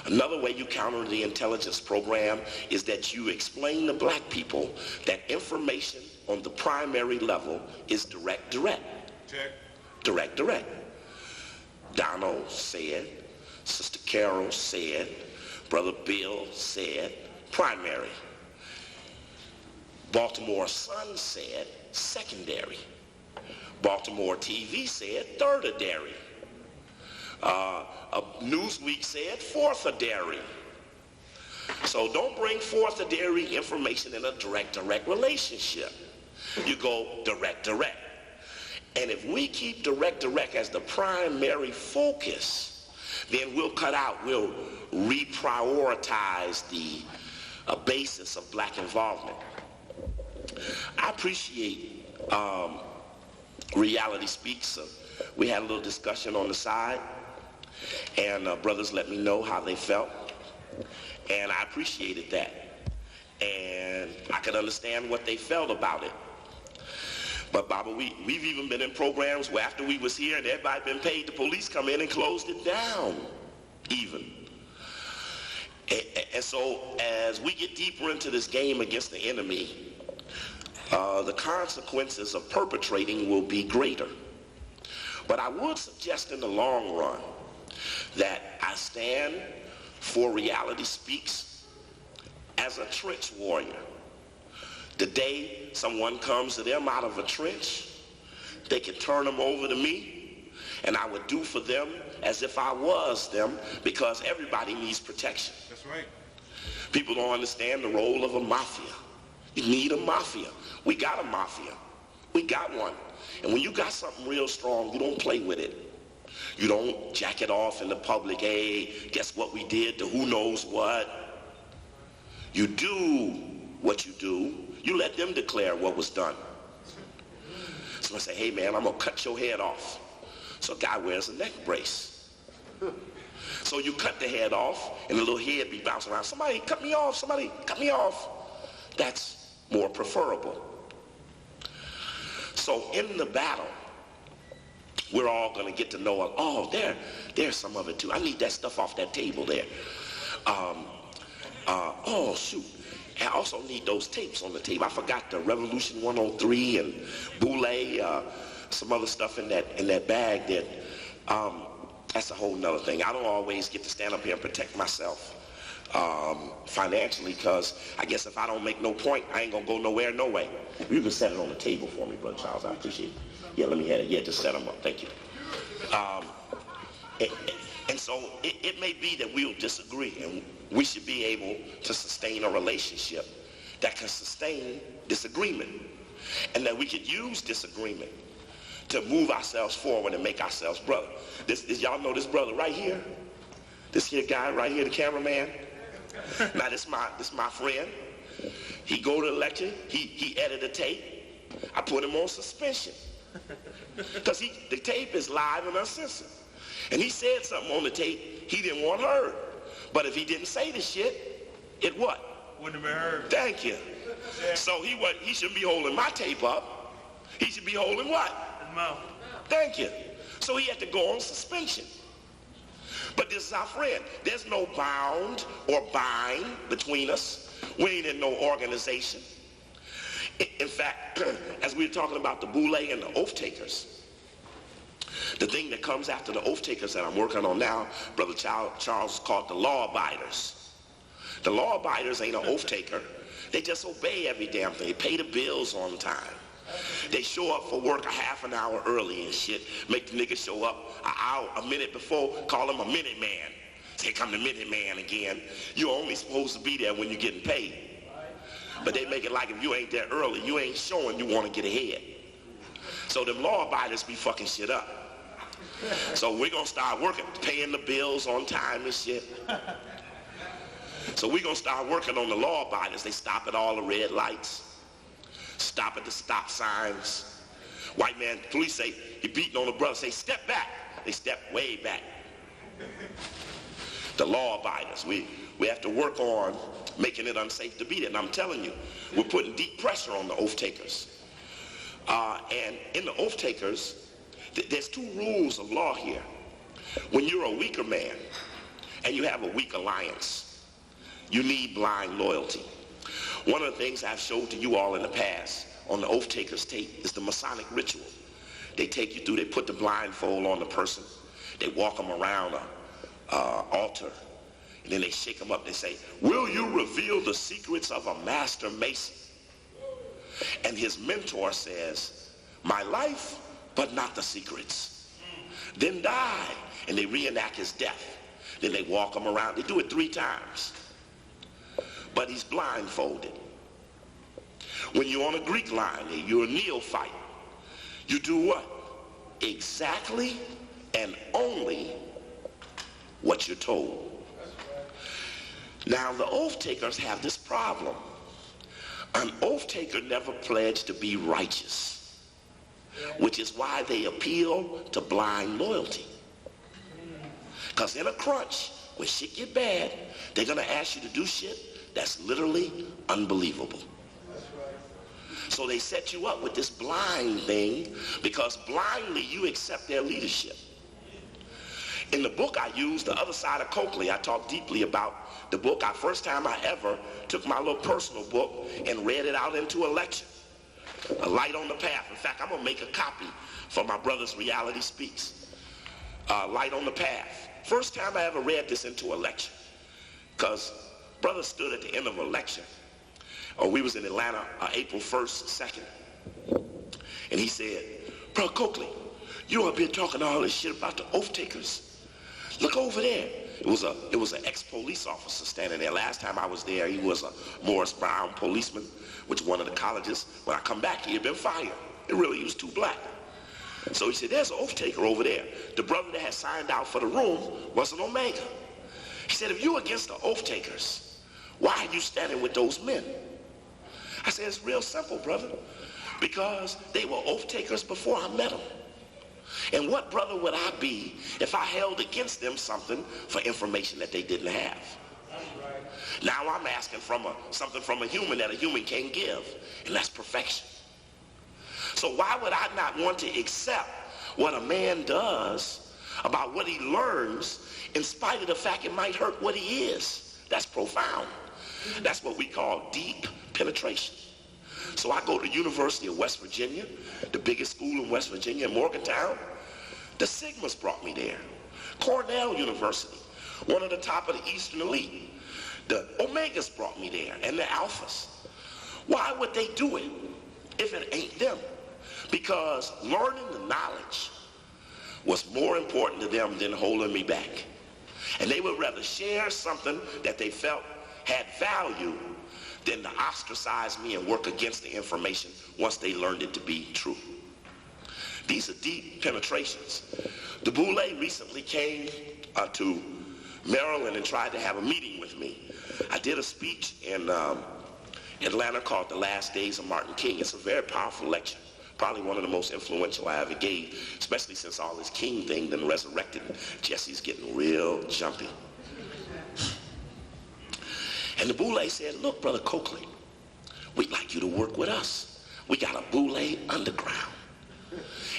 Another way you counter the intelligence program is that you explain to black people that information on the primary level is direct. Check. Direct. Donald said, Sister Carol said, Brother Bill said, primary. Baltimore Sun said, secondary. Baltimore TV said, thirdary. Newsweek said, fourthary. So don't bring fourthary information in a direct relationship. You go direct. And if we keep direct as the primary focus, then we'll reprioritize the basis of black involvement. I appreciate Reality Speaks. We had a little discussion on the side, and brothers let me know how they felt, and I appreciated that. And I could understand what they felt about it. But Baba, we've even been in programs where after we was here and everybody been paid, the police come in and closed it down, even. And so as we get deeper into this game against the enemy, the consequences of perpetrating will be greater. But I would suggest in the long run that I stand for Reality Speaks as a trench warrior. The day someone comes to them out of a trench, they can turn them over to me, and I would do for them as if I was them, because everybody needs protection. That's right. People don't understand the role of a mafia. You need a mafia. We got a mafia. We got one. And when you got something real strong, you don't play with it. You don't jack it off in the public. Hey, guess what we did to who knows what? You do what you do. You let them declare what was done. Someone say, hey man, I'm gonna cut your head off. So a guy wears a neck brace. So you cut the head off and the little head be bouncing around. Somebody cut me off, somebody cut me off. That's more preferable. So in the battle, we're all gonna get to know, oh, there's some of it too. I need that stuff off that table there. Oh shoot. I also need those tapes on the table. I forgot the Revolution 103 and Boule, some other stuff in that bag that, that's a whole nother thing. I don't always get to stand up here and protect myself financially, because I guess if I don't make no point, I ain't gonna go nowhere, no way. You can set it on the table for me, Brother Charles. I appreciate it. Yeah, let me have it. Yeah, just set them up. Thank you. And so it may be that we'll disagree, and we should be able to sustain a relationship that can sustain disagreement. and that we could use disagreement to move ourselves forward and make ourselves brother. Y'all know this brother right here? This here guy right here, the cameraman? Now this my friend. He go to the lecture, he edit a tape. I put him on suspension. Because the tape is live and uncensored. And he said something on the tape he didn't want heard. But if he didn't say the shit, it what? Wouldn't have been heard. Thank you. Yeah. So he shouldn't be holding my tape up. He should be holding what? His mouth. Thank you. So he had to go on suspension. But this is our friend. There's no bound or bind between us. We ain't in no organization. In fact, as we were talking about the boule and the oath takers, the thing that comes after the oath takers that I'm working on now, Brother Charles called the law abiders. The law abiders ain't an oath taker. They just obey every damn thing. They pay the bills on time. They show up for work a half an hour early and shit. Make the nigga show up a minute before, call him a minute man. Say, come the minute man again. You're only supposed to be there when you're getting paid. But they make it like if you ain't there early, you ain't showing you want to get ahead. So them law abiders be fucking shit up. So we're going to start working, paying the bills on time and shit. So we're going to start working on the law abiders. They stop at all the red lights. Stop at the stop signs. White man, police say, he beating on the brother, say, step back. They step way back. The law abiders, we have to work on making it unsafe to be there. And I'm telling you, we're putting deep pressure on the oath takers. And in the oath takers, there's two rules of law here. When you're a weaker man and you have a weak alliance, you need blind loyalty. One of the things I've showed to you all in the past on the oath takers tape is the Masonic ritual. They take you through, they put the blindfold on the person, they walk them around an altar, and then they shake them up. They say, will you reveal the secrets of a master mason? And his mentor says, my life, but not the secrets. Then die. And they reenact his death. Then they walk him around. They do it 3 times. But he's blindfolded. When you're on a Greek line, you're a neophyte. You do what? Exactly and only what you're told. Now, the oath takers have this problem. An oath taker never pledged to be righteous, which is why they appeal to blind loyalty. Because in a crunch, when shit get bad, they're going to ask you to do shit that's literally unbelievable. So they set you up with this blind thing because blindly you accept their leadership. In the book I used, The Other Side of Coakley, I talked deeply about the book. First time I ever took my little personal book and read it out into a lecture. A Light on the Path. In fact, I'm going to make a copy for my brother's Reality Speaks. Light on the Path. First time I ever read this into a lecture. Because brother stood at the end of a lecture. We was in Atlanta April 1st, 2nd. And he said, Bro Coakley, you up here talking all this shit about the oath takers. Look over there. It was an ex-police officer standing there. Last time I was there, he was a Morris Brown policeman, which one of the colleges. When I come back, he had been fired. It really, he was too black. So he said, there's an oath taker over there. The brother that had signed out for the room was an Omega. He said, if you're against the oath takers, why are you standing with those men? I said, it's real simple, brother. Because they were oath takers before I met them. And what brother would I be if I held against them something for information that they didn't have? That's right. Now I'm asking something from a human that a human can't give, and that's perfection. So why would I not want to accept what a man does about what he learns in spite of the fact it might hurt what he is? That's profound. That's what we call deep penetration. So I go to University of West Virginia, the biggest school in West Virginia, in Morgantown. The Sigmas brought me there. Cornell University, one of the top of the Eastern elite. The Omegas brought me there, and the Alphas. Why would they do it if it ain't them? Because learning the knowledge was more important to them than holding me back. And they would rather share something that they felt had value than to ostracize me and work against the information once they learned it to be true. These are deep penetrations. The Boule recently came to Maryland and tried to have a meeting with me. I did a speech in Atlanta called The Last Days of Martin King. It's a very powerful lecture, probably one of the most influential I ever gave, especially since all this King thing then resurrected. Jesse's getting real jumpy. And the Boule said, look, Brother Coakley, we'd like you to work with us. We got a Boule underground.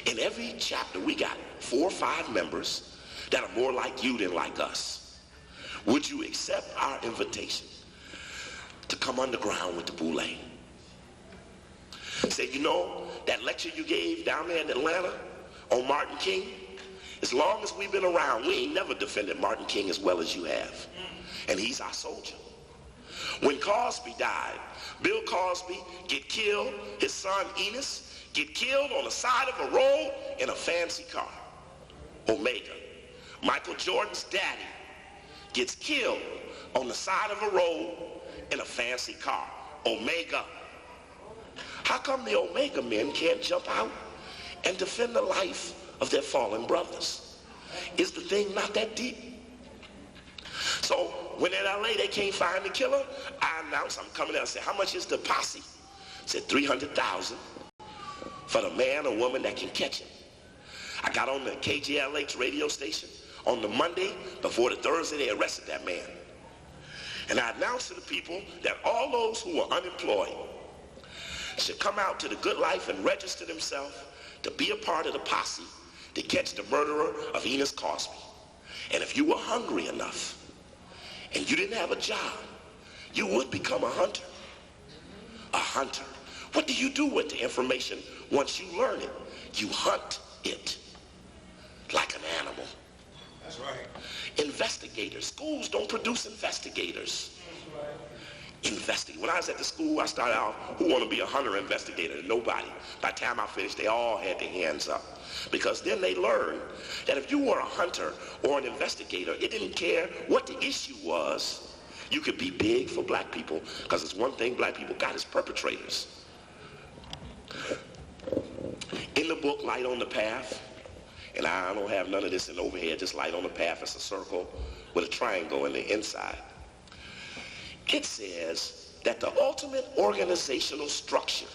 In every chapter, we got 4 or 5 members that are more like you than like us. Would you accept our invitation to come underground with the Boule? Said, you know, that lecture you gave down there in Atlanta on Martin King, as long as we've been around, we ain't never defended Martin King as well as you have. And he's our soldier. When Cosby died, Bill Cosby get killed, his son Enos get killed on the side of a road in a fancy car, Omega. Michael Jordan's daddy gets killed on the side of a road in a fancy car, Omega. How come the Omega men can't jump out and defend the life of their fallen brothers? Is the thing not that deep? So when in LA they can't find the killer, I announced I'm coming out and said, how much is the posse? I said $300,000 for the man or woman that can catch him. I got on the KJLH radio station on the Monday before the Thursday they arrested that man. And I announced to the people that all those who were unemployed should come out to the Good Life and register themselves to be a part of the posse to catch the murderer of Enos Cosby. And if you were hungry enough and you didn't have a job, you would become a hunter. A hunter. What do you do with the information once you learn it? You hunt it like an animal. That's right. Investigators. Schools don't produce investigators. That's right. When I was at the school, I started out, who want to be a hunter investigator? Nobody. By the time I finished, they all had their hands up. Because then they learned that if you were a hunter or an investigator, it didn't care what the issue was. You could be big for black people, because it's one thing black people got is perpetrators. In the book, Light on the Path, and I don't have none of this in overhead, just Light on the Path. It's a circle with a triangle in the inside. It says that the ultimate organizational structure,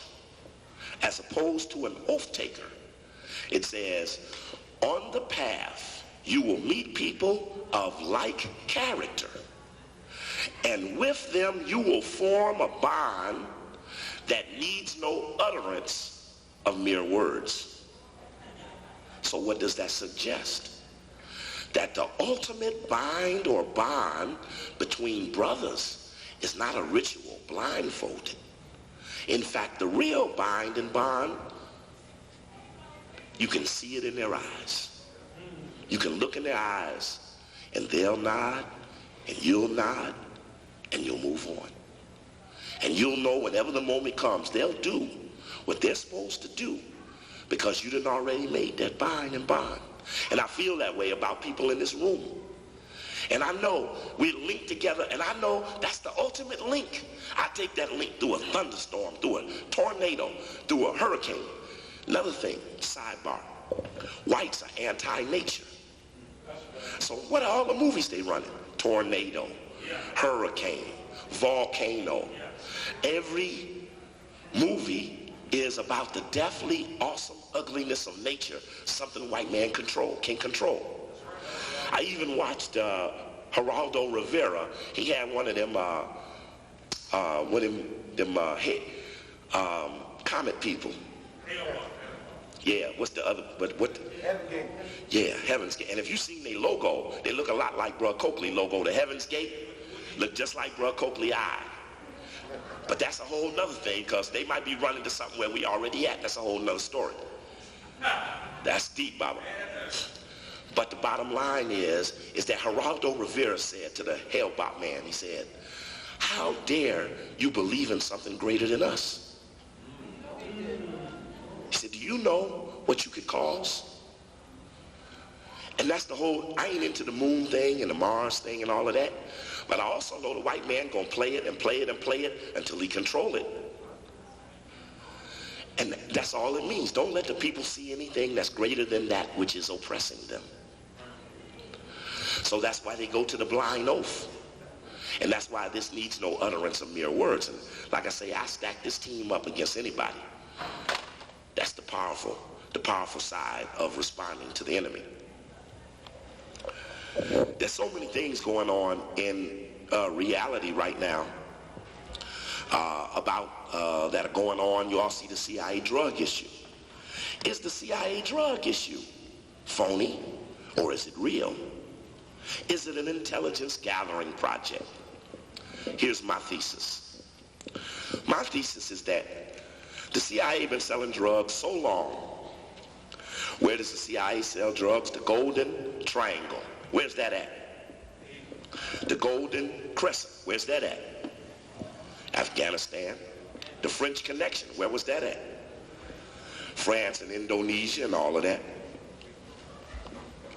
as opposed to an oath taker, it says, on the path, you will meet people of like character, and with them you will form a bond that needs no utterance of mere words. So what does that suggest? That the ultimate bind or bond between brothers is not a ritual blindfolded. In fact, the real bind and bond, you can see it in their eyes. You can look in their eyes and they'll nod and you'll nod and you'll move on. And you'll know whenever the moment comes, they'll do what they're supposed to do because you done already made that bind and bond. And I feel that way about people in this room. And I know we're linked together, and I know that's the ultimate link. I take that link through a thunderstorm, through a tornado, through a hurricane. Another thing, sidebar, whites are anti-nature. So what are all the movies they running? Tornado, hurricane, volcano. Every movie is about the deathly awesome ugliness of nature, something white man can control. I even watched Geraldo Rivera. He had one of them comet people. Yeah, what's the other? But what? Heaven's Gate. Yeah, Heaven's Gate. And if you seen their logo, they look a lot like Bruh Coakley logo. The Heaven's Gate look just like Bruh Coakley eye. But that's a whole nother thing, because they might be running to something where we already at. That's a whole nother story. That's deep, Baba. But the bottom line is that Geraldo Rivera said to the Hellbop man, he said, how dare you believe in something greater than us? He said, do you know what you could cause? And that's the whole, I ain't into the moon thing and the Mars thing and all of that. But I also know the white man gonna play it and play it and play it until he control it. And that's all it means. Don't let the people see anything that's greater than that which is oppressing them. So that's why they go to the blind oath. And that's why this needs no utterance of mere words. And like I say, I stack this team up against anybody. That's the powerful side of responding to the enemy. There's so many things going on in reality right now that are going on. You all see the CIA drug issue. Is the CIA drug issue phony or is it real? Is it an intelligence gathering project? Here's my thesis. My thesis is that the CIA been selling drugs so long. Where does the CIA sell drugs? The Golden Triangle. Where's that at? The Golden Crescent. Where's that at? Afghanistan. The French Connection. Where was that at? France and Indonesia and all of that.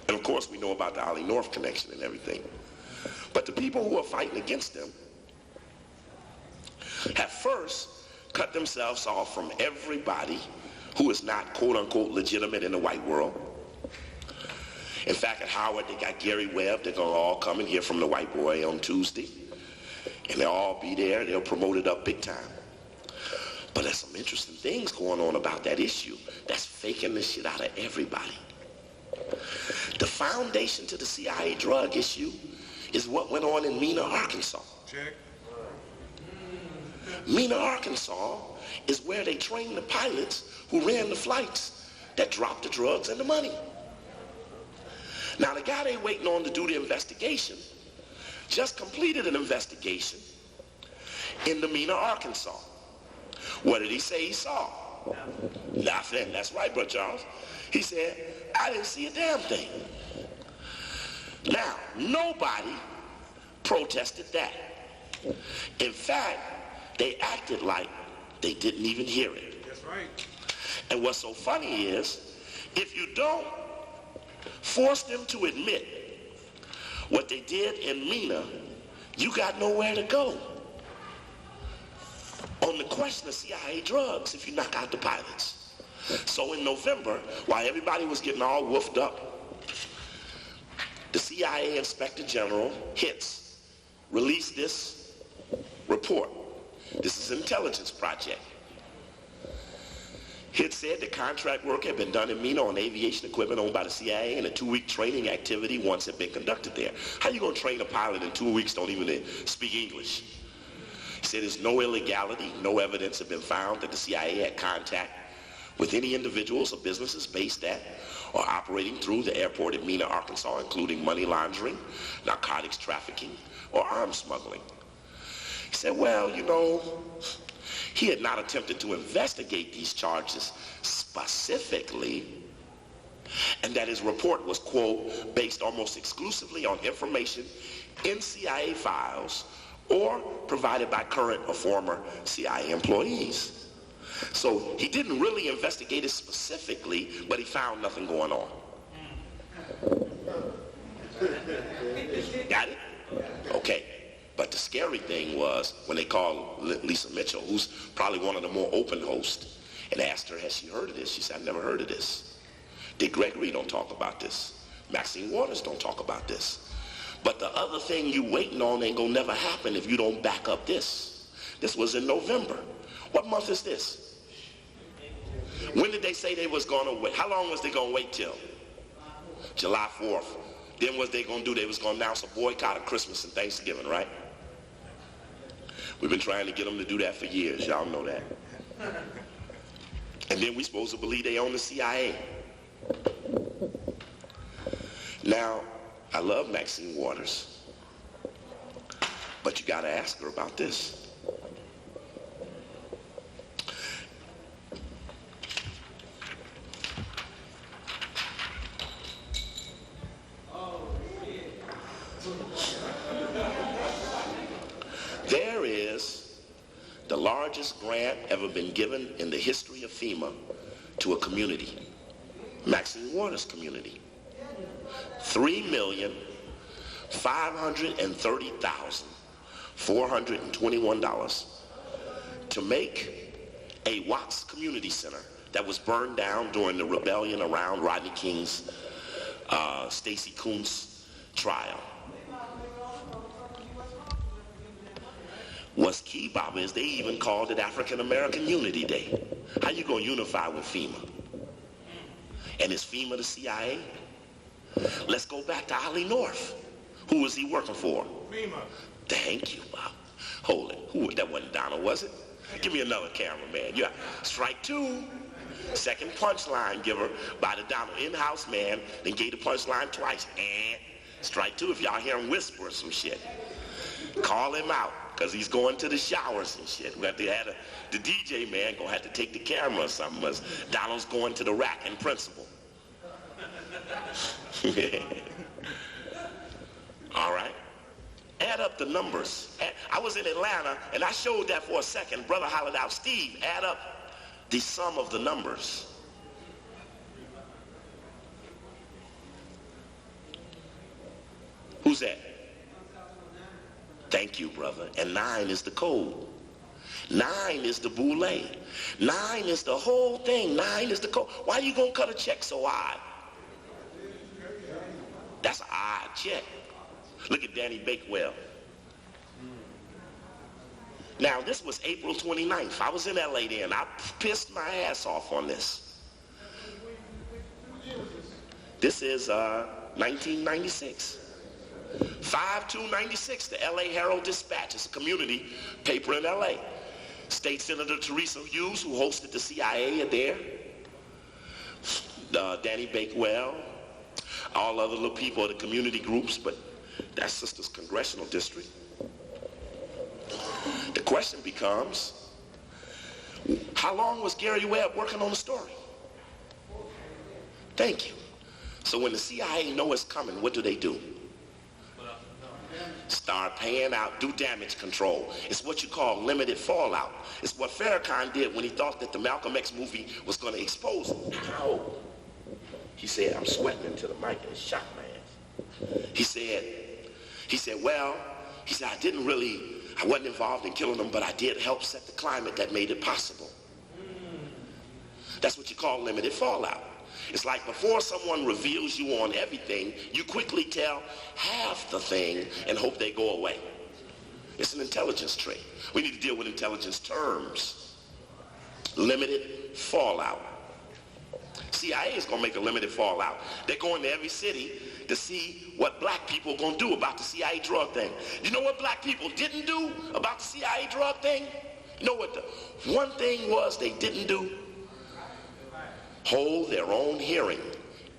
And of course we know about the Ali North Connection and everything. But the people who are fighting against them have first cut themselves off from everybody who is not quote-unquote legitimate in the white world. In fact, at Howard, they got Gary Webb. They're going to all come and hear from the white boy on Tuesday. And they'll all be there. They'll promote it up big time. But there's some interesting things going on about that issue that's faking the shit out of everybody. The foundation to the CIA drug issue is what went on in Mena, Arkansas. Check. Mena, Arkansas is where they trained the pilots who ran the flights that dropped the drugs and the money. Now the guy they waiting on to do the investigation just completed an investigation in the Mena, Arkansas. What did he say he saw? Nothing. That's right, Brother Charles. He said, I didn't see a damn thing. Now, nobody protested that. In fact, they acted like they didn't even hear it. That's right. And what's so funny is, if you don't force them to admit what they did in Mena, you got nowhere to go on the question of CIA drugs if you knock out the pilots. So in November, while everybody was getting all woofed up, the CIA Inspector General, Hitz, released this report. This is an intelligence project. Hitz said the contract work had been done in Mena on aviation equipment owned by the CIA, and a 2-week training activity once had been conducted there. How you gonna train a pilot in 2 weeks don't even speak English? He said there's no illegality, no evidence had been found that the CIA had contact with any individuals or businesses based at or operating through the airport in Mena, Arkansas, including money laundering, narcotics trafficking, or arms smuggling. He said, well, you know, he had not attempted to investigate these charges specifically, and that his report was, quote, based almost exclusively on information in CIA files or provided by current or former CIA employees. So he didn't really investigate it specifically, but he found nothing going on. Got it? Okay. But the scary thing was when they called Lisa Mitchell, who's probably one of the more open hosts, and asked her, has she heard of this? She said, I've never heard of this. Dick Gregory don't talk about this. Maxine Waters don't talk about this. But the other thing you waiting on ain't gonna never happen if you don't back up this. This was in November. What month is this? When did they say they was gonna wait? How long was they gonna wait till? July 4th. Then what they gonna do? They was gonna announce a boycott of Christmas and Thanksgiving, right? We've been trying to get them to do that for years. Y'all know that. And then we supposed to believe they own the CIA. Now, I love Maxine Waters, but you gotta ask her about this. There is the largest grant ever been given in the history of FEMA to a community, Maxine Waters community. $3,530,421 to make a Watts Community Center that was burned down during the rebellion around Rodney King's Stacey Koonce trial. What's key, Baba, is they even called it African American Unity Day. How you gonna unify with FEMA? And is FEMA the CIA? Let's go back to Ollie North. Who was he working for? FEMA. Thank you, Bob. Hold it. That wasn't Donald, was it? Give me another cameraman. Yeah. Strike two. Second punchline giver by the Donald in-house man, then gave the punchline twice. And strike two if y'all hear him whisper or some shit. Call him out, because he's going to the showers and shit. We have to have the DJ man gonna have to take the camera or something, because Donald's going to the rack in principle. All right. Add up the numbers. I was in Atlanta, and I showed that for a second. Brother hollered out, Steve, add up the sum of the numbers. Who's that? Thank you, brother. And 9 is the code. 9 is the boule. 9 is the whole thing. 9 is the code. Why are you going to cut a check so odd? That's an odd check. Look at Danny Bakewell. Now, this was April 29th. I was in LA then. I pissed my ass off on this. This is 1996. 5/2/96, the LA Herald Dispatch. It's a community paper in LA. State Senator Teresa Hughes, who hosted the CIA there. Danny Bakewell. All other little people of the community groups, but that's Sister's congressional district. The question becomes, how long was Gary Webb working on the story? Thank you. So when the CIA know it's coming, what do? Start paying out, do damage control. It's what you call limited fallout. It's what Farrakhan did when he thought that the Malcolm X movie was going to expose him. Ow. He said, I'm sweating into the mic and it shot my ass. He said, I wasn't involved in killing them, but I did help set the climate that made it possible. That's what you call limited fallout. It's like before someone reveals you on everything, you quickly tell half the thing and hope they go away. It's an intelligence trait. We need to deal with intelligence terms. Limited fallout. CIA is going to make a limited fallout. They're going to every city to see what black people are going to do about the CIA drug thing. You know what black people didn't do about the CIA drug thing? You know what the one thing was they didn't do? Hold their own hearing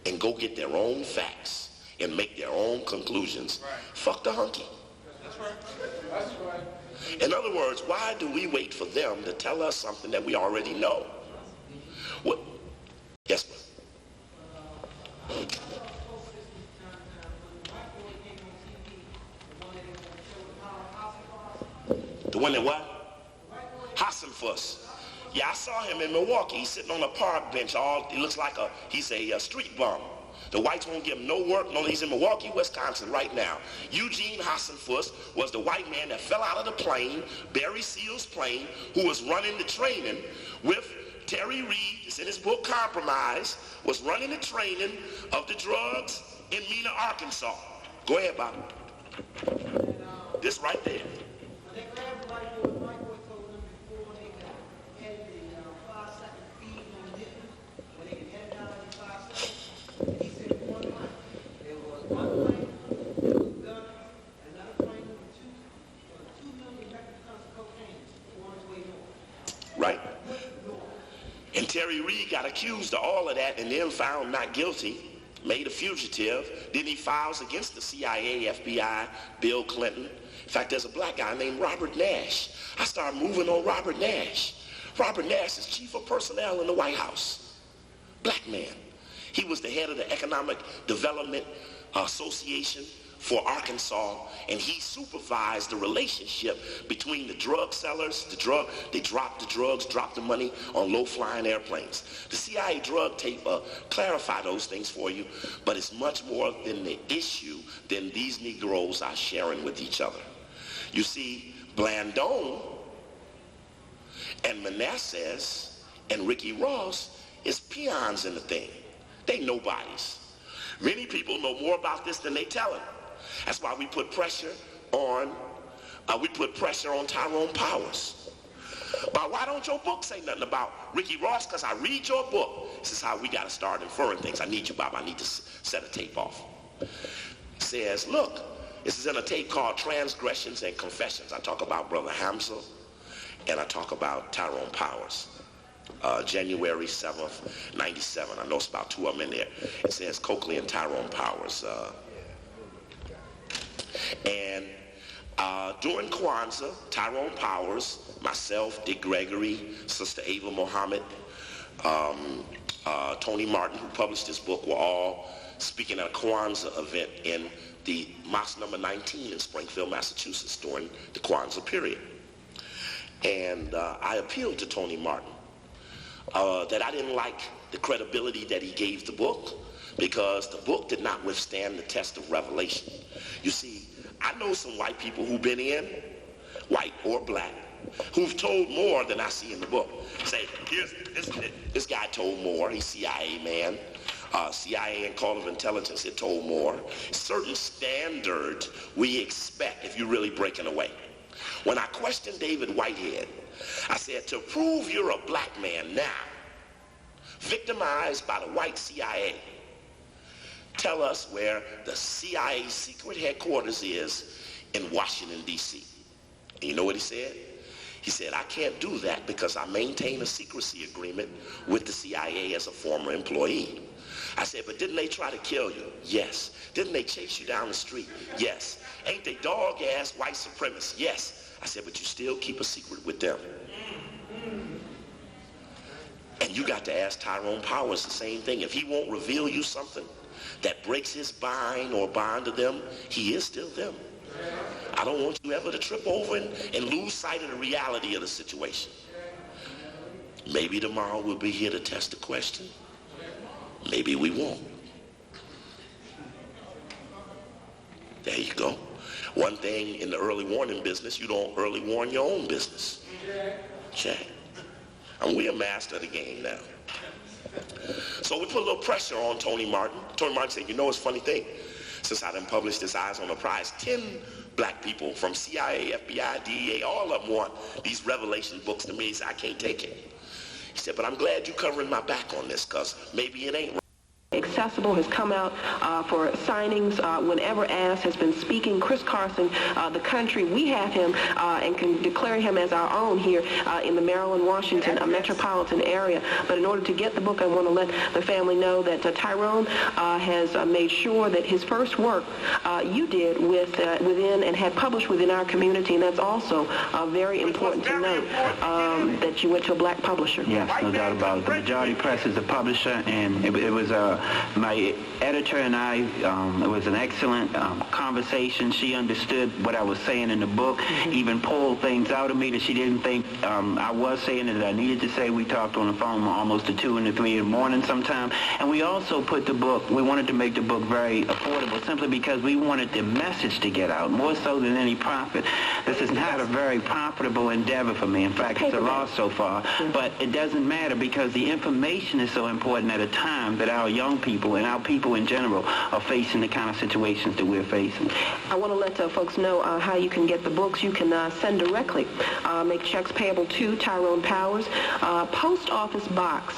and go get their own facts and make their own conclusions. Right. Fuck the hunky. That's right. That's right. In other words, why do we wait for them to tell us something that we already know? What? Yes, ma'am. The one that what? Hassenfuss. Yeah, I saw him in Milwaukee. He's sitting on a park bench. He looks like he's a street bum. The whites won't give him no work. No, he's in Milwaukee, Wisconsin right now. Eugene Hassenfuss was the white man that fell out of the plane, Barry Seal's plane, who was running the training with Terry Reed. It's in his book Compromise, was running the training of the drugs in Mena, Arkansas. Go ahead, Bob. This right there. Right. And Terry Reed got accused of all of that and then found not guilty, made a fugitive. Then he files against the CIA, FBI, Bill Clinton. In fact, there's a black guy named Robert Nash. I started moving on Robert Nash. Robert Nash is chief of personnel in the White House. Black man. He was the head of the Economic Development Association for Arkansas, and he supervised the relationship between the drug sellers, they dropped the drugs, dropped the money on low-flying airplanes. The CIA drug tape clarify those things for you, but it's much more than the issue than these Negroes are sharing with each other. You see, Blandon and Manassas and Ricky Ross is peons in the thing. They nobodies. Many people know more about this than they tell them. That's why we put pressure on Tyrone Powers. But why don't your book say nothing about Ricky Ross? Because I read your book. This is how we got to start inferring things. I need you, Bob. I need to set a tape off. It says, look, this is in a tape called Transgressions and Confessions. I talk about Brother Hamza, and I talk about Tyrone Powers. January 7th, 97. I know it's about 2 of them in there. It says Coakley and Tyrone Powers. And during Kwanzaa, Tyrone Powers, myself, Dick Gregory, Sister Ava Mohammed, Tony Martin, who published this book, were all speaking at a Kwanzaa event in the Mosque number 19 in Springfield, Massachusetts during the Kwanzaa period. And I appealed to Tony Martin that I didn't like the credibility that he gave the book, because the book did not withstand the test of revelation. You see, I know some white people who've been in, white or black, who've told more than I see in the book. Say, here's this guy told more. He's CIA man. CIA and Call of Intelligence had told more. Certain standards we expect if you're really breaking away. When I questioned David Whitehead, I said, to prove you're a black man now, victimized by the white CIA, tell us where the CIA secret headquarters is in Washington, D.C. And you know what he said? He said, I can't do that because I maintain a secrecy agreement with the CIA as a former employee. I said, but didn't they try to kill you? Yes. Didn't they chase you down the street? Yes. Ain't they dog-ass white supremacists? Yes. I said, but you still keep a secret with them. And you got to ask Tyrone Powers the same thing. If he won't reveal you something that breaks his bind or bond to them, he is still them. I don't want you ever to trip over and lose sight of the reality of the situation. Maybe tomorrow we'll be here to test the question. Maybe we won't. There you go. One thing in the early warning business, you don't early warn your own business. Check. And we're a master of the game now. So we put a little pressure on Tony Martin. Tony Martin said, you know, it's a funny thing. Since I done published this Eyes on the Prize, 10 black people from CIA, FBI, DEA, all of them want these revelation books to me. He said, I can't take it. He said, but I'm glad you're covering my back on this, because maybe it ain't right. Accessible has come out for signings whenever asked, has been speaking. Chris Carson, the country, we have him and can declare him as our own here in the Maryland, Washington metropolitan area. But in order to get the book, I want to let the family know that Tyrone has made sure that his first work you did within and had published within our community, and that's also very important to note that you went to a black publisher. Yes, no doubt about it. The Majority Press is a publisher, and it was my editor and I, it was an excellent conversation. She understood what I was saying in the book, even pulled things out of me that she didn't think I was saying that I needed to say. We talked on the phone almost to 2 and 3 in the morning sometime. And we also put the book, we wanted to make the book very affordable simply because we wanted the message to get out, more so than any profit. This is not a very profitable endeavor for me. In fact, it's a loss so far. But it doesn't matter because the information is so important at a time that our young people and our people in general are facing the kind of situations that we're facing. I want to let folks know how you can get the books. You can send directly, make checks payable to Tyrone Powers, Post Office Box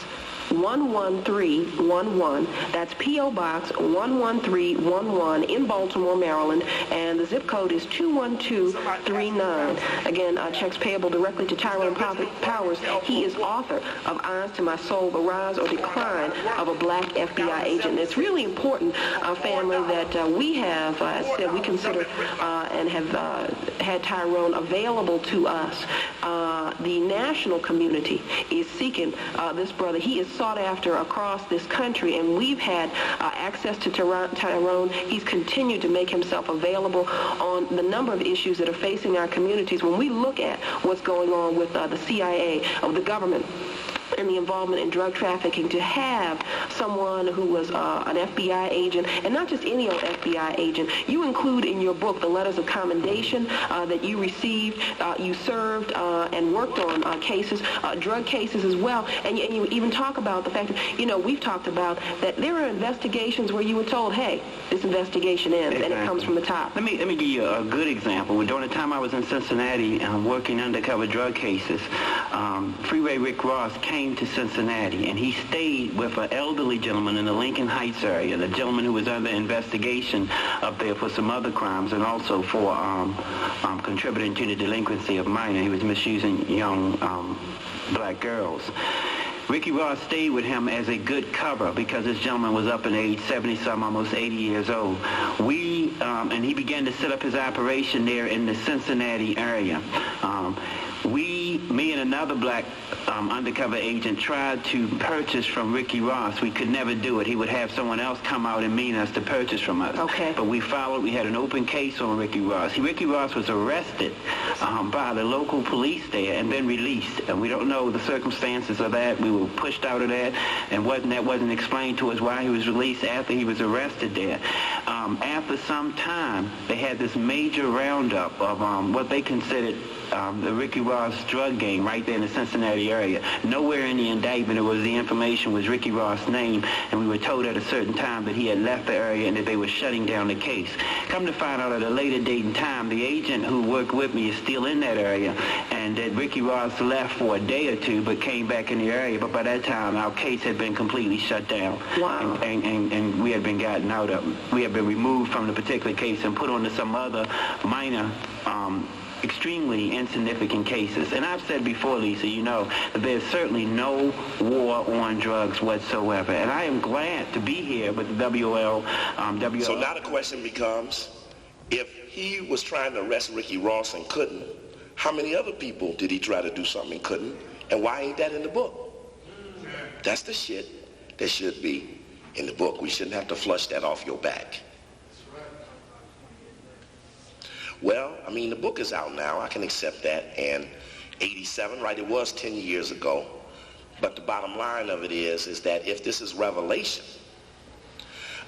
11311. That's P.O. Box 11311 in Baltimore, Maryland, and the zip code is 21239. Again, checks payable directly to Tyrone Powers. He is author of Eyes to My Soul, The Rise or Decline of a Black FBI Agent. And it's really important, family, that we have, as I said, we consider and have had Tyrone available to us. The national community is seeking this brother. He is sought after across this country, and we've had access to Tyrone. He's continued to make himself available on the number of issues that are facing our communities. When we look at what's going on with the CIA, of the government, and the involvement in drug trafficking, to have someone who was an FBI agent, and not just any old FBI agent. You include in your book the letters of commendation that you received. You served and worked on cases, drug cases as well, and you even talk about the fact that, we've talked about that there are investigations where you were told, hey, this investigation ends, exactly. And it comes from the top. Let me give you a good example. During the time I was in Cincinnati working undercover drug cases, Freeway Rick Ross came to Cincinnati, and he stayed with an elderly gentleman in the Lincoln Heights area, the gentleman who was under investigation up there for some other crimes and also for contributing to the delinquency of minors. He was misusing young black girls. Ricky Ross stayed with him as a good cover because this gentleman was up in age, 70-some, almost 80 years old. And he began to set up his operation there in the Cincinnati area. Me and another black undercover agent tried to purchase from Ricky Ross. We could never do it. He would have someone else come out and mean us to purchase from us. Okay. But we had an open case on Ricky Ross. Ricky Ross was arrested by the local police there and then released. And we don't know the circumstances of that. We were pushed out of that, and that wasn't explained to us why he was released after he was arrested there. After some time, they had this major roundup of what they considered the Ricky Ross drug gang right there in the Cincinnati area. Nowhere in the indictment the information was Ricky Ross' name, and we were told at a certain time that he had left the area and that they were shutting down the case. Come to find out at a later date and time, the agent who worked with me is still in that area, and that Ricky Ross left for a day or two but came back in the area, but by that time our case had been completely shut down. Wow. And we had been gotten out of, we had been removed from the particular case and put onto some other minor extremely insignificant cases. And I've said before, Lisa, that there's certainly no war on drugs whatsoever. And I am glad to be here with the WL. So now the question becomes, if he was trying to arrest Ricky Ross and couldn't, how many other people did he try to do something and couldn't? And why ain't that in the book? That's the shit that should be in the book. We shouldn't have to flush that off your back. Well, the book is out now. I can accept that. And 87, right, it was 10 years ago. But the bottom line of it is that if this is revelation,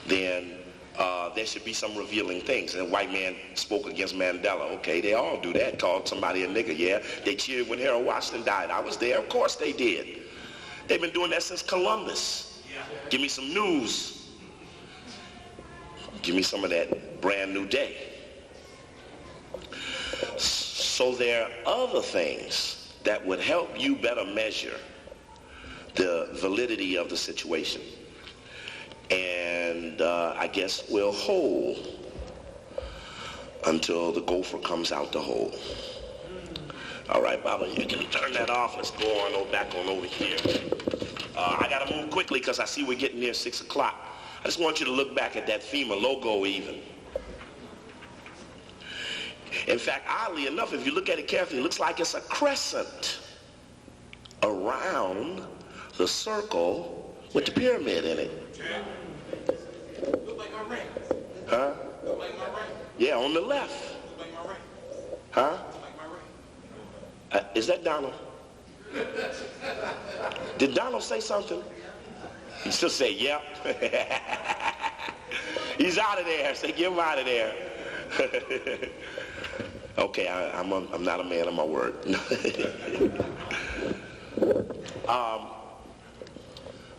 then there should be some revealing things. And white man spoke against Mandela. Okay, they all do that. Called somebody a nigger, yeah. They cheered when Harold Washington died. I was there. Of course they did. They've been doing that since Columbus. Give me some news. Give me some of that brand new day. So there are other things that would help you better measure the validity of the situation. And I guess we'll hold until the gopher comes out the hole. All right, Baba, you can turn that off. Let's go on back on over here. I got to move quickly because I see we're getting near 6 o'clock. I just want you to look back at that FEMA logo even. In fact, oddly enough, if you look at it carefully, it looks like it's a crescent around the circle with the pyramid in it. Look like my ring. Huh? Look like my ring. Yeah, on the left. Look like my ring. Huh? Look like my ring. Is that Donald? Did Donald say something? He still say, yep. He's out of there. Say, get him out of there. Okay, I'm not a man of my word.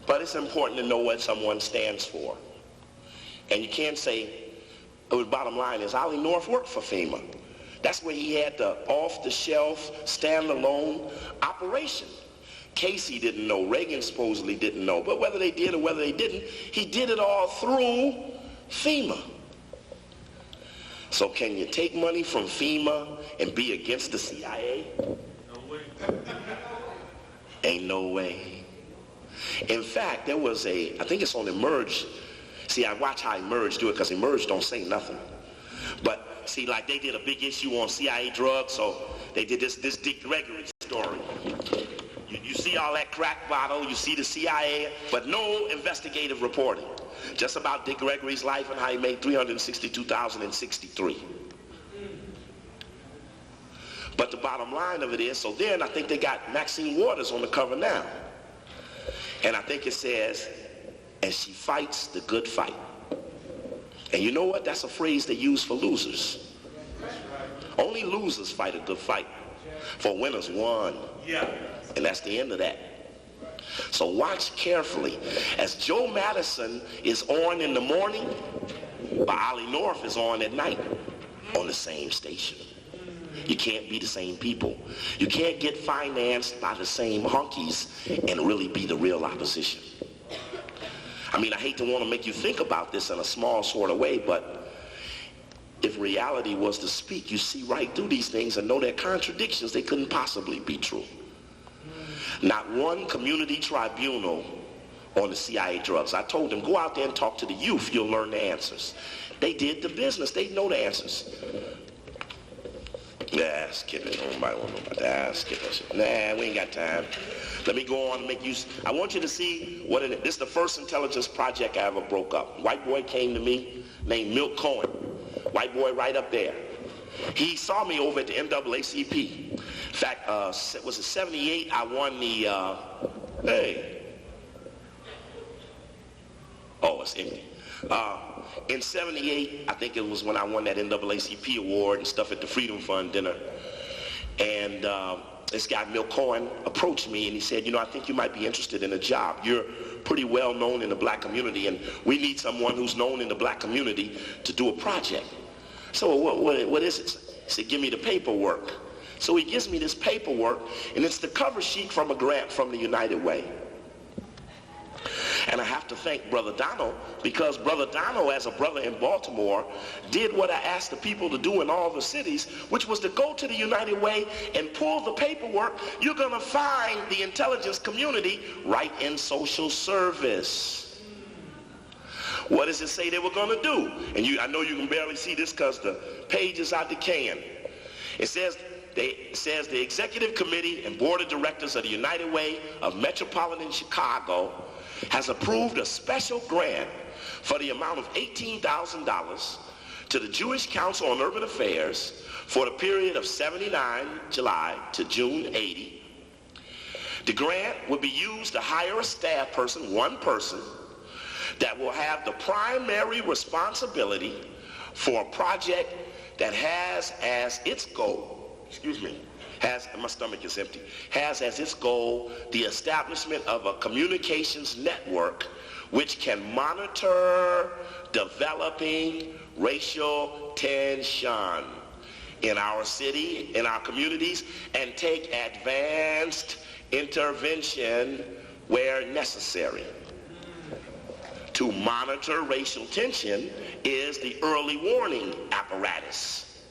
But it's important to know what someone stands for. And you can't say, the bottom line is, Ollie North worked for FEMA. That's where he had the off-the-shelf, stand-alone operation. Casey didn't know, Reagan supposedly didn't know, but whether they did or whether they didn't, he did it all through FEMA. So can you take money from FEMA and be against the CIA? No way. Ain't no way. In fact, there was I think it's on Emerge. See, I watch how Emerge do it because Emerge don't say nothing. But see, like they did a big issue on CIA drugs, so they did this Dick Gregory story. You see see all that crack bottle, you see the CIA, but no investigative reporting. Just about Dick Gregory's life and how he made $362,063. But the bottom line of it is, so then I think they got Maxine Waters on the cover now. And I think it says, and she fights the good fight. And you know what? That's a phrase they use for losers. Only losers fight a good fight. For winners won. Yeah. And that's the end of that. So watch carefully. As Joe Madison is on in the morning, Ollie North is on at night on the same station. You can't be the same people. You can't get financed by the same honkies and really be the real opposition. I mean, I hate to want to make you think about this in a small sort of way, but if reality was to speak, you see right through these things and know they're contradictions. They couldn't possibly be true. Not one community tribunal on the CIA drugs. I told them, go out there and talk to the youth. You'll learn the answers. They did the business. They know the answers. Nah, skip it. Nobody want to know about that. Skip that shit. Nah, we ain't got time. Let me go on and make use. I want you to see what it is. This is the first intelligence project I ever broke up. White boy came to me named Milt Cohen. White boy right up there. He saw me over at the NAACP. In fact, was it 78? I won the, Oh, it's empty. In 78, I think it was when I won that NAACP award and stuff at the Freedom Fund dinner. And this guy, Milt Cohen, approached me and he said, you know, I think you might be interested in a job. You're pretty well known in the black community and we need someone who's known in the black community to do a project. So what is it? He said, give me the paperwork. So he gives me this paperwork and it's the cover sheet from a grant from the United Way. And I have to thank Brother Donald, because Brother Donald, as a brother in Baltimore, did what I asked the people to do in all the cities, which was to go to the United Way and pull the paperwork. You're going to find the intelligence community right in social service. What does it say they were going to do? And I know you can barely see this because the page is out the can. It says the Executive Committee and Board of Directors of the United Way of Metropolitan Chicago has approved a special grant for the amount of $18,000 to the Jewish Council on Urban Affairs for the period of 79 July to June 80. The grant will be used to hire a staff person, one person, that will have the primary responsibility for a project that has as its goal, my stomach is empty, has as its goal the establishment of a communications network which can monitor developing racial tension in our city, in our communities, and take advanced intervention where necessary. To monitor racial tension is the early warning apparatus.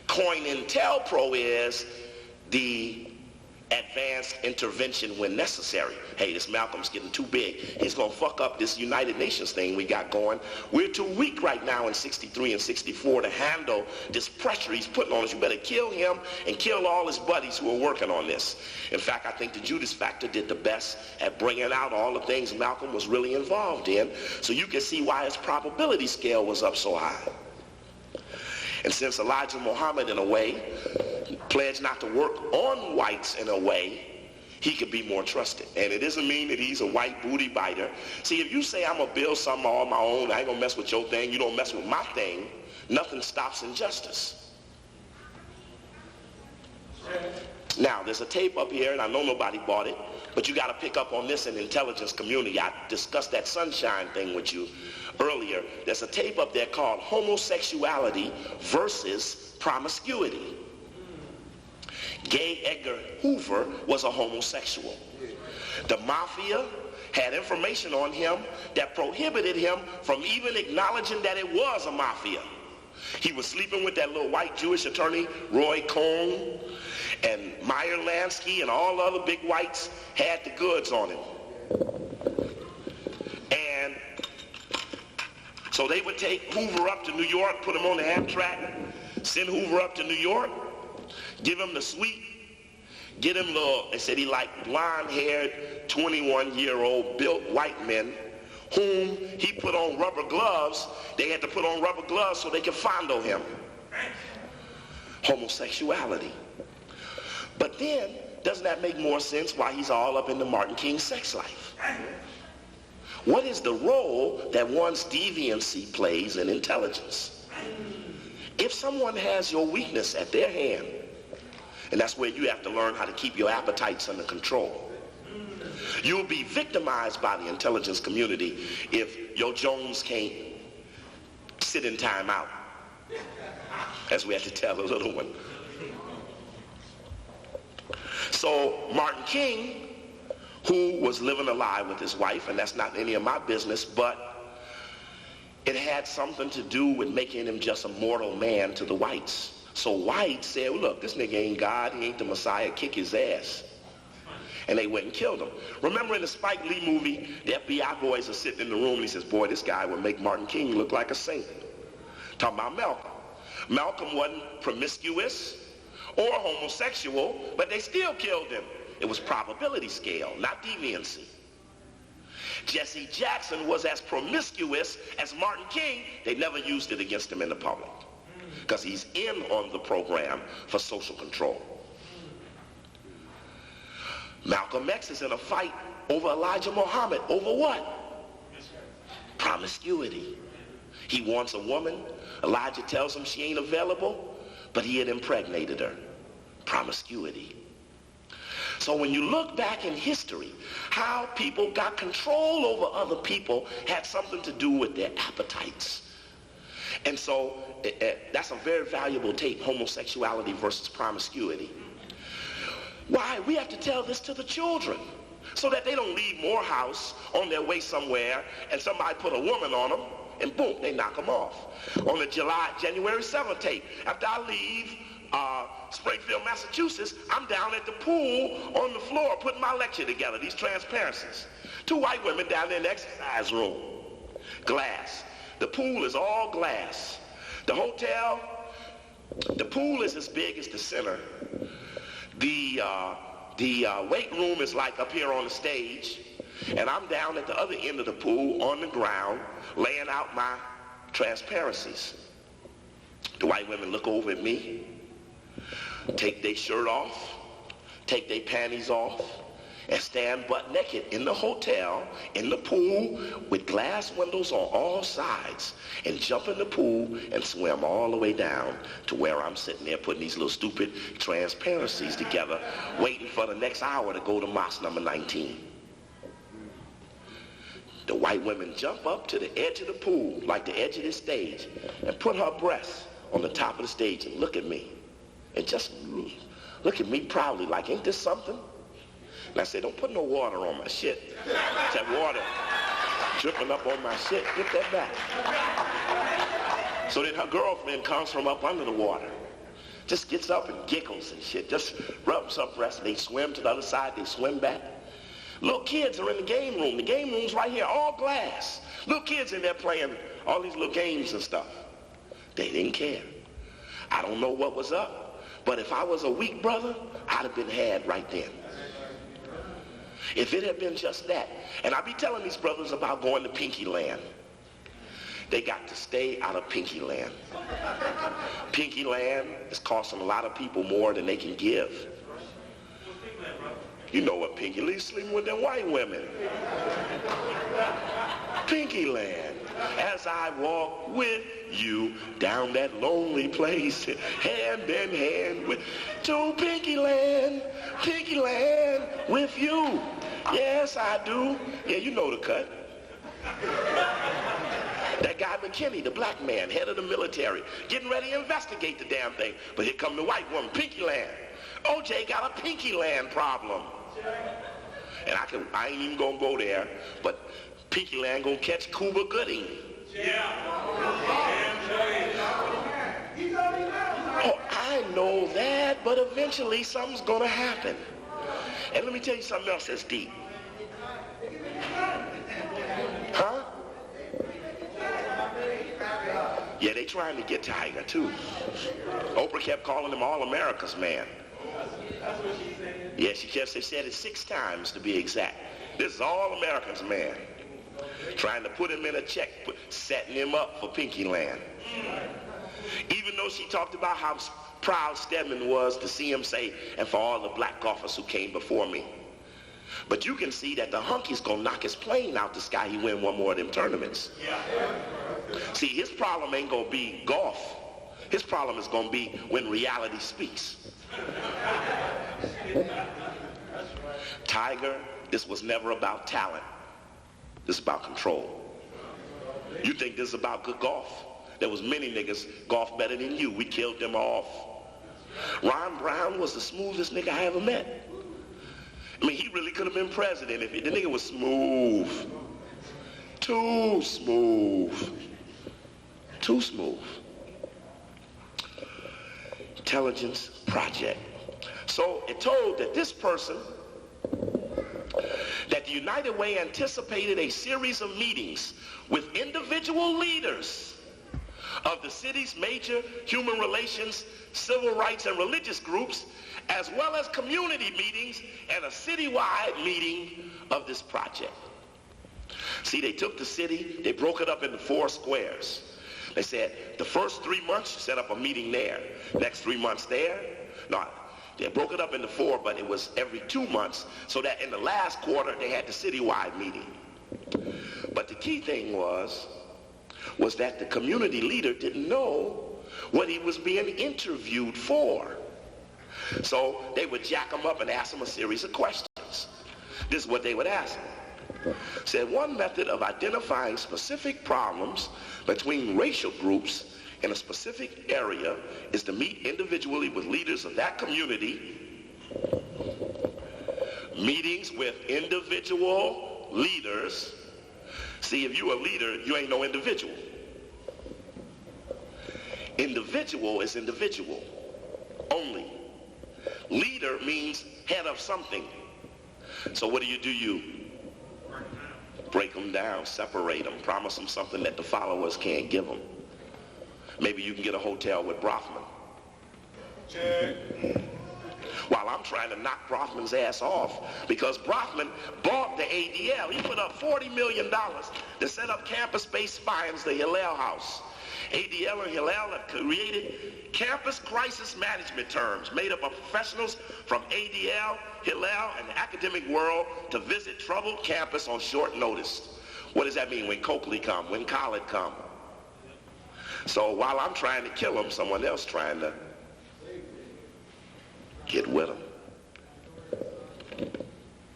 Cointelpro is the advanced intervention when necessary. Hey, this Malcolm's getting too big. He's going to fuck up this United Nations thing we got going. We're too weak right now in 63 and 64 to handle this pressure he's putting on us. You better kill him and kill all his buddies who are working on this. In fact, I think the Judas Factor did the best at bringing out all the things Malcolm was really involved in, so you can see why his probability scale was up so high. And since Elijah Muhammad, in a way, pledged not to work on whites in a way, he could be more trusted. And it doesn't mean that he's a white booty biter. See, if you say I'm going to build something on my own, I ain't going to mess with your thing, you don't mess with my thing, nothing stops injustice. Now, there's a tape up here, and I know nobody bought it, but you got to pick up on this in the intelligence community. I discussed that sunshine thing with you earlier. There's a tape up there called Homosexuality versus Promiscuity. Gay Edgar Hoover was a homosexual. The mafia had information on him that prohibited him from even acknowledging that it was a mafia. He was sleeping with that little white Jewish attorney, Roy Cohn, and Meyer Lansky and all the other big whites had the goods on him. And so they would take Hoover up to New York, put him on the Amtrak, send Hoover up to New York, give him the suite, get him little, they said he liked blonde-haired, 21-year-old built white men whom he put on rubber gloves. They had to put on rubber gloves so they could fondle him. Homosexuality. But then, doesn't that make more sense why he's all up in the Martin King sex life? What is the role that one's deviancy plays in intelligence? If someone has your weakness at their hand, and that's where you have to learn how to keep your appetites under control. You'll be victimized by the intelligence community if your Jones can't sit in time out, as we have to tell the little one. So Martin King, who was living a lie with his wife, and that's not any of my business, but it had something to do with making him just a mortal man to the whites. So whites said, well, look, this nigga ain't God, he ain't the Messiah, kick his ass. And they went and killed him. Remember in the Spike Lee movie, the FBI boys are sitting in the room and he says, boy, this guy would make Martin King look like a saint. Talking about Malcolm. Malcolm wasn't promiscuous or homosexual, but they still killed him. It was probability scale, not deviancy. Jesse Jackson was as promiscuous as Martin King. They never used it against him in the public because he's in on the program for social control. Malcolm X is in a fight over Elijah Muhammad. Over what? Promiscuity. He wants a woman. Elijah tells him she ain't available, but he had impregnated her. Promiscuity. So when you look back in history, how people got control over other people had something to do with their appetites. And so that's a very valuable tape, homosexuality versus promiscuity. Why? We have to tell this to the children so that they don't leave Morehouse on their way somewhere and somebody put a woman on them and boom, they knock them off. On the January 7th tape, after I leave Springfield, Massachusetts, I'm down at the pool on the floor putting my lecture together, these transparencies. 2 white women down there in the exercise room. Glass. The pool is all glass. The hotel, the pool is as big as the center. The weight room is like up here on the stage, and I'm down at the other end of the pool on the ground laying out my transparencies. The white women look over at me, take their shirt off, take their panties off, and stand butt naked in the hotel, in the pool, with glass windows on all sides, and jump in the pool and swim all the way down to where I'm sitting there putting these little stupid transparencies together, waiting for the next hour to go to mosque number 19. The white women jump up to the edge of the pool, like the edge of this stage, and put her breasts on the top of the stage and look at me. And just look at me proudly like, ain't this something? And I said, don't put no water on my shit. That water dripping up on my shit, get that back. So then her girlfriend comes from up under the water, just gets up and giggles and shit, just rubs her breast. They swim to the other side, they swim back. Little kids are in the game room. The game room's right here, all glass. Little kids in there playing all these little games and stuff. They didn't care. I don't know what was up, but if I was a weak brother, I'd have been had right then. If it had been just that. And I be telling these brothers about going to Pinky Land. They got to stay out of Pinky Land. Pinky Land is costing a lot of people more than they can give. You know what Pinky Land's sleeping with them white women. Pinky Land. As I walk with you down that lonely place, hand in hand with to Pinky Land with you. Yes, I do. Yeah, you know the cut. That guy McKinney, the black man, head of the military, getting ready to investigate the damn thing. But here come the white woman, Pinky Land. OJ got a Pinky Land problem. And I ain't even gonna go there, but Pinky Land gonna catch Cuba Gooding. Yeah. Oh, I know that, but eventually something's gonna happen. And let me tell you something else that's deep. Huh? Yeah, they trying to get Tiger too. Oprah kept calling him All America's man. Yeah, she said it 6 times to be exact. This is all Americans, man. Trying to put him in a check, setting him up for Pinky Land. Even though she talked about how proud Stedman was to see him say, and for all the black golfers who came before me. But you can see that the hunky's gonna knock his plane out the sky. He win one more of them tournaments. See, his problem ain't gonna be golf. His problem is gonna be when reality speaks. Tiger, this was never about talent. This is about control. You think this is about good golf? There was many niggas golf better than you. We killed them off. Ron Brown was the smoothest nigga I ever met. I mean, he really could have been president if the nigga was smooth. Too smooth. Too smooth. Intelligence Project. So it told that this person, that the United Way anticipated a series of meetings with individual leaders of the city's major human relations, civil rights, and religious groups, as well as community meetings and a citywide meeting of this project. See, they took the city, they broke it up into 4 squares. They said the first 3 months, set up a meeting there. Next 3 months there. No, they broke it up into 4, but it was every 2 months, so that in the last quarter, they had the citywide meeting. But the key thing was that the community leader didn't know what he was being interviewed for. So they would jack him up and ask him a series of questions. This is what they would ask him. Said, one method of identifying specific problems between racial groups in a specific area is to meet individually with leaders of that community. Meetings with individual leaders. See, if you're a leader, you ain't no individual. Individual is individual only. Leader means head of something. So what do? You break them down, separate them, promise them something that the followers can't give them. Maybe you can get a hotel with Brofman. Check. While I'm trying to knock Brofman's ass off, because Brofman bought the ADL. He put up $40 million to set up campus-based spines, the Hillel House. ADL and Hillel have created campus crisis management terms made up of professionals from ADL, Hillel, and the academic world to visit troubled campus on short notice. What does that mean? When Coakley come, when Collard come. So while I'm trying to kill him, someone else trying to get with him.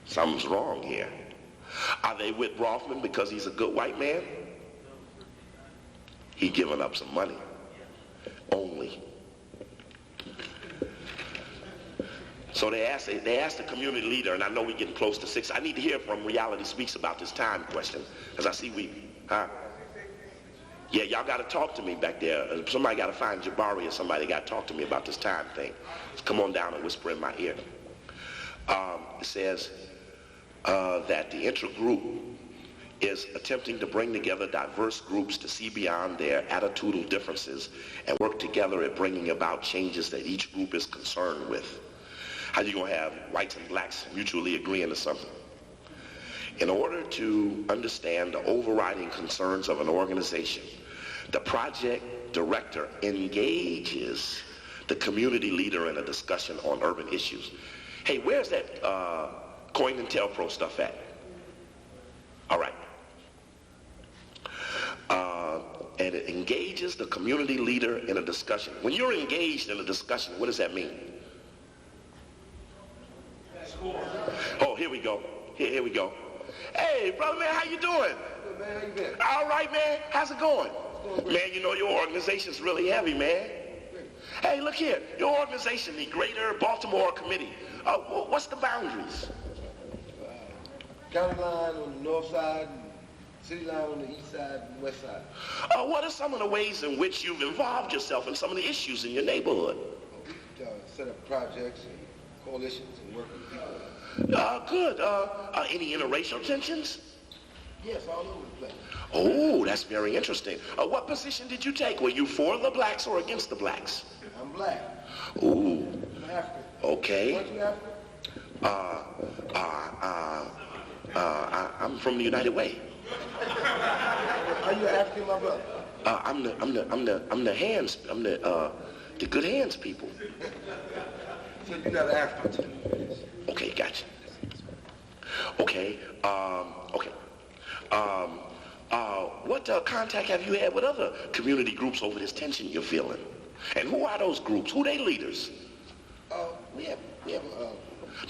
Something's wrong here. Are they with Brofman because he's a good white man? He giving up some money. Only. So they asked the community leader, and I know we're getting close to 6. I need to hear from Reality Speaks about this time question, because I see yeah, y'all got to talk to me back there. Somebody got to find Jabari, or somebody got to talk to me about this time thing. So come on down and whisper in my ear. It says that the intergroup is attempting to bring together diverse groups to see beyond their attitudinal differences and work together at bringing about changes that each group is concerned with. How you gonna have whites and blacks mutually agreeing to something? In order to understand the overriding concerns of an organization, the project director engages the community leader in a discussion on urban issues. Hey, where's that Cointelpro stuff at? All right. And it engages the community leader in a discussion. When you're engaged in a discussion, what does that mean? Oh, here we go. Here we go. Hey, brother, man, how you doing? Good, man. How you been? All right, man. How's it going? Man, you know your organization's really heavy, man. Hey, look here. Your organization, the Greater Baltimore Committee. What's the boundaries? County line on the north side, city line on the east side and west side. What are some of the ways in which you've involved yourself in some of the issues in your neighborhood? We set up projects and coalitions and work with people. Good. Any interracial tensions? Yes, all over the place. Oh, that's very interesting. What position did you take? Were you for the blacks or against the blacks? I'm black. Ooh. I'm African. Okay. Aren't you African? I'm from the United Way. Are you African, my brother? I'm the good hands people. So you're not African. Okay, gotcha. Okay, what contact have you had with other community groups over this tension you're feeling? And who are those groups? Who are they leaders? We have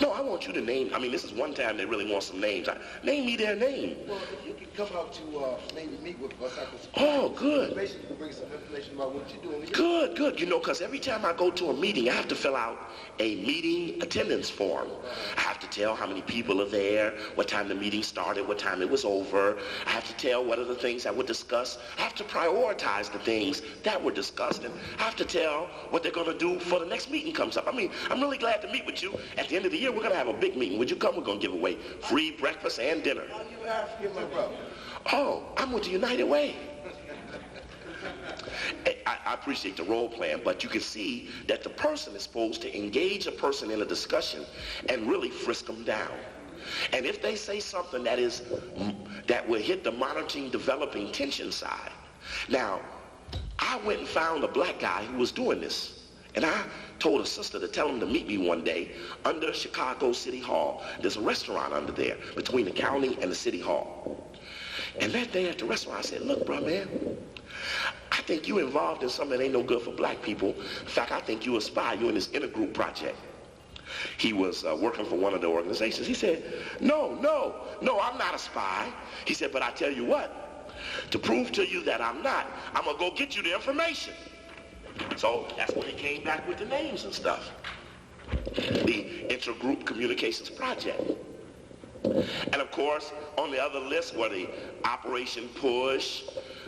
No, I want you to name, I mean, this is one time they really want some names. Name me their name. well, if you can come out to maybe meet with us, I can Oh, good. basically bring some information about what you're doing. Good, good. You know, because every time I go to a meeting, I have to fill out a meeting attendance form. I have to tell how many people are there, what time the meeting started, what time it was over. I have to tell what are the things that were discussed. I have to prioritize the things that were discussed, and I have to tell what they're going to do for the next meeting comes up. I mean, I'm really glad to meet with you. At the end of the year, we're going to have a big meeting. Would you come? We're going to give away free breakfast and dinner. Are you African, my brother? Oh, I'm with the United Way. I appreciate the role playing, but you can see that the person is supposed to engage a person in a discussion and really frisk them down. And if they say something that will hit the monitoring, developing tension side. Now, I went and found a black guy who was doing this. And I told a sister to tell him to meet me one day under Chicago City Hall. There's a restaurant under there between the county and the City Hall. And that day at the restaurant, I said, look, bro, man, I think you involved in something that ain't no good for black people. In fact, I think you a spy. You're in this intergroup project. He was working for one of the organizations. He said, no, I'm not a spy. He said, but I tell you what, to prove to you that I'm not, I'm going to go get you the information. So that's when he came back with the names and stuff. The Intergroup Communications Project. And of course, on the other list were the Operation Push,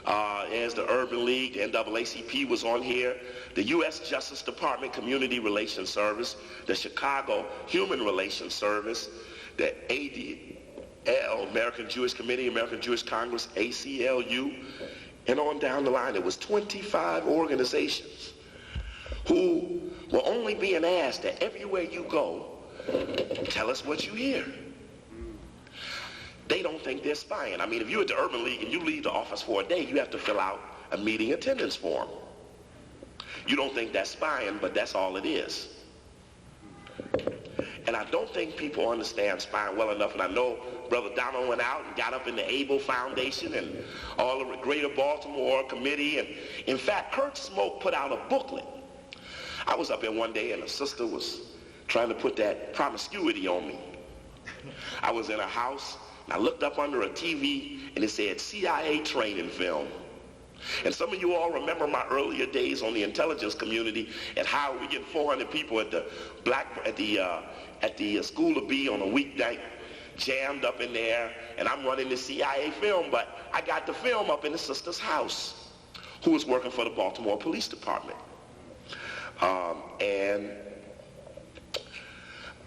as the Urban League, the NAACP was on here, the U.S. Justice Department Community Relations Service, the Chicago Human Relations Service, the ADL, American Jewish Committee, American Jewish Congress, ACLU, and on down the line. It was 25 organizations who were only being asked that everywhere you go, tell us what you hear. They don't think they're spying. I mean, if you're at the Urban League and you leave the office for a day, you have to fill out a meeting attendance form. You don't think that's spying, but that's all it is. And I don't think people understand spying well enough, and I know Brother Donald went out and got up in the ABLE Foundation and all the Greater Baltimore Committee, and in fact, Kurt Smoke put out a booklet. I was up there one day and a sister was trying to put that promiscuity on me. I was in a house, and I looked up under a TV, and it said CIA training film. And some of you all remember my earlier days on the intelligence community and how we get 400 people at the School of B on a weeknight, jammed up in there, and I'm running the CIA film, but I got the film up in the sister's house, who was working for the Baltimore Police Department. And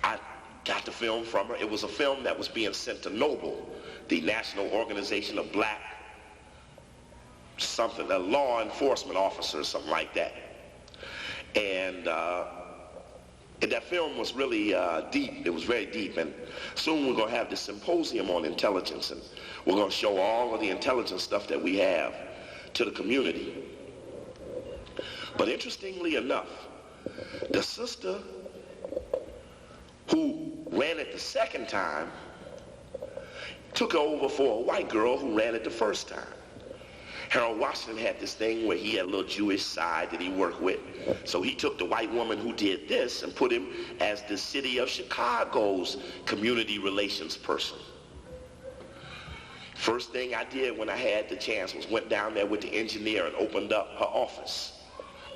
I got the film from her. It was a film that was being sent to NOBLE, the National Organization of Black something, a law enforcement officer, something like that. And that film was really deep. It was very deep. And soon we're going to have this symposium on intelligence, and we're going to show all of the intelligence stuff that we have to the community. But interestingly enough, the sister who ran it the second time took over for a white girl who ran it the first time. Harold Washington had this thing where he had a little Jewish side that he worked with. So he took the white woman who did this and put him as the city of Chicago's community relations person. First thing I did when I had the chance was went down there with the engineer and opened up her office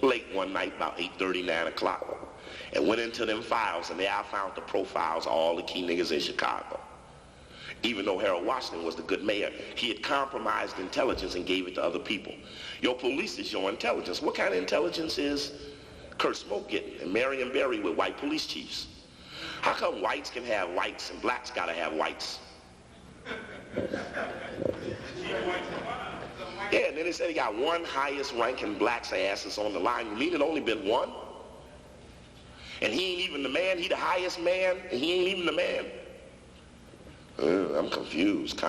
late one night, about 8:30, 9 o'clock, and went into them files, and there I found the profiles of all the key niggas in Chicago. Even though Harold Washington was the good mayor, he had compromised intelligence and gave it to other people. Your police is your intelligence. What kind of intelligence is Kurt Smoke getting and Marion Barry with white police chiefs? How come whites can have whites and blacks gotta have whites? Yeah, and then they said he got one highest ranking black's asses on the line. You mean it only been one? And he ain't even the man. He the highest man, and he ain't even the man. I'm confused.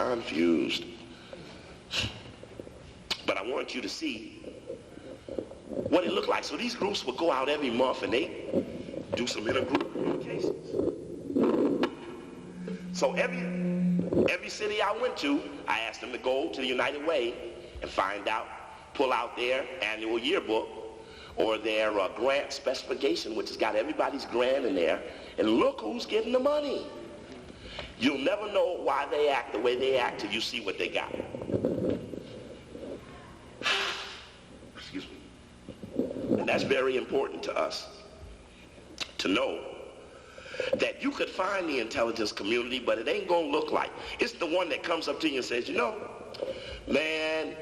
But I want you to see what it looked like. So these groups would go out every month and they do some intergroup communications. So every city I went to, I asked them to go to the United Way and pull out their annual yearbook or their grant specification, which has got everybody's grant in there, and look who's getting the money. You'll never know why they act the way they act till you see what they got. Excuse me. And that's very important to us to know that you could find the intelligence community, but it ain't gonna look like. It's the one that comes up to you and says, man,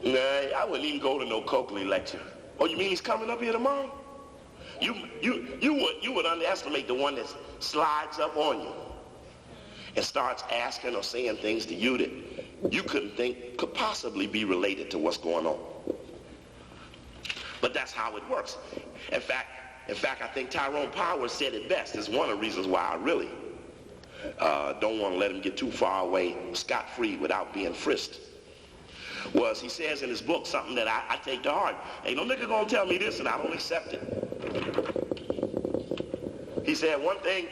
I wouldn't even go to no Coakley lecture. Oh, you mean he's coming up here tomorrow? You would underestimate the one that slides up on you and starts asking or saying things to you that you couldn't think could possibly be related to what's going on. But that's how it works. In fact, I think Tyrone Power said it best. It's one of the reasons why I really don't want to let him get too far away scot-free without being frisked. Was he says in his book something that I take to heart. Ain't no nigga gonna tell me this and I don't accept it. He said one thing,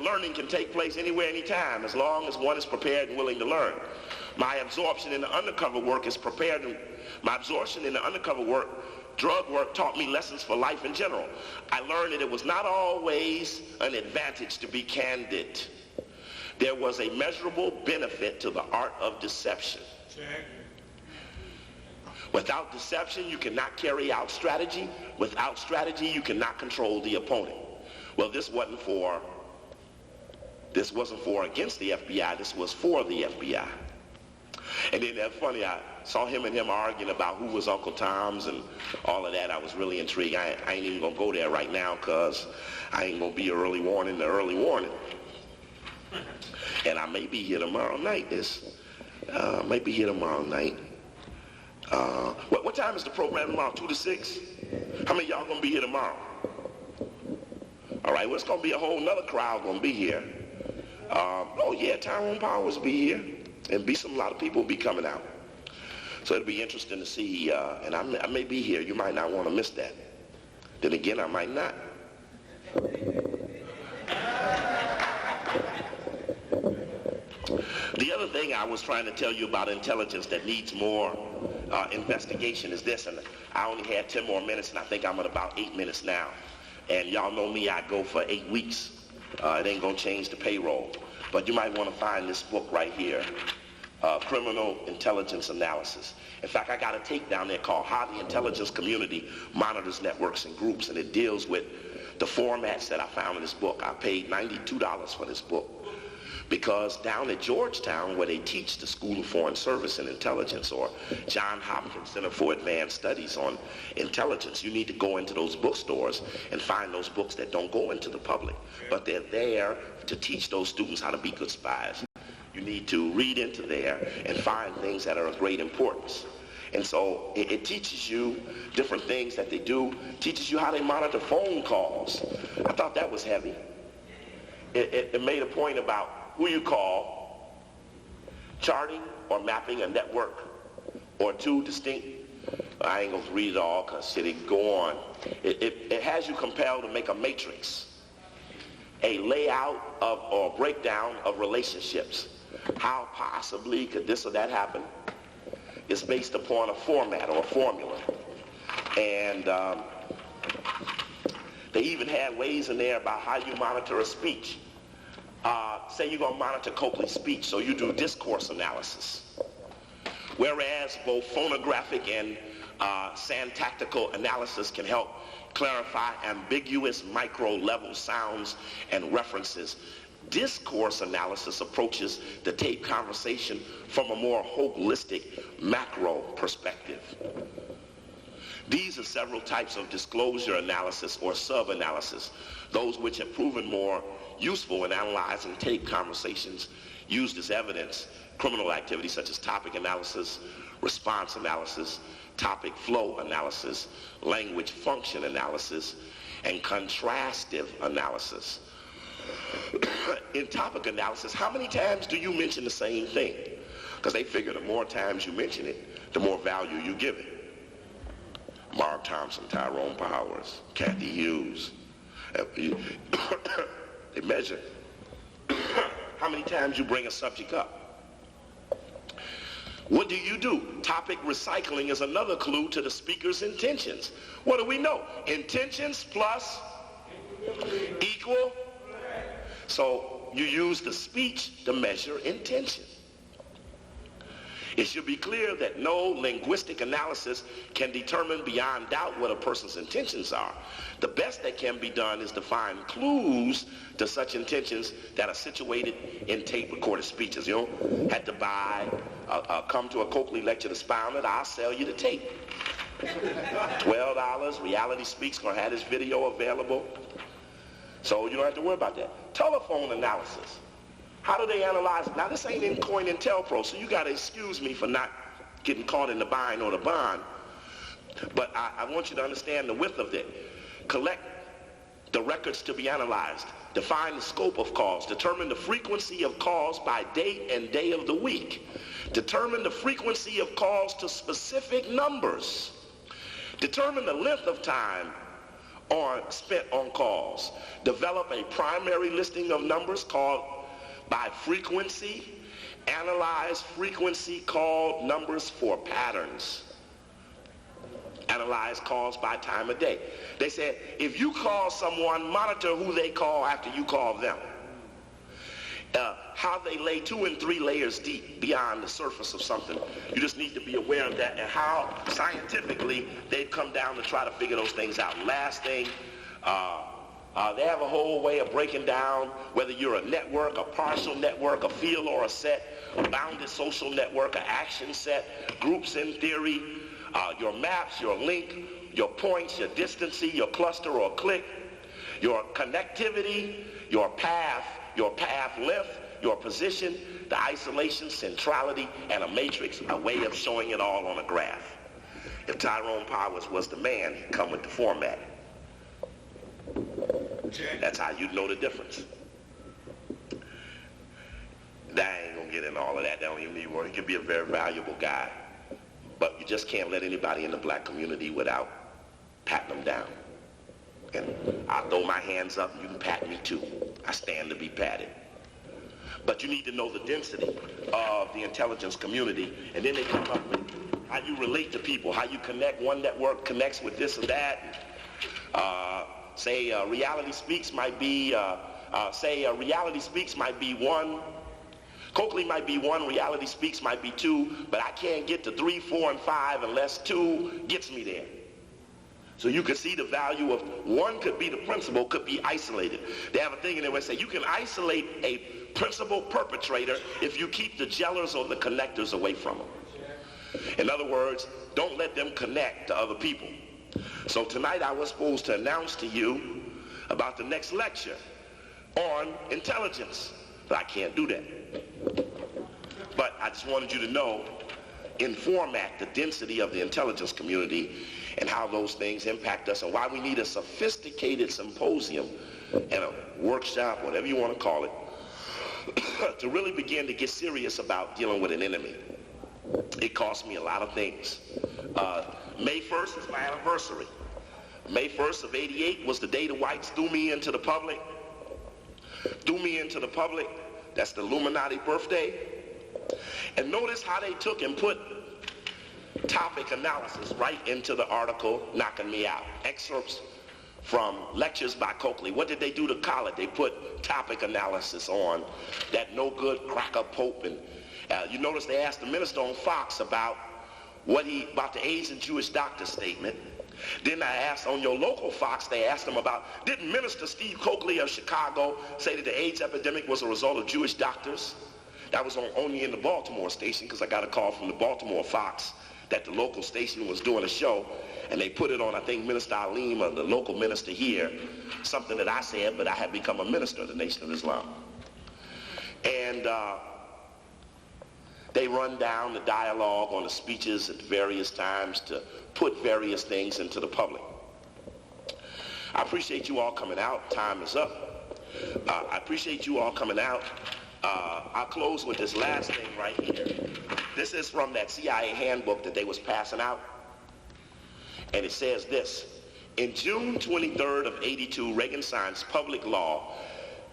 learning can take place anywhere, anytime, as long as one is prepared and willing to learn. My absorption in the undercover work drug work taught me lessons for life in general. I learned that it was not always an advantage to be candid. There was a measurable benefit to the art of deception. Check. Without deception, you cannot carry out strategy. Without strategy, you cannot control the opponent. Well, this wasn't for against the FBI. This was for the FBI. And then that's funny, I saw him and him arguing about who was Uncle Tom's and all of that. I was really intrigued. I ain't even going to go there right now because I ain't going to be the early warning. And I may be here tomorrow night. What time is the program tomorrow? 2 to 6? How many of y'all going to be here tomorrow? All right, well, it's going to be a whole nother crowd going to be here. Tyrone Powers will be here. And a lot of people will be coming out. So it'll be interesting to see, and I may be here. You might not want to miss that. Then again, I might not. The other thing I was trying to tell you about intelligence that needs more investigation is this, and I only had 10 more minutes, and I think I'm at about 8 minutes now. And y'all know me, I go for 8 weeks. It ain't gonna change the payroll. But you might want to find this book right here, Criminal Intelligence Analysis. In fact, I got a tape down there called How the Intelligence Community Monitors Networks and Groups, and it deals with the formats that I found in this book. I paid $92 for this book because down at Georgetown, where they teach the School of Foreign Service and Intelligence, or John Hopkins Center for Advanced Studies on Intelligence, you need to go into those bookstores and find those books that don't go into the public, but they're there to teach those students how to be good spies. You need to read into there and find things that are of great importance. And so it teaches you different things that they do, teaches you how they monitor phone calls. I thought that was heavy. It made a point about who you call, charting or mapping a network or two distinct. I ain't gonna read it all because shit, it go on. It has you compelled to make a matrix, a layout of or breakdown of relationships. How possibly could this or that happen? It's based upon a format or a formula. And they even had ways in there about how you monitor a speech. Say you're gonna monitor Coakley's speech, so you do discourse analysis. Whereas both phonographic and syntactical analysis can help clarify ambiguous micro-level sounds and references, discourse analysis approaches the tape conversation from a more holistic macro perspective. These are several types of disclosure analysis or sub-analysis, those which have proven more useful in analyzing tape conversations used as evidence. Criminal activities such as topic analysis, response analysis, topic flow analysis, language function analysis, and contrastive analysis. In topic analysis, how many times do you mention the same thing? Because they figure the more times you mention it, the more value you give it. Mark Thompson, Tyrone Powers, Kathy Hughes. They measure how many times you bring a subject up. What do? Topic recycling is another clue to the speaker's intentions. What do we know? Intentions plus equal. So you use the speech to measure intention. It should be clear that no linguistic analysis can determine beyond doubt what a person's intentions are. The best that can be done is to find clues to such intentions that are situated in tape-recorded speeches. You don't have to come to a Coakley lecture to expound it. I'll sell you the tape. $12, Reality Speaks gonna have this video available. So you don't have to worry about that. Telephone analysis. How do they analyze? Now, this ain't in Cointelpro, so you got to excuse me for not getting caught in the bind or the bond. But I want you to understand the width of it. Collect the records to be analyzed. Define the scope of calls. Determine the frequency of calls by date and day of the week. Determine the frequency of calls to specific numbers. Determine the length of time spent on calls. Develop a primary listing of numbers called by frequency. Analyze frequency call numbers for patterns. Analyze calls by time of day. They said, if you call someone, monitor who they call after you call them. How they lay 2 and 3 layers deep beyond the surface of something. You just need to be aware of that and how scientifically they've come down to try to figure those things out. Last thing, they have a whole way of breaking down whether you're a network, a partial network, a field or a set, a bounded social network, an action set, groups in theory, your maps, your link, your points, your distancy, your cluster or click, your connectivity, your path length, your position, the isolation, centrality, and a matrix, a way of showing it all on a graph. If Tyrone Powers was the man, he'd come with the format. That's how you'd know the difference. I ain't gonna get into all of that. They don't even need one. He could be a very valuable guy. But you just can't let anybody in the black community without patting them down. And I'll throw my hands up and you can pat me too. I stand to be patted. But you need to know the density of the intelligence community, and then they come up with how you relate to people, how you connect. One network connects with this or that. Reality Speaks might be, Reality Speaks might be one. Coakley might be one, Reality Speaks might be 2, but I can't get to 3, 4, and 5 unless 2 gets me there. So you can see the value of one could be the principal, could be isolated. They have a thing in there where they say you can isolate a principal perpetrator if you keep the jailers or the connectors away from them. In other words, don't let them connect to other people. So tonight I was supposed to announce to you about the next lecture on intelligence, but I can't do that. But I just wanted you to know in format the density of the intelligence community and how those things impact us and why we need a sophisticated symposium and a workshop, whatever you want to call it, to really begin to get serious about dealing with an enemy. It cost me a lot of things. May 1st is my anniversary. May 1st of '88 was the day the whites threw me into the public. That's the Illuminati birthday. And notice how they took and put topic analysis right into the article knocking me out. Excerpts from lectures by Coakley. What did they do to Collett? They put topic analysis on that no good cracker Pope. And you notice they asked the minister on Fox about the AIDS and Jewish doctor statement. Then I asked on your local Fox, they asked him about, didn't Minister Steve Coakley of Chicago say that the AIDS epidemic was a result of Jewish doctors? That was only in the Baltimore station because I got a call from the Baltimore Fox that the local station was doing a show, and they put it on, I think, Minister Aleem, the local minister here, something that I said, but I had become a minister of the Nation of Islam. And they run down the dialogue on the speeches at various times to put various things into the public. I appreciate you all coming out. Time is up. I appreciate you all coming out. I'll close with this last thing right here. This is from that CIA handbook that they was passing out. And it says this: in June 23rd of 82, Reagan signs Public Law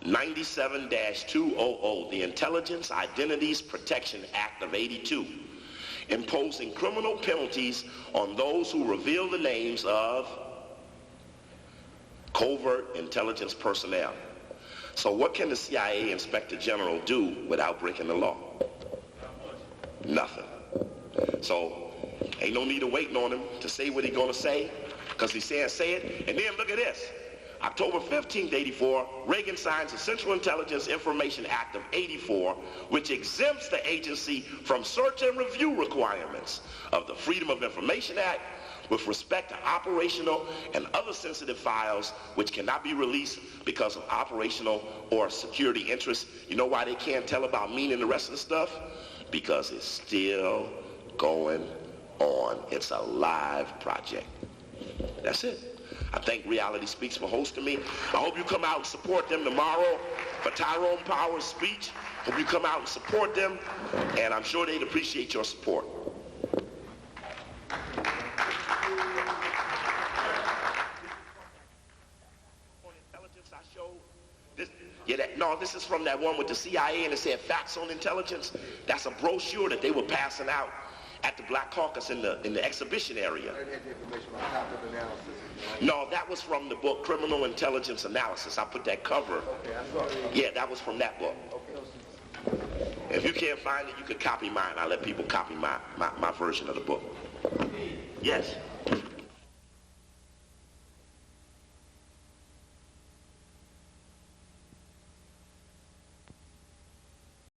97-200, the Intelligence Identities Protection Act of 82, imposing criminal penalties on those who reveal the names of covert intelligence personnel. So what can the CIA Inspector General do without breaking the law? Nothing. So ain't no need of waiting on him to say what he's gonna say, because he's saying say it. And then look at this. October 15th, 84, Reagan signs the Central Intelligence Information Act of 84, which exempts the agency from search and review requirements of the Freedom of Information Act with respect to operational and other sensitive files which cannot be released because of operational or security interests. You know why they can't tell about me and the rest of the stuff? Because it's still going on. It's a live project. That's it. I thank Reality Speaks for hosting me. I hope you come out and support them tomorrow for Tyrone Power's speech. Hope you come out and support them, and I'm sure they'd appreciate your support. This is from that one with the CIA, and it said Facts on Intelligence. That's a brochure that they were passing out at the Black Caucus in the exhibition area. No, that was from the book Criminal Intelligence Analysis. I put that cover. Yeah, that was from that book. If you can't find it, you could copy mine. I let people copy my version of the book. Yes.